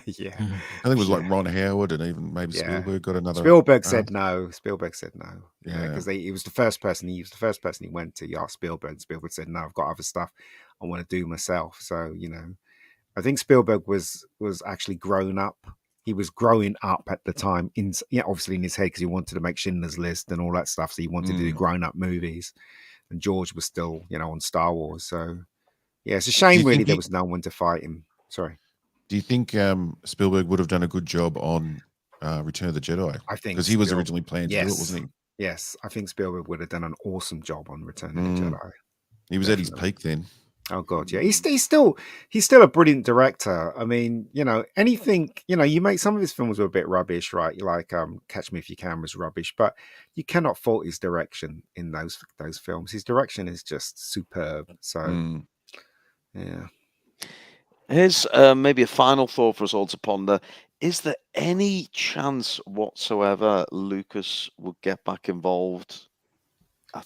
Yeah. I think it was like Ron Howard and even maybe Spielberg got another. Spielberg said no. Yeah. Because he was the first person he went to. He asked Spielberg. Spielberg said, no, I've got other stuff I want to do myself. So, I think Spielberg was actually grown up. He was growing up at the time, obviously in his head, because he wanted to make Schindler's List and all that stuff. So he wanted to do grown-up movies, and George was still, on Star Wars. So yeah, it's a shame really there was no one to fight him. Sorry. Do you think Spielberg would have done a good job on Return of the Jedi? I think because he was originally planned to do it, wasn't he? Yes, I think Spielberg would have done an awesome job on Return of the Jedi. He was at his peak then. Oh God, yeah. He's still a brilliant director. I mean, anything, you make some of his films were a bit rubbish, right? Like Catch Me If You Can was rubbish, but you cannot fault his direction in those films. His direction is just superb. So yeah. Here's maybe a final thought for us all to ponder. Is there any chance whatsoever Lucas would get back involved?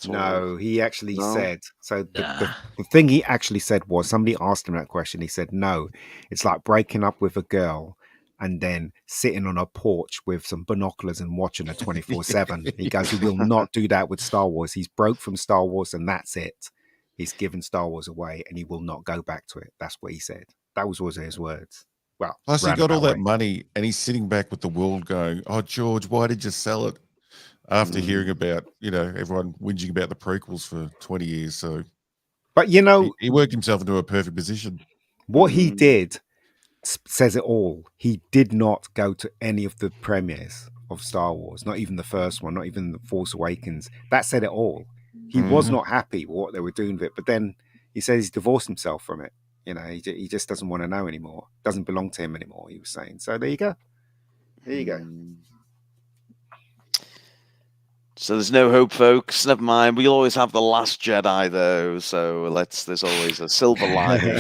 No, he actually said, so the thing he actually said was, somebody asked him that question. He said, no, it's like breaking up with a girl and then sitting on a porch with some binoculars and watching her 24/7. He goes, he will not do that with Star Wars. He's broke from Star Wars and that's it. He's given Star Wars away and he will not go back to it. That's what he said. That was his words. Well, plus he got all that money and he's sitting back with the world going, oh, George, why did you sell it? After hearing about, everyone whinging about the prequels for 20 years. So, but he worked himself into a perfect position. What he did says it all. He did not go to any of the premieres of Star Wars, not even the first one, not even The Force Awakens. That said it all. He was not happy with what they were doing with it, but then he says he's divorced himself from it. He just doesn't want to know anymore. Doesn't belong to him anymore, he was saying. So there you go. There you go. So there's no hope, folks. Never mind. We'll always have The Last Jedi, though. So there's always a silver lining.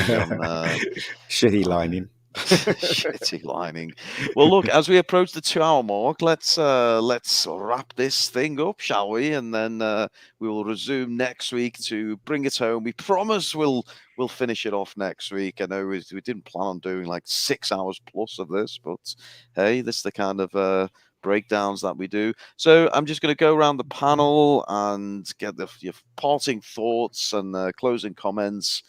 Shitty lining. Shitty lining. Well, look, as we approach the 2-hour mark, let's wrap this thing up, shall we? And then we will resume next week to bring it home. We promise we'll finish it off next week. I know we didn't plan on doing like 6 hours plus of this, but hey, this is the kind of breakdowns that we do. So I'm just going to go around the panel and get your parting thoughts and closing comments.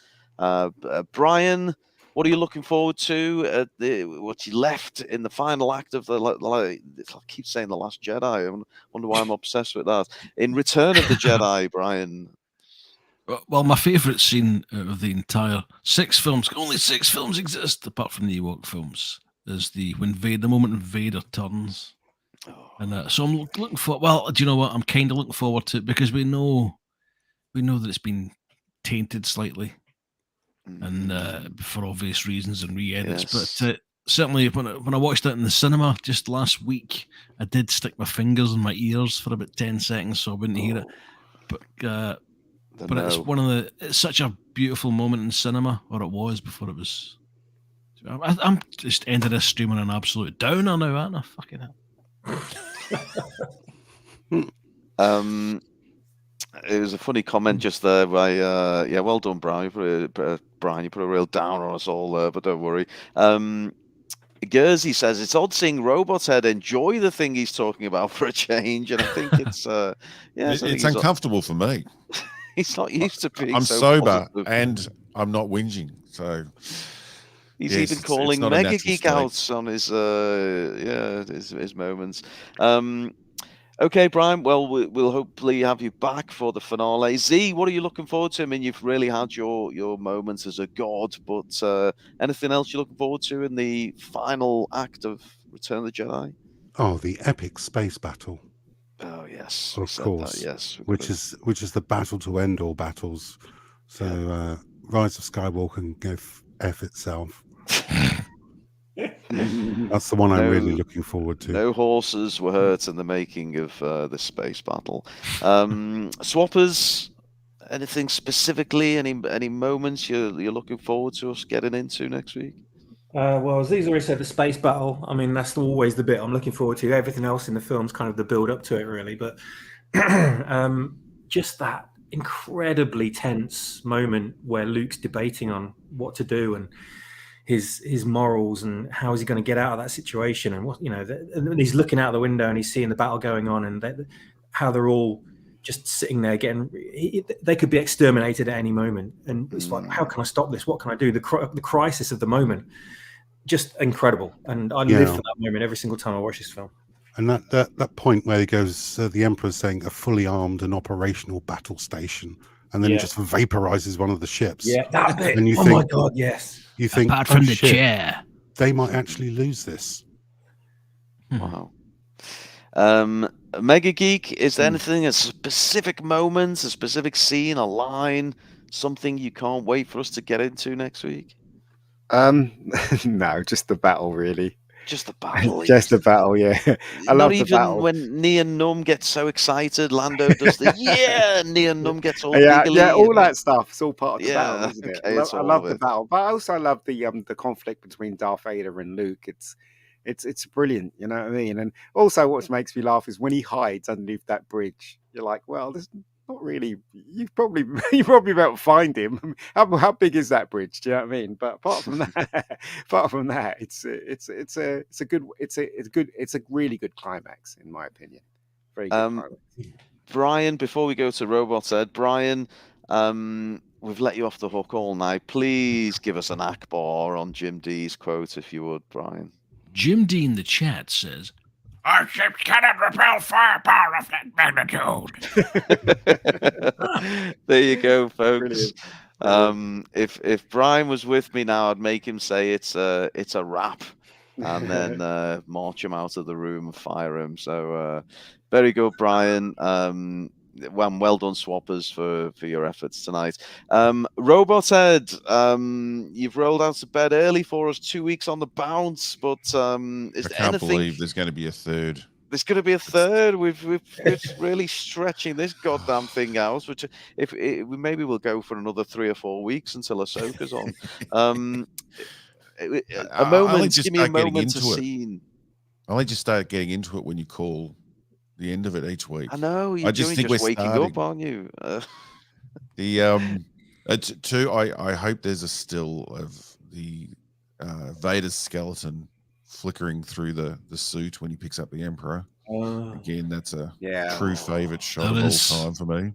Brian, what are you looking forward to? What you left in the final act of I keep saying The Last Jedi. I wonder why I'm obsessed with that. In Return of the Jedi, Brian. Well, my favourite scene of the entire 6 films, only 6 films exist apart from the Ewok films, is the moment when Vader turns. And so I'm looking for. Well, do you know what? I'm kind of looking forward to it because we know that it's been tainted slightly, and for obvious reasons and re-edits. Yes. But certainly, when I watched it in the cinema just last week, I did stick my fingers in my ears for about 10 seconds so I wouldn't hear it. But it's such a beautiful moment in cinema, or it was before it was. I'm just ending this stream on an absolute downer now, aren't I? Fucking hell. It was a funny comment just there by well done, Brian. You put a real downer on us all there, but don't worry. Gersey says it's odd seeing Robot's Head enjoy the thing he's talking about for a change, and I think it's it's uncomfortable for me. He's not used to being. I'm so sober positive. and I'm not whinging, so. He's even calling Mega Geek out on his moments. Okay, Brian. Well, we'll hopefully have you back for the finale. Z, what are you looking forward to? I mean, you've really had your moments as a god, but anything else you're looking forward to in the final act of Return of the Jedi? Oh, the epic space battle. Oh yes, of course. Yes, which is the battle to end all battles. So Rise of Skywalker can go F itself. That's the one I'm really looking forward to. No horses were hurt in the making of the space battle. Swappers, anything specifically? Any moments you're looking forward to us getting into next week? Well, as Zee's already said, the space battle. I mean, that's always the bit I'm looking forward to. Everything else in the film's kind of the build up to it, really. But just that incredibly tense moment where Luke's debating on what to do and his morals and how is he going to get out of that situation, and what and he's looking out the window and he's seeing the battle going on and how they're all just sitting there getting. They could be exterminated at any moment, and it's like, how can I stop this? What can I do? The crisis of the moment, just incredible. And I live for that moment every single time I watch this film. And that point where he goes, the Emperor's saying a fully armed and operational battle station, and then he just vaporizes one of the ships. Yeah, that bit. And you think, my God, yes. You think, apart from the chair, they might actually lose this. Wow. Mega Geek, is there anything, a specific moment, a specific scene, a line, something you can't wait for us to get into next week? No, just the battle, really. Just the battle. Just the battle, yeah. I love the battle. When Neon Num gets so excited, Lando does the and Neon Num gets all yeah, all that stuff. It's all part of the battle, isn't it? Okay, I love the battle, but I also love the conflict between Darth Vader and Luke. It's brilliant, you know what I mean? And also, what makes me laugh is when he hides underneath that bridge. You're like, well, there's not really. You probably be able to find him. How big is that bridge? Do you know what I mean? But apart from that, it's a really good climax, in my opinion. Very good climax. Brian, before we go to Robot Ed, Brian, we've let you off the hook all night. Please give us an Akbar on Jim D's quote, if you would, Brian. Jim D in the chat says, "Our ships cannot repel firepower of that magnitude." There you go, folks. If Brian was with me now, I'd make him say it's a wrap, and then march him out of the room and fire him. So very good, Brian. Well done, swappers, for your efforts tonight. Robot Ed, you've rolled out of bed early for us, 2 weeks on the bounce, but is there anything? Believe there's going to be a third. There's going to be a third. We're really stretching this goddamn thing out. Which maybe we'll go for another 3 or 4 weeks until Ahsoka's on. A moment. Give me a moment to scene. I'll just start getting into it when you call the end of it each week. I know. You're just waking up, aren't you? I hope there's a still of the Vader's skeleton flickering through the suit when he picks up the Emperor. Again, that's a true favorite shot of all time for me.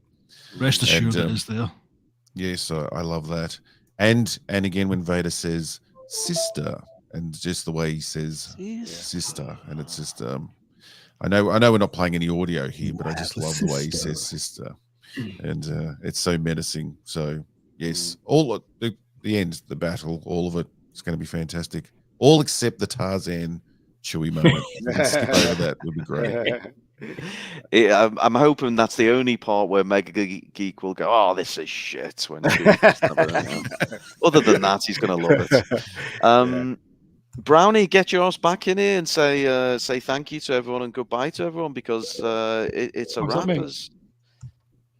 Rest assured, it is there. Yes, I love that. And again, when Vader says "sister," and just the way he says "sister," and it's just I know we're not playing any audio here, but I just love the way he says "sister," and it's so menacing. So yes, all at the end, the battle, all of it is going to be fantastic. All except the Tarzan Chewie moment. If we can skip over that, would be great. I'm hoping that's the only part where Mega Geek will go, "Oh, this is shit." When other than that, he's going to love it. Brownie, get yours back in here and say thank you to everyone and goodbye to everyone, because it's a wrap.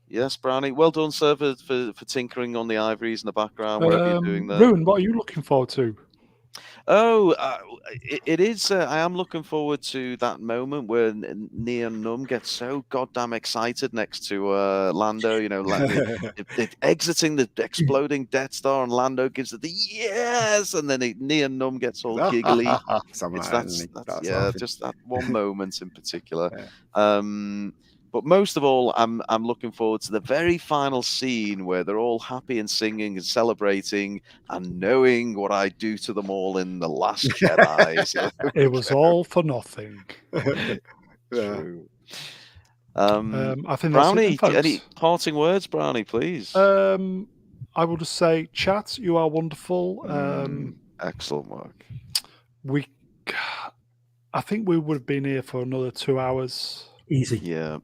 Yes, Brownie. Well done, sir, for tinkering on the ivories in the background, whatever you're doing there. Ruin, what are you looking forward to? Oh, it is. I am looking forward to that moment where Neon Num gets so goddamn excited next to Lando. You know, they're exiting the exploding Death Star, and Lando gives it the yes, and then Neon Num gets all giggly. Just that one moment in particular. But most of all, I'm looking forward to the very final scene where they're all happy and singing and celebrating and knowing what I do to them all in The Last Jedi. So, it was all for nothing. True. I think Brownie, that's it, any parting words, Brownie, please? I will just say, chat, you are wonderful. Excellent work. I think we would have been here for another 2 hours. Easy. Yeah.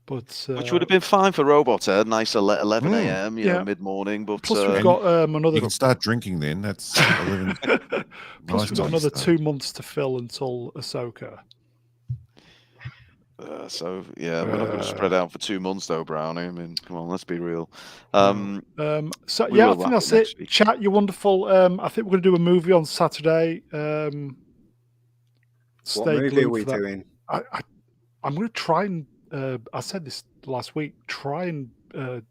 But, which would have been fine for Robot Ed, nice 11 a.m., mid-morning. But plus we've got another. You can start drinking then. That's 11. Plus we've got another 2 months to fill until Ahsoka. We're not going to spread out for 2 months though, Brownie. I mean, come on, let's be real. I think that's it. Week. Chat, you're wonderful. I think we're going to do a movie on Saturday. What movie are we doing? I'm going to try and. I said this last week. Try and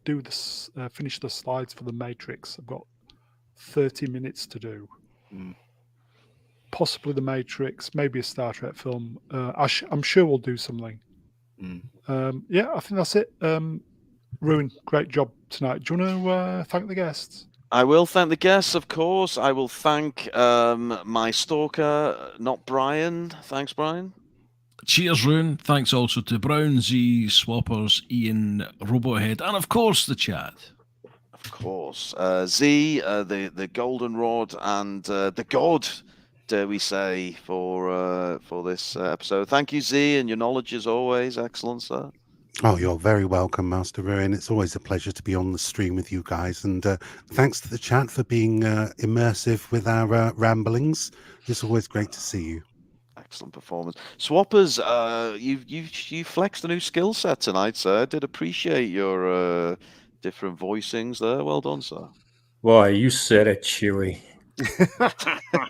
do this. Finish the slides for the Matrix. I've got 30 minutes to do. Possibly the Matrix, maybe a Star Trek film. I'm sure we'll do something. Yeah, I think that's it. Ruin, great job tonight. Do you want to thank the guests? I will thank the guests, of course. I will thank my stalker, not Brian. Thanks, Brian. Cheers, Rune. Thanks also to Brown, Z, Swappers, Ian, Robohead, and of course the chat. Of course. Z, the goldenrod, and the god, dare we say, for this episode. Thank you, Z, and your knowledge is always excellent, sir. Oh, you're very welcome, Master Ruin. It's always a pleasure to be on the stream with you guys. And thanks to the chat for being immersive with our ramblings. It's always great to see you. Excellent performance. Swappers, you flexed a new skill set tonight, sir. I did appreciate your different voicings there. Well done, sir. Why, you said it, Chewie.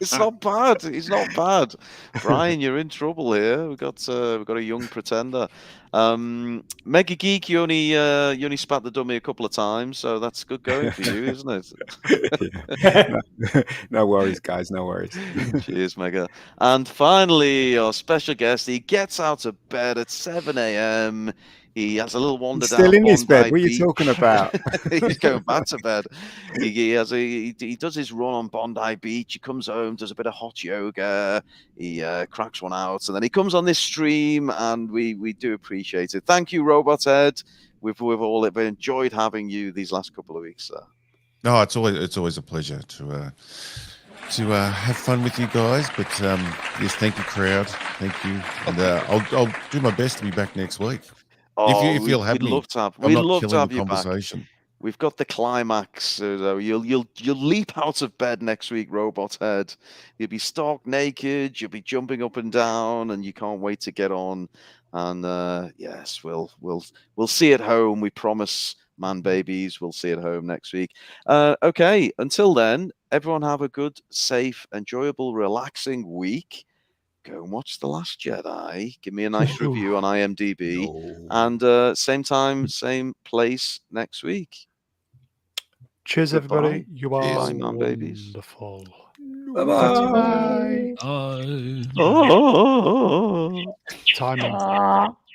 It's not bad. It's not bad. Brian, you're in trouble here. We've got a young pretender. Mega Geek, you only spat the dummy a couple of times, so that's good going for you, isn't it? No worries, guys. No worries. Cheers, Mega. And finally, our special guest. He gets out of bed at 7 a.m. He has a little wander down. Still in his bed. Bondi What are you Beach. talking about? He's going back to bed. He does his run on Bondi Beach. He comes home, does a bit of hot yoga. He cracks one out, and then he comes on this stream, and we do appreciate it. Thank you, Robot Head. We've all enjoyed having you these last couple of weeks, sir. No, it's always a pleasure to have fun with you guys. But yes, thank you, crowd. Thank you, and I'll do my best to be back next week. Oh, if you'll have me, we'd love to have the you conversation. back. We've got the climax. You'll leap out of bed next week, Robot Head. You'll be stark naked. You'll be jumping up and down, and you can't wait to get on. And yes, we'll see it home. We promise, man babies. We'll see it home next week. Okay. Until then, everyone have a good, safe, enjoyable, relaxing week. Go and watch The Last Jedi. Give me a nice review on IMDb. And same time, same place next week. Cheers, Goodbye. everybody. You are Bye, man, babies. wonderful. Bye-bye. Bye. Oh. Timing.